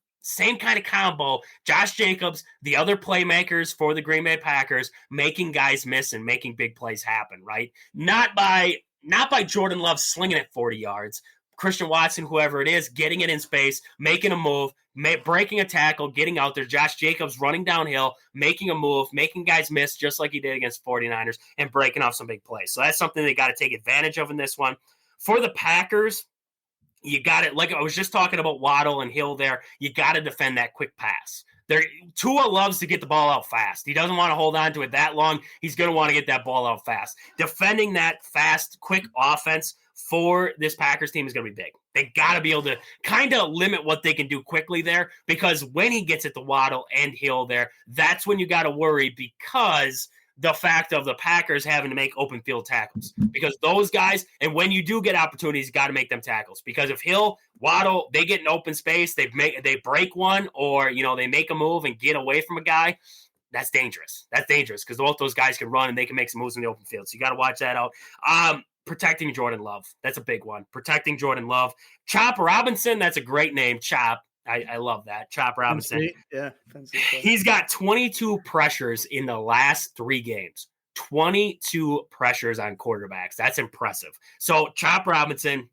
kind of combo. Josh Jacobs, the other playmakers for the Green Bay Packers, making guys miss and making big plays happen, right? Not by Jordan Love slinging it 40 yards. Christian Watson, whoever it is, getting it in space, making a move, breaking a tackle, getting out there. Josh Jacobs running downhill, making a move, making guys miss just like he did against 49ers and breaking off some big plays. So that's something they got to take advantage of in this one. For the Packers, you got it. Like I was just talking about Waddle and Hill there, you got to defend that quick pass. Tua loves to get the ball out fast. He doesn't want to hold on to it that long. He's going to want to get that ball out fast. Defending that fast, quick offense for this Packers team is going to be big. They got to be able to kind of limit what they can do quickly there, because when he gets it to Waddle and Hill there, that's when you got to worry, because the fact of the Packers having to make open field tackles, because those guys, and when you do get opportunities, you got to make them tackles, because if Hill, Waddle, they get in open space, they break one, or they make a move and get away from a guy, that's dangerous. That's dangerous, because both those guys can run and they can make some moves in the open field. So you got to watch that out. Protecting Jordan Love, that's a big one. Protecting Jordan Love. Chop Robinson, that's a great name. Chop. I love that. Chop Robinson. Yeah. He's got 22 pressures in the last 3 games. 22 pressures on quarterbacks. That's impressive. So Chop Robinson,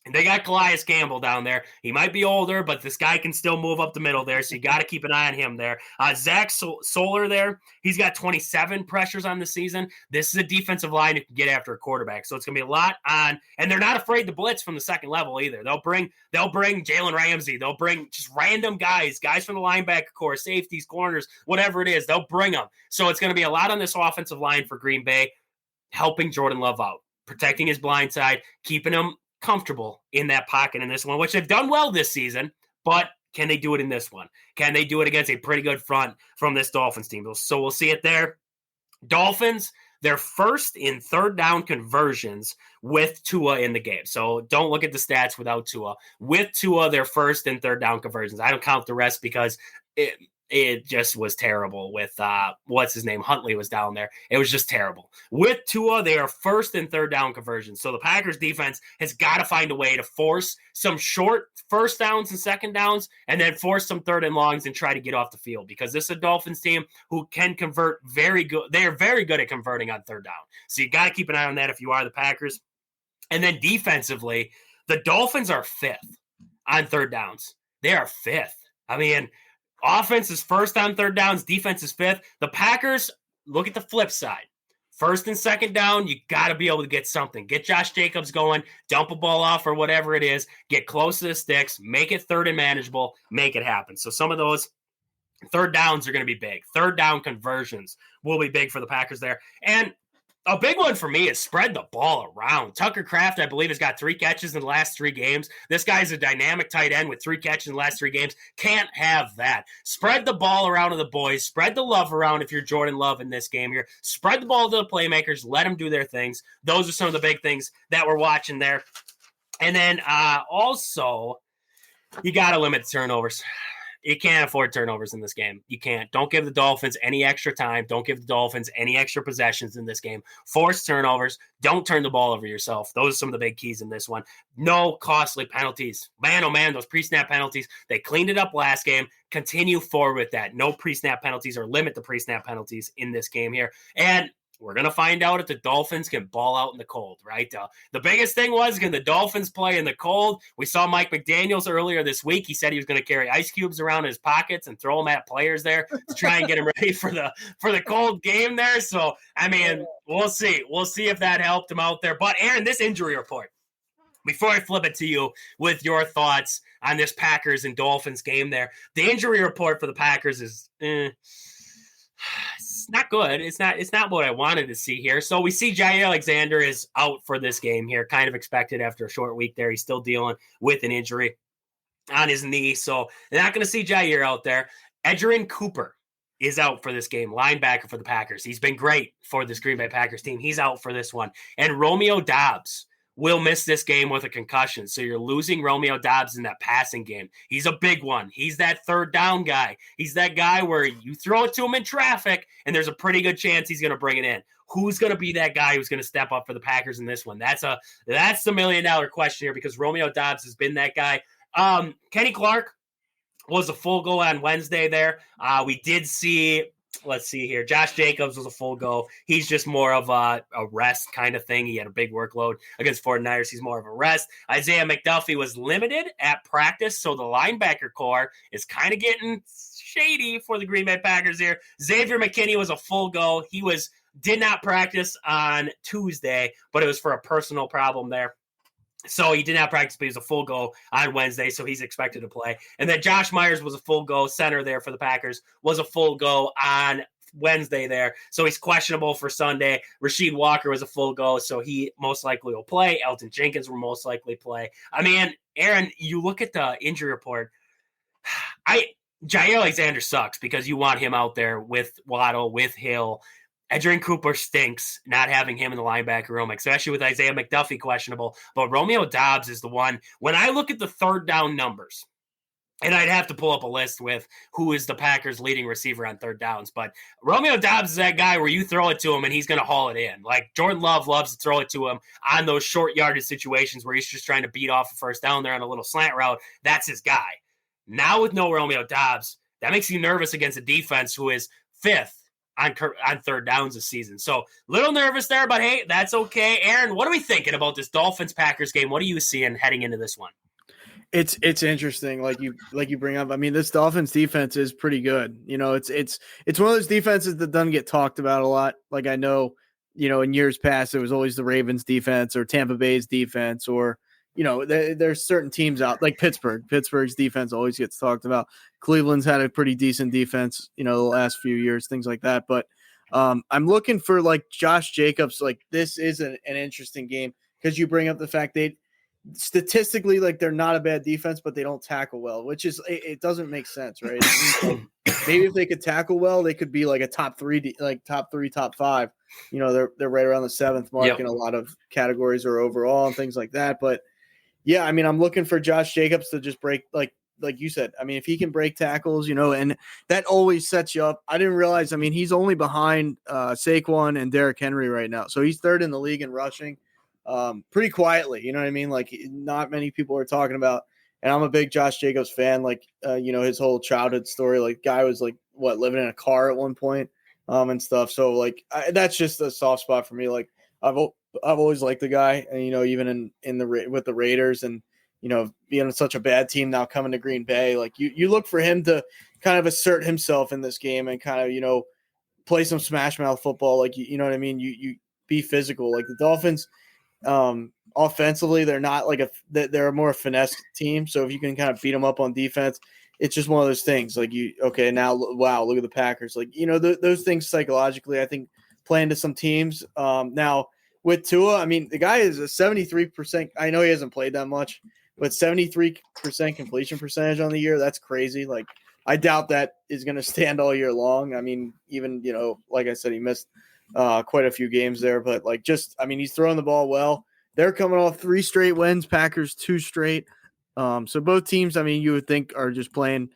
and they got Calais Campbell down there. He might be older, but this guy can still move up the middle there, so you got to keep an eye on him there. Zach Solar there, he's got 27 pressures on the season. This is a defensive line who can get after a quarterback, so it's going to be a lot on, and they're not afraid to blitz from the second level either. They'll bring Jalen Ramsey. They'll bring just random guys from the linebacker core, safeties, corners, whatever it is. They'll bring them. So it's going to be a lot on this offensive line for Green Bay, helping Jordan Love out, protecting his blind side, keeping him comfortable in that pocket in this one, which they've done well this season, but can they do it in this one? Can they do it against a pretty good front from this Dolphins team? So we'll see it there. Dolphins, they're first in third down conversions with Tua in the game. So don't look at the stats without Tua. With Tua, they're first in third down conversions. I don't count the rest because it just was terrible with what's his name? Huntley was down there. It was just terrible. With Tua, they are first in third down conversions. So the Packers defense has got to find a way to force some short first downs and second downs, and then force some third and longs and try to get off the field, because this is a Dolphins team who can convert very good. They are very good at converting on third down. So you got to keep an eye on that if you are the Packers. And then defensively, the Dolphins are 5th on third downs. They are 5th. I mean, offense is first on third downs. Defense is 5th. The Packers, look at the flip side. First and second down, you got to be able to get something. Get Josh Jacobs going, dump a ball off or whatever it is, get close to the sticks, make it third and manageable, make it happen. So some of those third downs are going to be big. Third down conversions will be big for the Packers there. And a big one for me is spread the ball around. Tucker Kraft, I believe, has got 3 catches in the last 3 games. This guy's a dynamic tight end with 3 catches in the last 3 games. Can't have that. Spread the ball around to the boys. Spread the love around if you're Jordan Love in this game here. Spread the ball to the playmakers. Let them do their things. Those are some of the big things that we're watching there. And then also, you got to limit turnovers. You can't afford turnovers in this game. You can't. Don't give the Dolphins any extra time. Don't give the Dolphins any extra possessions in this game. Force turnovers. Don't turn the ball over yourself. Those are some of the big keys in this one. No costly penalties. Man, oh man, those pre-snap penalties. They cleaned it up last game. Continue forward with that. No pre-snap penalties or limit the pre-snap penalties in this game here. And we're going to find out if the Dolphins can ball out in the cold, right? The biggest thing was, can the Dolphins play in the cold? We saw Mike McDaniels earlier this week. He said he was going to carry ice cubes around in his pockets and throw them at players there to try and get them ready for the cold game there. So, I mean, we'll see. We'll see if that helped him out there. But, Aaron, this injury report, before I flip it to you with your thoughts on this Packers and Dolphins game there, the injury report for the Packers is it's not good. It's not what I wanted to see here. So we see Jair Alexander is out for this game here, kind of expected after a short week there. He's still dealing with an injury on his knee. So they're not going to see Jair out there. Edgerrin Cooper is out for this game, linebacker for the Packers. He's been great for this Green Bay Packers team. He's out for this one. And Romeo Doubs will miss this game with a concussion. So you're losing Romeo Doubs in that passing game. He's a big one. He's that third down guy. He's that guy where you throw it to him in traffic, and there's a pretty good chance he's going to bring it in. Who's going to be that guy who's going to step up for the Packers in this one? That's the $1 million question here, because Romeo Doubs has been that guy. Kenny Clark was a full go on Wednesday there. We did see, let's see here, Josh Jacobs was a full go. He's just more of a rest kind of thing. He had a big workload against 49ers. He's more of a rest. Isaiah McDuffie was limited at practice, so the linebacker core is kind of getting shady for the Green Bay Packers here. Xavier McKinney was a full go. He did not practice on Tuesday, but it was for a personal problem there. So he did not practice, but he was a full go on Wednesday, so he's expected to play. And then Josh Myers was a full go. Center there for the Packers was a full go on Wednesday there. So he's questionable for Sunday. Rasheed Walker was a full go, so he most likely will play. Elton Jenkins will most likely play. I mean, Aaron, you look at the injury report. Jair Alexander sucks because you want him out there with Waddle, with Hill. Edgerrin Cooper stinks not having him in the linebacker room, especially with Isaiah McDuffie questionable. But Romeo Doubs is the one. When I look at the third down numbers, and I'd have to pull up a list with who is the Packers' leading receiver on third downs, but Romeo Doubs is that guy where you throw it to him and he's going to haul it in. Like Jordan Love loves to throw it to him on those short yardage situations where he's just trying to beat off a first down there on a little slant route. That's his guy. Now with no Romeo Doubs, that makes you nervous against a defense who is fifth on third downs this season. So a little nervous there, but hey, that's okay. Aaron, what are we thinking about this Dolphins-Packers game? What are you seeing heading into this one? It's interesting, like you bring up. I mean, this Dolphins defense is pretty good. You know, it's one of those defenses that doesn't get talked about a lot. Like I know, you know, in years past, it was always the Ravens defense or Tampa Bay's defense, or you know, there's certain teams out like Pittsburgh. Pittsburgh's defense always gets talked about. Cleveland's had a pretty decent defense, you know, the last few years, things like that. But I'm looking for like Josh Jacobs. Like this is an interesting game because you bring up the fact they statistically, like they're not a bad defense, but they don't tackle well, which is it doesn't make sense, right? Like, maybe if they could tackle well, they could be like a top three, top five. You know, they're right around the seventh mark in a lot of categories or overall and things like that. But yeah, I mean, I'm looking for Josh Jacobs to just break, like you said. I mean, if he can break tackles, you know, and that always sets you up. I didn't realize. I mean, he's only behind Saquon and Derrick Henry right now, so he's third in the league in rushing, pretty quietly. You know what I mean? Like, not many people are talking about. And I'm a big Josh Jacobs fan. Like, you know, his whole childhood story. Like, guy was like living in a car at one point, and stuff. So like, that's just a soft spot for me. Like, I've always liked the guy, and you know, even with the Raiders, and you know, being such a bad team now coming to Green Bay, like you look for him to kind of assert himself in this game and kind of, you know, play some smash mouth football, like you know what I mean. You be physical. Like the Dolphins, offensively, they're not like they're a more finesse team. So if you can kind of beat them up on defense, it's just one of those things. Like now, wow, look at the Packers. Like, you know, those things psychologically, I think, play into some teams. Now. With Tua, I mean, the guy is a 73%. I know he hasn't played that much, but 73% completion percentage on the year. That's crazy. Like, I doubt that is going to stand all year long. I mean, even, you know, like I said, he missed quite a few games there, but like I mean, he's throwing the ball well. They're coming off 3 straight wins, Packers 2 straight. So both teams, I mean, you would think are just playing,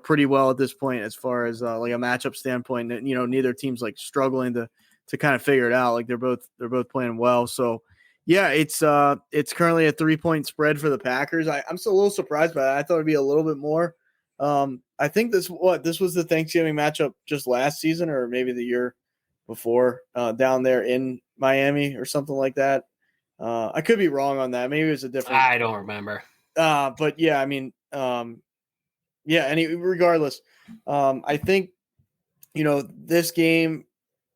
pretty well at this point as far as like a matchup standpoint. And, neither team's like struggling to kind of figure it out. Like they're both playing well. So yeah, it's currently a 3-point spread for the Packers. I'm still a little surprised by that. I thought it'd be a little bit more. I think this was the Thanksgiving matchup just last season or maybe the year before down there in Miami or something like that. I could be wrong on that. Maybe it was a different. I don't remember. But yeah, I mean, regardless, I think, this game,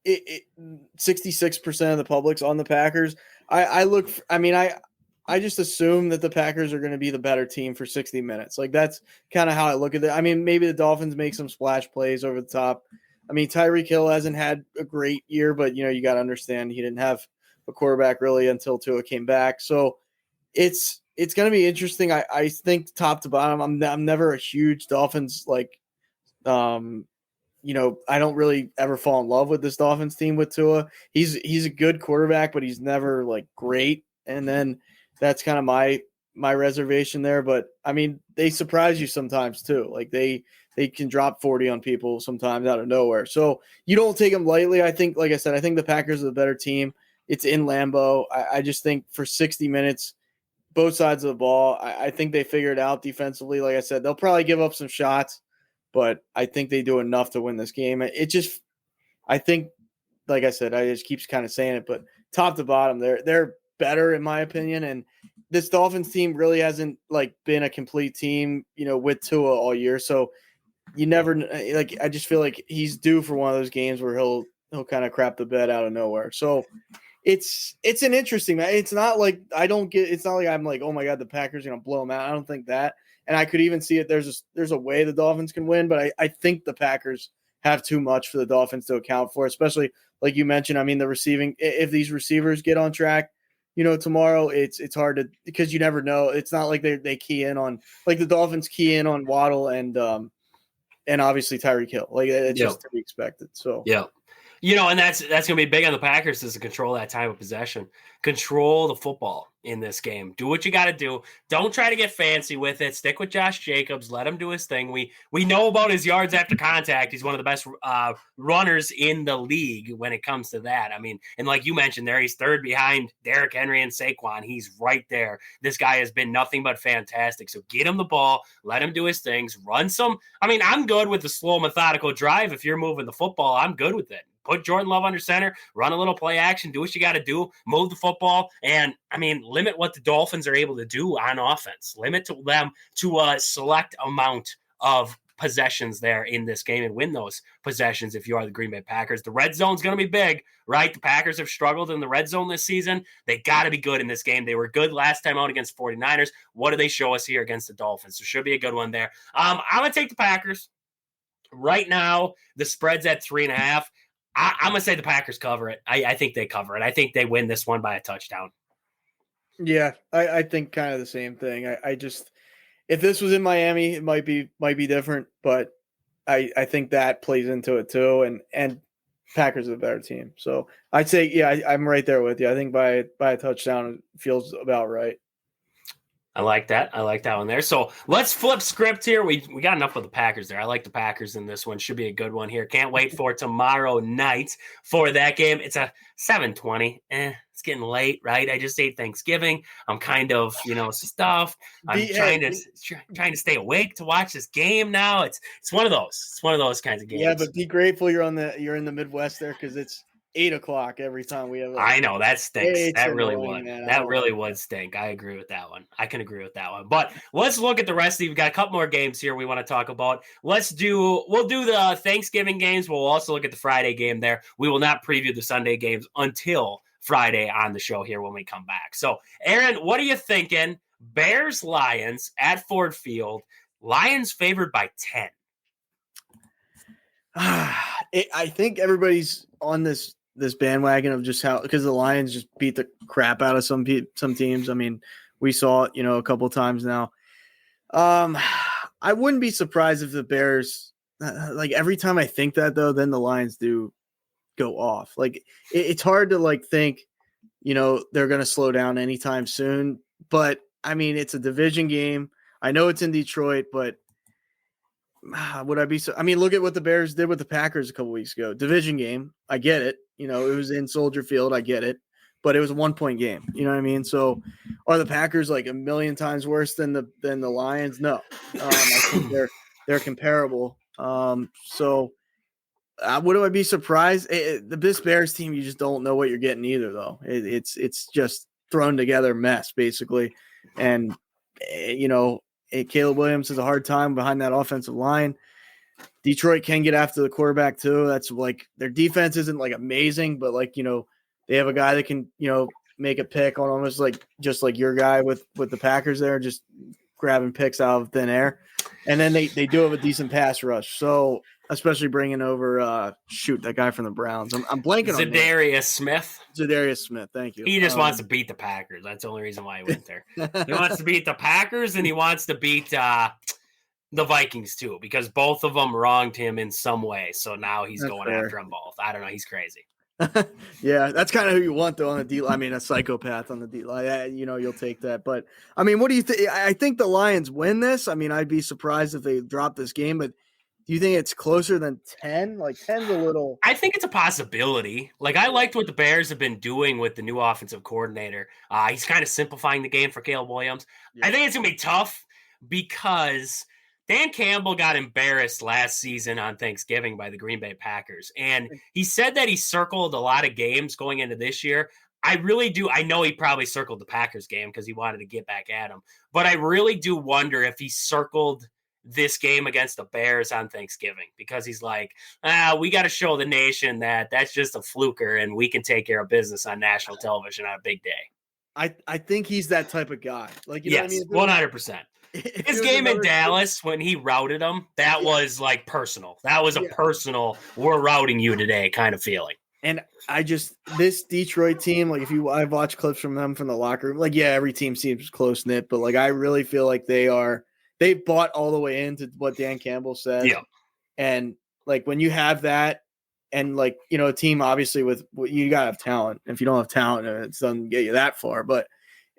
66% of the public's on the Packers. I just assume that the Packers are going to be the better team for 60 minutes. Like that's kind of how I look at it. I mean, maybe the Dolphins make some splash plays over the top. I mean, Tyreek Hill hasn't had a great year, but you got to understand he didn't have a quarterback really until Tua came back. So it's going to be interesting. I think top to bottom, I'm never a huge Dolphins I don't really ever fall in love with this Dolphins team with Tua. He's a good quarterback, but he's never like great. And then that's kind of my reservation there. But I mean, they surprise you sometimes too. Like they can drop 40 on people sometimes out of nowhere. So you don't take them lightly. I think, like I said, I think the Packers are the better team. It's in Lambeau. I just think for 60 minutes, both sides of the ball, I think they figured it out defensively. Like I said, they'll probably give up some shots, but I think they do enough to win this game. I think, like I said, I just keep kind of saying it, but top to bottom, they're better in my opinion. And this Dolphins team really hasn't like been a complete team, with Tua all year. So you never like. I just feel like he's due for one of those games where he'll kind of crap the bed out of nowhere. So it's an interesting match. It's not like it's not like I'm like, oh my God, the Packers are going to blow them out. I don't think that. And I could even see it. There's a way the Dolphins can win, but I think the Packers have too much for the Dolphins to account for, especially like you mentioned. I mean, the receiving, if these receivers get on track, tomorrow it's hard to, because you never know. It's not like they key in on, like the Dolphins key in on Waddle and obviously Tyreek Hill. Like it's just to be expected. So yeah. And that's going to be big on the Packers is to control that time of possession, control the football in this game. Do what you got to do. Don't try to get fancy with it. Stick with Josh Jacobs. Let him do his thing. We know about his yards after contact. He's one of the best runners in the league when it comes to that. I mean, and like you mentioned there, he's third behind Derrick Henry and Saquon. He's right there. This guy has been nothing but fantastic. So get him the ball. Let him do his things. Run some. I mean, I'm good with the slow, methodical drive. If you're moving the football, I'm good with it. Put Jordan Love under center, run a little play action, do what you got to do, move the football, and, I mean, limit what the Dolphins are able to do on offense. Limit them to a select amount of possessions there in this game and win those possessions if you are the Green Bay Packers. The red zone is going to be big, right? The Packers have struggled in the red zone this season. They got to be good in this game. They were good last time out against 49ers. What do they show us here against the Dolphins? So should be a good one there. I'm going to take the Packers. Right now, the spread's at 3.5. I'm going to say the Packers cover it. I think they cover it. I think they win this one by a touchdown. Yeah, I think kind of the same thing. I just, if this was in Miami, it might be different, but I think that plays into it too. And Packers are the better team. So I'd say, yeah, I'm right there with you. I think by a touchdown, it feels about right. I like that. I like that one there. So let's flip script here. We got enough of the Packers there. I like the Packers in this one. Should be a good one here. Can't wait for tomorrow night for that game. It's a 7:20. It's getting late, right? I just ate Thanksgiving. I'm kind of, stuffed. I'm trying to stay awake to watch this game now. It's one of those. It's one of those kinds of games. Yeah, but be grateful you're in the Midwest there, because it's 8:00 every time we have. I know that stinks. That really would. That really would stink. I agree with that one. I can agree with that one. But let's look at the rest of these. We've got a couple more games here we want to talk about. We'll do the Thanksgiving games. We'll also look at the Friday game there. We will not preview the Sunday games until Friday on the show here when we come back. So, Aaron, what are you thinking? Bears Lions at Ford Field. Lions favored by 10. I think everybody's on this bandwagon of just how, because the Lions just beat the crap out of some teams. I mean, we saw it, a couple of times now. I wouldn't be surprised if the Bears, like every time I think that though, then the Lions do go off. Like it's hard to think, they're going to slow down anytime soon. But I mean, it's a division game. I know it's in Detroit, but would I be so? I mean, look at what the Bears did with the Packers a couple weeks ago. Division game, I get it. It was in Soldier Field, I get it, but it was a 1-point game. You know what I mean? So, are the Packers like a million times worse than the Lions? No, I think they're comparable. So, would I be surprised? This Bears team, you just don't know what you're getting either, though. It's just thrown together mess basically, and Caleb Williams has a hard time behind that offensive line. Detroit can get after the quarterback too. That's like their defense isn't like amazing, but they have a guy that can make a pick on almost like just like your guy with the Packers there, just grabbing picks out of thin air. And then they do have a decent pass rush. So especially bringing over that guy from the Browns. I'm blanking on Zadarius Smith. Thank you. He just wants to beat the Packers. That's the only reason why he went there. He wants to beat the Packers and he wants to beat the Vikings too, because both of them wronged him in some way. So now he's going after them both. I don't know. He's crazy. Yeah, that's kind of who you want though on the D line. I mean, a psychopath on the D line. You'll take that. But I mean, what do you think? I think the Lions win this. I mean, I'd be surprised if they drop this game, but do you think it's closer than 10? Like 10's a little. I think it's a possibility. Like I liked what the Bears have been doing with the new offensive coordinator. He's kind of simplifying the game for Caleb Williams. Yeah. I think it's gonna be tough because Dan Campbell got embarrassed last season on Thanksgiving by the Green Bay Packers. And he said that he circled a lot of games going into this year. I really do. I know he probably circled the Packers game because he wanted to get back at him. But I really do wonder if he circled this game against the Bears on Thanksgiving because he's like, we got to show the nation that that's just a fluker and we can take care of business on national television on a big day. I think he's that type of guy. Like, yes, what I mean? 100%. His game in Dallas when he routed them, that was like personal. That was a personal, we're routing you today kind of feeling. And this Detroit team, like I've watched clips from them from the locker room, like, every team seems close knit, but like, I really feel like they bought all the way into what Dan Campbell said. Yeah. And like, when you have that and like, a team obviously you gotta have talent. If you don't have talent, it doesn't get you that far, but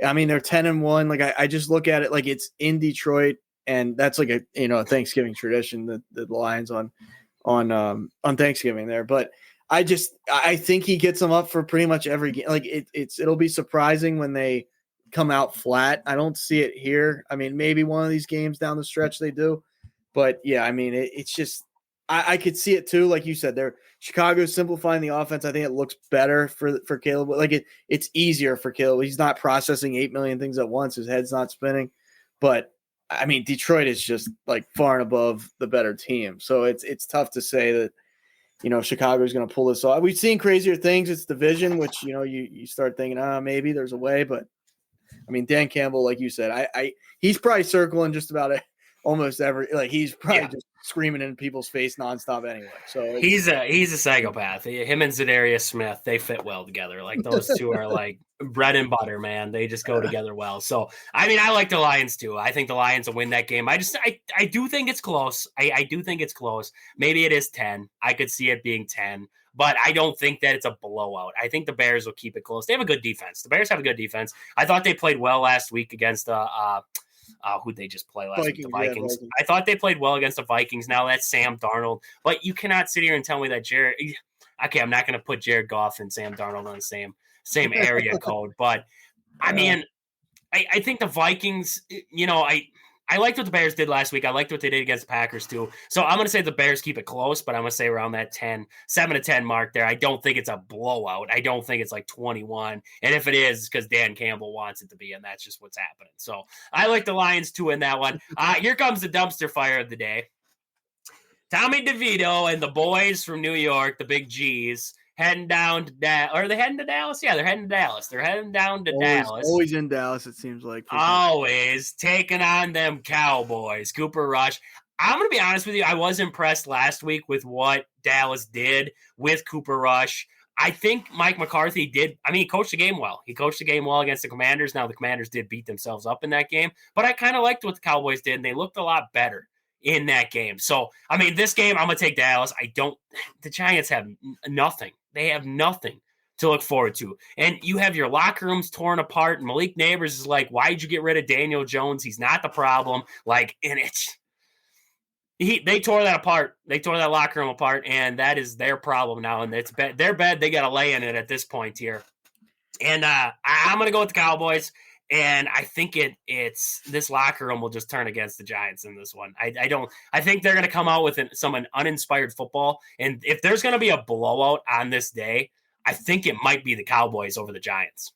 I mean, they're 10-1. Like I just look at it like it's in Detroit, and that's like a Thanksgiving tradition that the Lions on Thanksgiving there. But I think he gets them up for pretty much every game. Like it'll be surprising when they come out flat. I don't see it here. I mean, maybe one of these games down the stretch they do, but yeah, I mean, it's just I could see it too. Like you said, Chicago's simplifying the offense. I think it looks better for Caleb. Like it's easier for Caleb. He's not processing 8 million things at once. His head's not spinning. But I mean, Detroit is just like far and above the better team. So it's tough to say that Chicago's going to pull this off. We've seen crazier things. It's division, which you start thinking, maybe there's a way. But I mean, Dan Campbell, like you said, he's probably circling just about almost every, like he's probably just screaming in people's face nonstop anyway. So he's a psychopath. Him and Zadarius Smith, they fit well together. Like those two are like bread and butter, man. They just go together well. So I mean, I like the Lions too. I think the Lions will win that game. I do think it's close. I do think it's close. Maybe it is 10. I could see it being 10. But I don't think that it's a blowout. I think the Bears will keep it close. They have a good defense. The Bears have a good defense. I thought they played well last week against who'd they just play last week? The Vikings. Yeah, I thought they played well against the Vikings. Now that's Sam Darnold. But you cannot sit here and tell me that okay, I'm not going to put Jared Goff and Sam Darnold on the same area code. But, I mean, I think the Vikings, I liked what the Bears did last week. I liked what they did against the Packers too. So I'm going to say the Bears keep it close, but I'm going to say around that 7-10 mark there. I don't think it's a blowout. I don't think it's like 21. And if it is, it's because Dan Campbell wants it to be, and that's just what's happening. So I like the Lions too in that one. Here comes the dumpster fire of the day. Tommy DeVito and the boys from New York, the Big G's, heading down to Dallas. Are they heading to Dallas? Yeah, they're heading to Dallas. They're heading down to Dallas. Always in Dallas, it seems like. Always taking on them Cowboys. Cooper Rush. I'm going to be honest with you. I was impressed last week with what Dallas did with Cooper Rush. I think Mike McCarthy he coached the game well. He coached the game well against the Commanders. Now, the Commanders did beat themselves up in that game, but I kind of liked what the Cowboys did, and they looked a lot better in that game. So, I mean, this game, I'm going to take Dallas. The Giants have nothing. They have nothing to look forward to. And you have your locker rooms torn apart, and Malik Neighbors is like, why'd you get rid of Daniel Jones? He's not the problem. Like, and They tore that apart. They tore that locker room apart, and that is their problem now. And it's their bed. They got to lay in it at this point here. And I'm going to go with the Cowboys. And I think it's this locker room will just turn against the Giants in this one. I think they're going to come out with some uninspired football. And if there's going to be a blowout on this day, I think it might be the Cowboys over the Giants.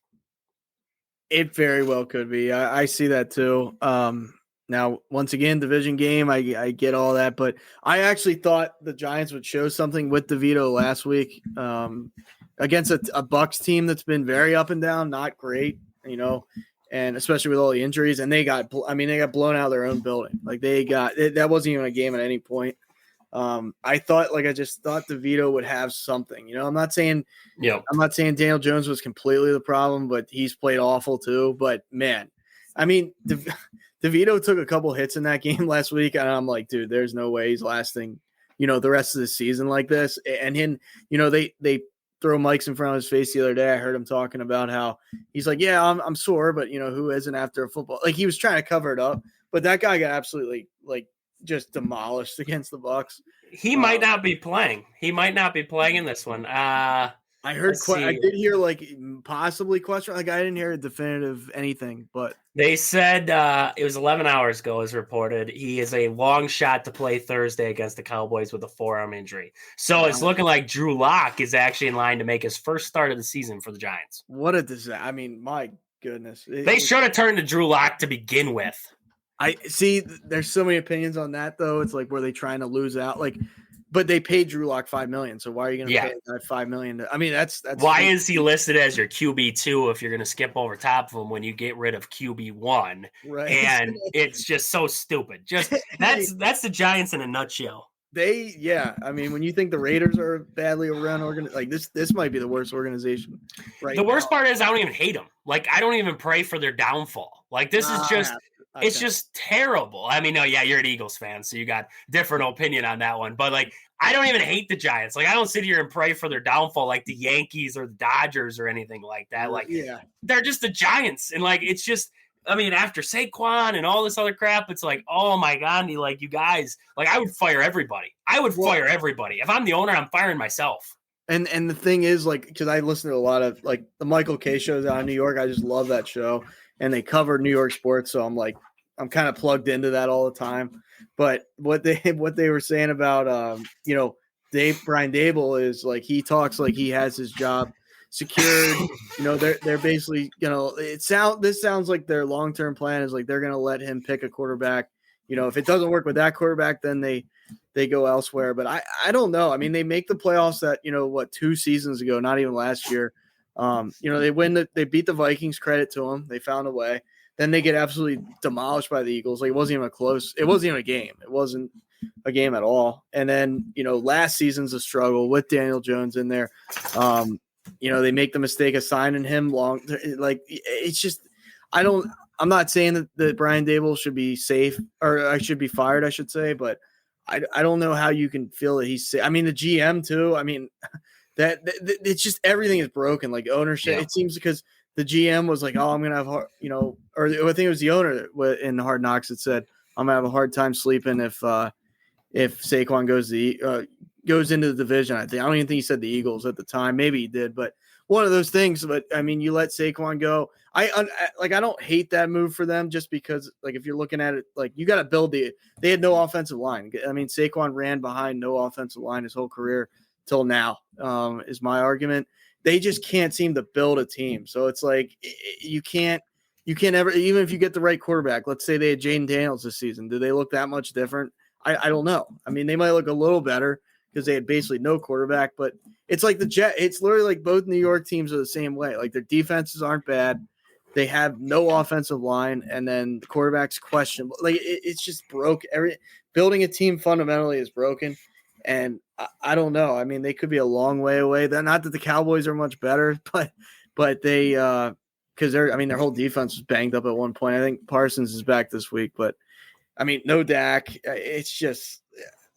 It very well could be. I see that too. Now, once again, division game, I get all that, but I actually thought the Giants would show something with DeVito last week against a Bucs team that's been very up and down, not great, and especially with all the injuries. And they got blown out of their own building. Like that wasn't even a game at any point. I just thought DeVito would have something. I'm not saying Daniel Jones was completely the problem, but he's played awful too. But man, I mean, DeVito took a couple hits in that game last week, and I'm like, dude, there's no way he's lasting, the rest of the season like this. And him, they throw mics in front of his face the other day. I heard him talking about how he's like, yeah, I'm sore, but who isn't after a football? Like he was trying to cover it up, but that guy got absolutely just demolished against the Bucs. He might not be playing. He might not be playing in this one. I heard. I did hear possibly question. I didn't hear a definitive anything, but they said it was 11 hours ago, as reported. He is a long shot to play Thursday against the Cowboys with a forearm injury. So it's looking like Drew Lock is actually in line to make his first start of the season for the Giants. What a disaster! I mean, my goodness, they should have turned to Drew Lock to begin with. I see. There's so many opinions on that, though. It's like, were they trying to lose out? But they paid Drew Lock $5 million. So why are you going to pay that $5 million? I mean, that's why is he listed as your QB2 if you're going to skip over top of him when you get rid of QB1? Right. And it's just so stupid. Just that's the Giants in a nutshell. I mean, when you think the Raiders are badly run this might be the worst organization. Right. The worst part is I don't even hate them. I don't even pray for their downfall. This is just. It's just terrible. I mean, no, yeah, you're an Eagles fan, so you got different opinion on that one. But I don't even hate the Giants. I don't sit here and pray for their downfall like the Yankees or the Dodgers or anything like that. They're just the Giants, and it's just. I mean, after Saquon and all this other crap, it's oh my God, you guys, I would fire everybody. Fire everybody. If I'm the owner, I'm firing myself. And the thing is, because I listen to a lot of the Michael K shows out in New York. I just love that show. And they cover New York sports, so I'm kind of plugged into that all the time. But what they were saying about Brian Dable is he talks like he has his job secured. They're basically this sounds like their long-term plan is they're going to let him pick a quarterback. If it doesn't work with that quarterback, then they go elsewhere. But I don't know. I mean, they make the playoffs that 2 seasons ago, not even last year. They beat the Vikings, credit to them. They found a way. Then they get absolutely demolished by the Eagles. It wasn't even a game. It wasn't a game at all. And then, last season's a struggle with Daniel Jones in there. They make the mistake of signing him long. It's just, I'm not saying that Brian Dable should be safe or I should be fired, I should say, but I don't know how you can feel that he's safe. I mean, the GM too. I mean, that it's just everything is broken. Ownership, it seems because the GM was I'm gonna have or I think it was the owner in Hard Knocks that said I'm gonna have a hard time sleeping if Saquon goes into the division. I don't even think he said the Eagles at the time. Maybe he did, but one of those things. But I mean, you let Saquon go. I don't hate that move for them just because if you're looking at it, you got to build they had no offensive line. I mean, Saquon ran behind no offensive line his whole career till now, is my argument. They just can't seem to build a team. So it's you can't ever, even if you get the right quarterback, let's say they had Jaden Daniels this season. Do they look that much different? I don't know. I mean, they might look a little better because they had basically no quarterback, but it's the Jet. It's literally both New York teams are the same way. Their defenses aren't bad. They have no offensive line, and then the quarterback's questionable. It's just broke. Building a team fundamentally is broken. And I don't know. I mean, they could be a long way away. Not that the Cowboys are much better, but they because their whole defense was banged up at one point. I think Parsons is back this week, but I mean, no Dak. It's just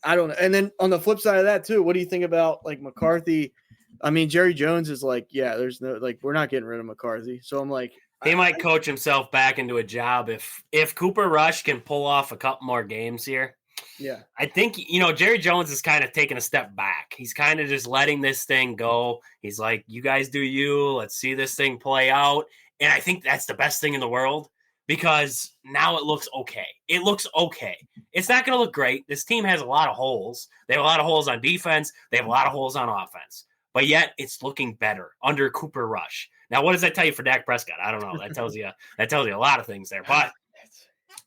I don't know. And then on the flip side of that too, what do you think about McCarthy? I mean, Jerry Jones is there's no we're not getting rid of McCarthy. So I'm he might coach himself back into a job if Cooper Rush can pull off a couple more games here. Yeah. I think, Jerry Jones is kind of taking a step back. He's kind of just letting this thing go. He's like, you guys do you. Let's see this thing play out. And I think that's the best thing in the world because now it looks okay. It looks okay. It's not going to look great. This team has a lot of holes. They have a lot of holes on defense. They have a lot of holes on offense. But yet it's looking better under Cooper Rush. Now, what does that tell you for Dak Prescott? I don't know. That tells you a lot of things there. But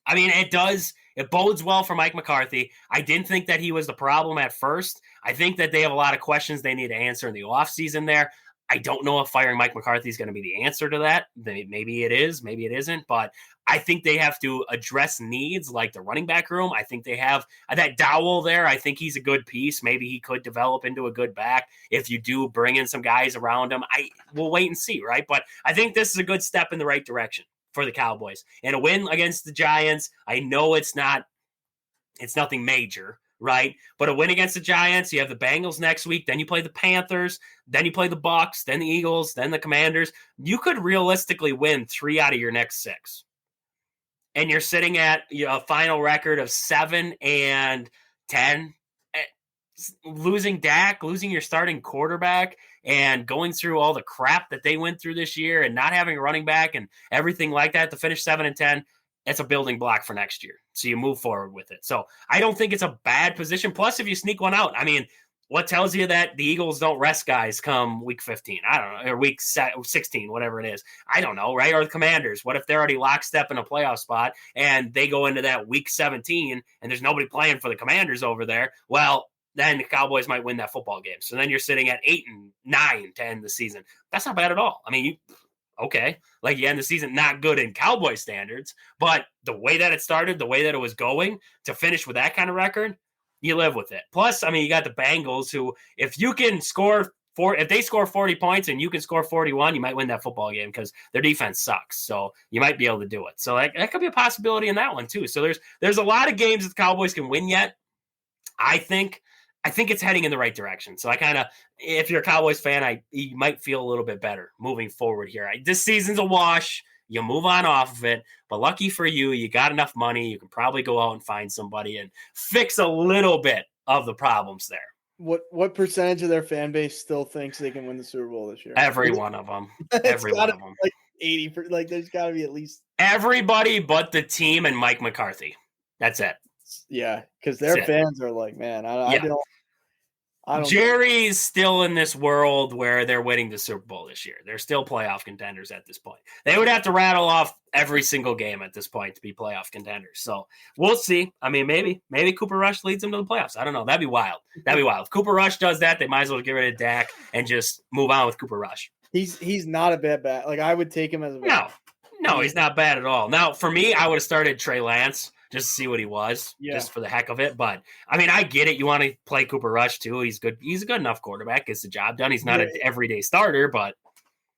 I mean, it bodes well for Mike McCarthy. I didn't think that he was the problem at first. I think that they have a lot of questions they need to answer in the offseason there. I don't know if firing Mike McCarthy is going to be the answer to that. Maybe it is, maybe it isn't. But I think they have to address needs like the running back room. I think they have that Dowell there. I think he's a good piece. Maybe he could develop into a good back if you do bring in some guys around him. We'll wait and see, right? But I think this is a good step in the right direction for the Cowboys. And a win against the Giants, I know it's nothing major, right? But a win against the Giants, you have the Bengals next week, then you play the Panthers, then you play the Bucs, then the Eagles, then the Commanders. You could realistically win 3 out of your next 6. And you're sitting at a final record of 7-10. Losing Dak, losing your starting quarterback, and going through all the crap that they went through this year and not having a running back and everything like that to finish 7-10, it's a building block for next year. So you move forward with it. So I don't think it's a bad position. Plus, if you sneak one out, I mean, what tells you that the Eagles don't rest guys come week 15? I don't know, or week 16, whatever it is. I don't know, right? Or the Commanders. What if they're already lockstep in a playoff spot and they go into that week 17 and there's nobody playing for the Commanders over there? Well, then the Cowboys might win that football game. So then you're sitting at 8-9 to end the season. That's not bad at all. I mean, okay, like you end the season not good in Cowboy standards, but the way that it started, the way that it was going to finish with that kind of record, you live with it. Plus, I mean, you got the Bengals who, if you can score if they score 40 points and you can score 41, you might win that football game because their defense sucks. So you might be able to do it. So that could be a possibility in that one too. So there's a lot of games that the Cowboys can win yet. I think it's heading in the right direction. So if you're a Cowboys fan, you might feel a little bit better moving forward here. This season's a wash. You move on off of it. But lucky for you, you got enough money. You can probably go out and find somebody and fix a little bit of the problems there. What percentage of their fan base still thinks they can win the Super Bowl this year? Every one of them. Every one of them. Like 80%. Like there's got to be at least everybody but the team and Mike McCarthy. That's it. Yeah, because their fans are like, man, I don't. Jerry's still in this world where they're winning the Super Bowl this year. They're still playoff contenders at this point. They would have to rattle off every single game at this point to be playoff contenders. So we'll see. I mean, maybe Cooper Rush leads them to the playoffs. I don't know. That'd be wild. If Cooper Rush does that, they might as well get rid of Dak and just move on with Cooper Rush. He's not a bad bat. Like I would take him as a bad. No, he's not bad at all. Now, for me, I would have started Trey Lance just to see what he was, just for the heck of it. But, I mean, I get it. You want to play Cooper Rush, too. He's good. He's a good enough quarterback. Gets the job done. He's not an everyday starter, but.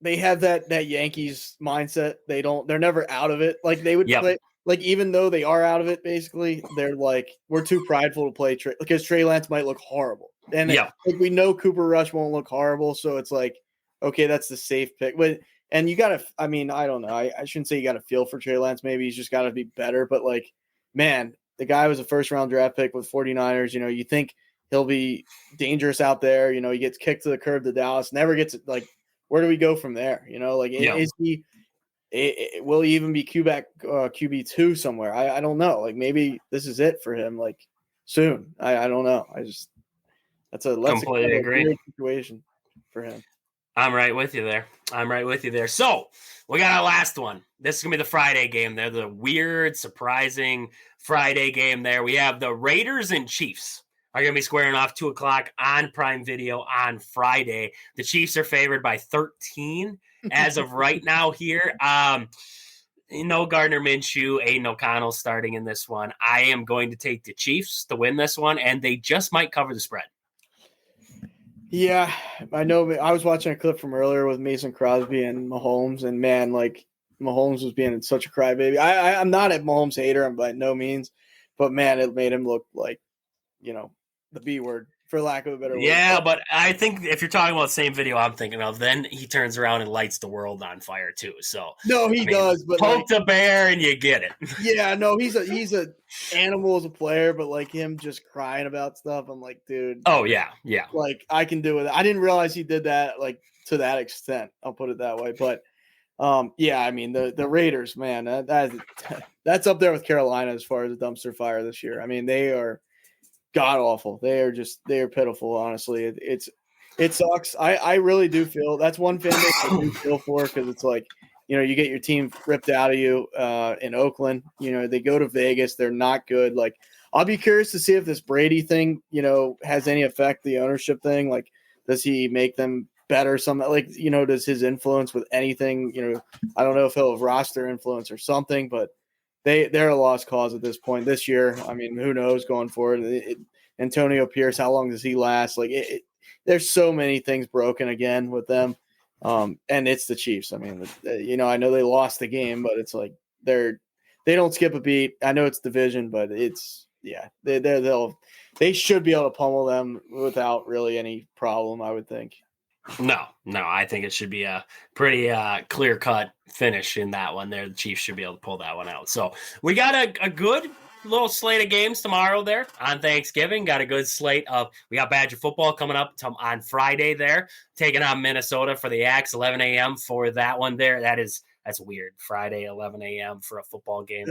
They have that Yankees mindset. They're never out of it. Like, they would play. Like, even though they are out of it, basically, they're like, we're too prideful to play Trey. Because Trey Lance might look horrible. And we know Cooper Rush won't look horrible. So it's like, okay, that's the safe pick. And you got to, I mean, I don't know. I shouldn't say you got to feel for Trey Lance. Maybe he's just got to be better. But, like, man, the guy was a first-round draft pick with 49ers. You know, you think he'll be dangerous out there. You know, he gets kicked to the curb to Dallas. Never gets – like, where do we go from there? You know, like, is he – will he even be QB2 somewhere? I don't know. Like, maybe this is it for him, like, soon. I don't know. That's a completely agree situation for him. I'm right with you there. So we got our last one. This is going to be the Friday game there, the weird, surprising Friday game there. We have the Raiders and Chiefs are going to be squaring off 2 o'clock on Prime Video on Friday. The Chiefs are favored by 13 as of right now here. No Gardner Minshew, Aiden O'Connell starting in this one. I am going to take the Chiefs to win this one, and they just might cover the spread. Yeah, I know. I was watching a clip from earlier with Mason Crosby and Mahomes, and man, like Mahomes was being such a crybaby. I'm not a Mahomes hater, by no means, but man, it made him look like, you know, the B word, for lack of a better word. Yeah, but I think if you're talking about the same video I'm thinking of, then he turns around and lights the world on fire too. So no, he does, but poke the bear and you get it. Yeah, no, he's a animal as a player, but like him just crying about stuff, I'm like, dude. Oh yeah. Like I can do it. I didn't realize he did that like to that extent. I'll put it that way, but. Yeah, I mean the Raiders, man, that's up there with Carolina as far as a dumpster fire this year. I mean, they are god awful. They are pitiful. Honestly, it sucks. I really do feel that's one fan base I do feel for, because it's like, you get your team ripped out of you in Oakland. They go to Vegas. They're not good. Like, I'll be curious to see if this Brady thing, has any effect. The ownership thing, like, does he make them better? Something like, does his influence with anything? I don't know if he'll have roster influence or something, but they're a lost cause at this point this year. I mean, who knows going forward? Antonio Pierce, how long does he last? Like, there's so many things broken again with them, and it's the Chiefs. I mean, I know they lost the game, but it's like they don't skip a beat. I know it's division, but they should be able to pummel them without really any problem, I would think. No, I think it should be a pretty clear-cut finish in that one there. The Chiefs should be able to pull that one out. So we got a good little slate of games tomorrow there on Thanksgiving. Got a good slate we got Badger football coming up on Friday there, taking on Minnesota for the Axe, 11 a.m. for that one there. That's weird. Friday, 11 a.m. for a football game.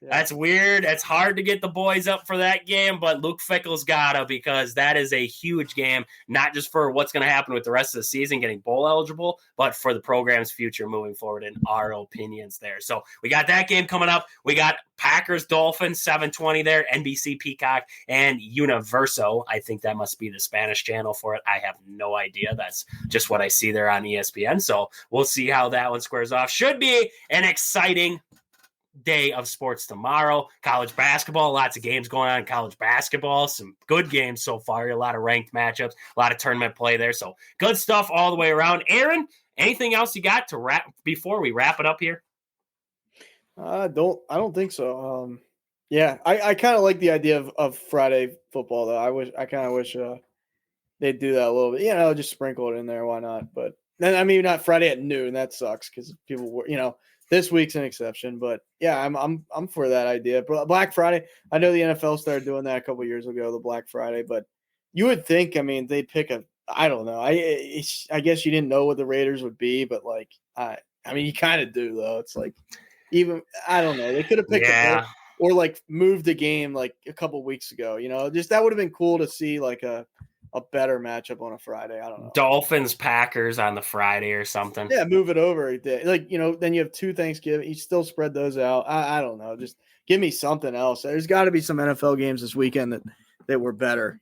That's weird. It's hard to get the boys up for that game, but Luke Fickle's gotta, because that is a huge game, not just for what's going to happen with the rest of the season, getting bowl eligible, but for the program's future moving forward, in our opinions there. So we got that game coming up. We got Packers, Dolphins, 7:20 there, NBC, Peacock, and Universo. I think that must be the Spanish channel for it. I have no idea. That's just what I see there on ESPN. So we'll see how that one squares off. Should be an exciting day of sports tomorrow. College basketball, lots of games going on in college basketball. Some good games so far. A lot of ranked matchups, a lot of tournament play there. So good stuff all the way around. Aaron, anything else you got to wrap before we wrap it up here? I don't think so. Yeah, I kind of like the idea of Friday football though. I kind of wish they'd do that a little bit. Just sprinkle it in there. Why not? But then, I mean, not Friday at noon. That sucks because people were, this week's an exception. But yeah, I'm for that idea. But Black Friday, I know the NFL started doing that a couple years ago, the Black Friday. But you would think, I mean, they'd pick I don't know. I guess you didn't know what the Raiders would be, but like, I mean, you kind of do though. It's like, even, I don't know. They could have picked or like moved the game like a couple weeks ago. Just that would have been cool to see, like a better matchup on a Friday. I don't know. Dolphins, Packers on the Friday or something. Yeah, move it over a day. Like, then you have 2 Thanksgiving. You still spread those out. I don't know. Just give me something else. There's got to be some NFL games this weekend that were better.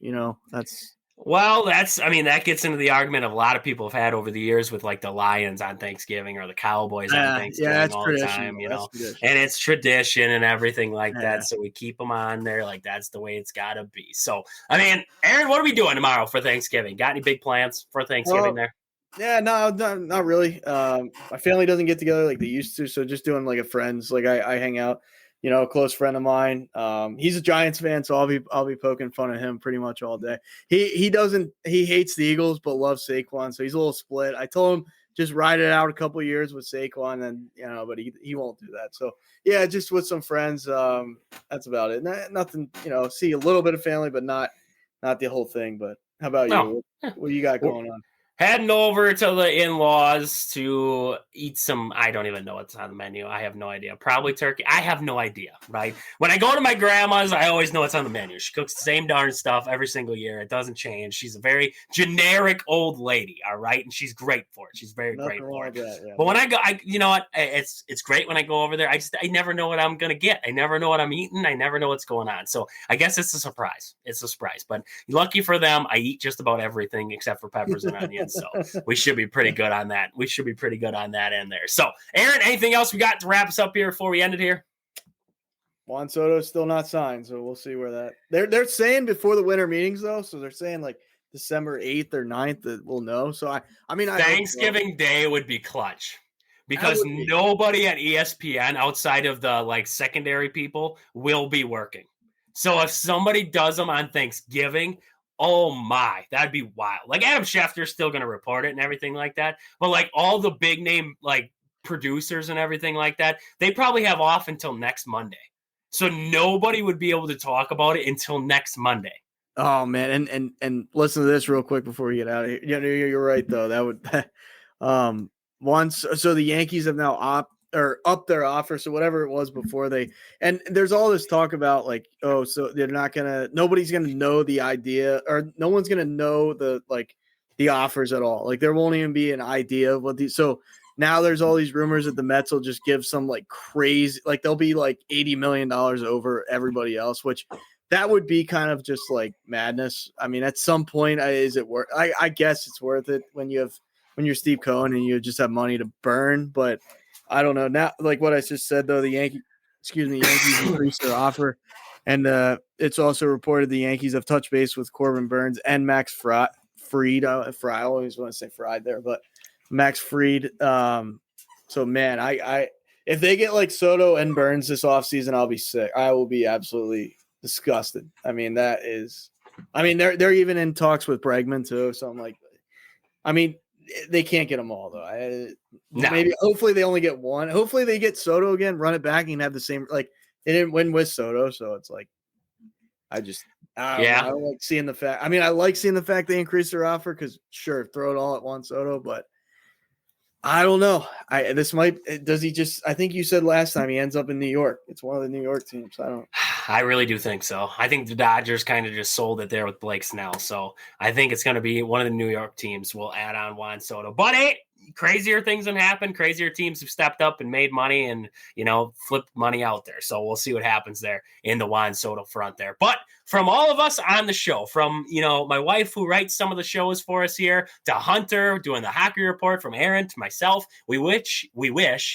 That gets into the argument of a lot of people have had over the years with like the Lions on Thanksgiving or the Cowboys on Thanksgiving all the time, and it's tradition and everything like that. So we keep them on there. Like, that's the way it's got to be. So, I mean, Aaron, what are we doing tomorrow for Thanksgiving? Got any big plans for Thanksgiving there? Yeah, no, not really. My family doesn't get together like they used to. So just doing like a friends, like I hang out. A close friend of mine. He's a Giants fan, so I'll be poking fun at him pretty much all day. He hates the Eagles but loves Saquon, so he's a little split. I told him just ride it out a couple of years with Saquon, and but he won't do that. So yeah, just with some friends. That's about it. Nothing. See a little bit of family, but not the whole thing. But how about you? What do you got going on? Heading over to the in-laws to eat some, I don't even know what's on the menu. I have no idea. Probably turkey. I have no idea, right? When I go to my grandma's, I always know what's on the menu. She cooks the same darn stuff every single year. It doesn't change. She's a very generic old lady, all right? And she's great for it. She's very great for it. Yeah. But when I go, you know what? It's great when I go over there. I never know what I'm going to get. I never know what I'm eating. I never know what's going on. So I guess it's a surprise. It's a surprise. But lucky for them, I eat just about everything except for peppers and onions. So we should be pretty good on that. We should be pretty good on that end there. So, Aaron, anything else we got to wrap us up here before we end it here? Juan Soto's still not signed, so we'll see where that. They're saying before the winter meetings though, so they're saying like December 8th or 9th that we'll know. So I mean Thanksgiving Day would be clutch because nobody at ESPN outside of the like secondary people will be working. So if somebody does them on Thanksgiving, oh my, that'd be wild. Like Adam Schefter's still going to report it and everything like that. But like all the big name like producers and everything like that, they probably have off until next Monday. So nobody would be able to talk about it until next Monday. Oh man, and listen to this real quick before we get out of here. You know, you're right though. That would once so the Yankees have now upped their offer. So whatever it was before and there's all this talk about like, oh, so nobody's gonna know the idea, or no one's gonna know the offers at all. Like there won't even be an idea of what these. So now there's all these rumors that the Mets will just give some like crazy, like they'll be like $80 million over everybody else, which that would be kind of just like madness. I mean, at some point, is it worth? I guess it's worth it when you're Steve Cohen and you just have money to burn. But I don't know now. Like what I just said, though, the Yankees increased their offer, and it's also reported the Yankees have touched base with Corbin Burns and Max Fried. I always want to say Fried there, but Max Fried. So man, I if they get like Soto and Burns this offseason, I'll be sick. I will be absolutely disgusted. I mean, they're even in talks with Bregman too. So I'm like, I mean, they can't get them all though. Maybe hopefully they only get one. Hopefully they get Soto again, run it back, and have the same. Like they didn't win with Soto, so it's like I don't like seeing the fact. I mean, I like seeing the fact they increased their offer because sure, throw it all at one Soto, but I don't know. Does he just? I think you said last time he ends up in New York. It's one of the New York teams. I really do think so. I think the Dodgers kind of just sold it there with Blake Snell. So I think it's going to be one of the New York teams will add on Juan Soto. But hey, crazier things have happened. Crazier teams have stepped up and made money and, flipped money out there. So we'll see what happens there in the Juan Soto front there. But from all of us on the show, from, my wife who writes some of the shows for us here, to Hunter doing the hockey report, from Aaron to myself, we wish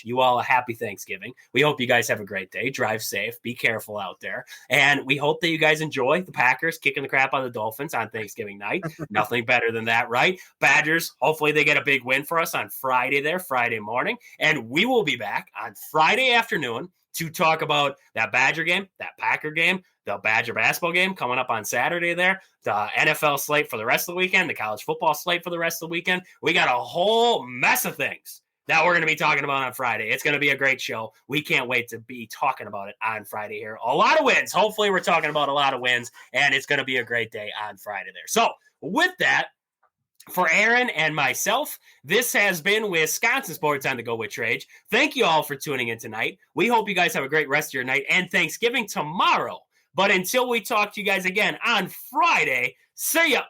you all a happy Thanksgiving. We hope you guys have a great day. Drive safe. Be careful out there. And we hope that you guys enjoy the Packers kicking the crap out of the Dolphins on Thanksgiving night. Nothing better than that, right? Badgers, hopefully they get a big win for us on Friday morning. And we will be back on Friday afternoon to talk about that Badger game, that Packer game, the Badger basketball game coming up on Saturday there, the NFL slate for the rest of the weekend, the college football slate for the rest of the weekend. We got a whole mess of things that we're going to be talking about on Friday. It's going to be a great show. We can't wait to be talking about it on Friday here. A lot of wins. Hopefully we're talking about a lot of wins, and it's going to be a great day on Friday there. So with that, for Aaron and myself, this has been Wisconsin Sports on the Go with Trage. Thank you all for tuning in tonight. We hope you guys have a great rest of your night and Thanksgiving tomorrow. But until we talk to you guys again on Friday, see ya.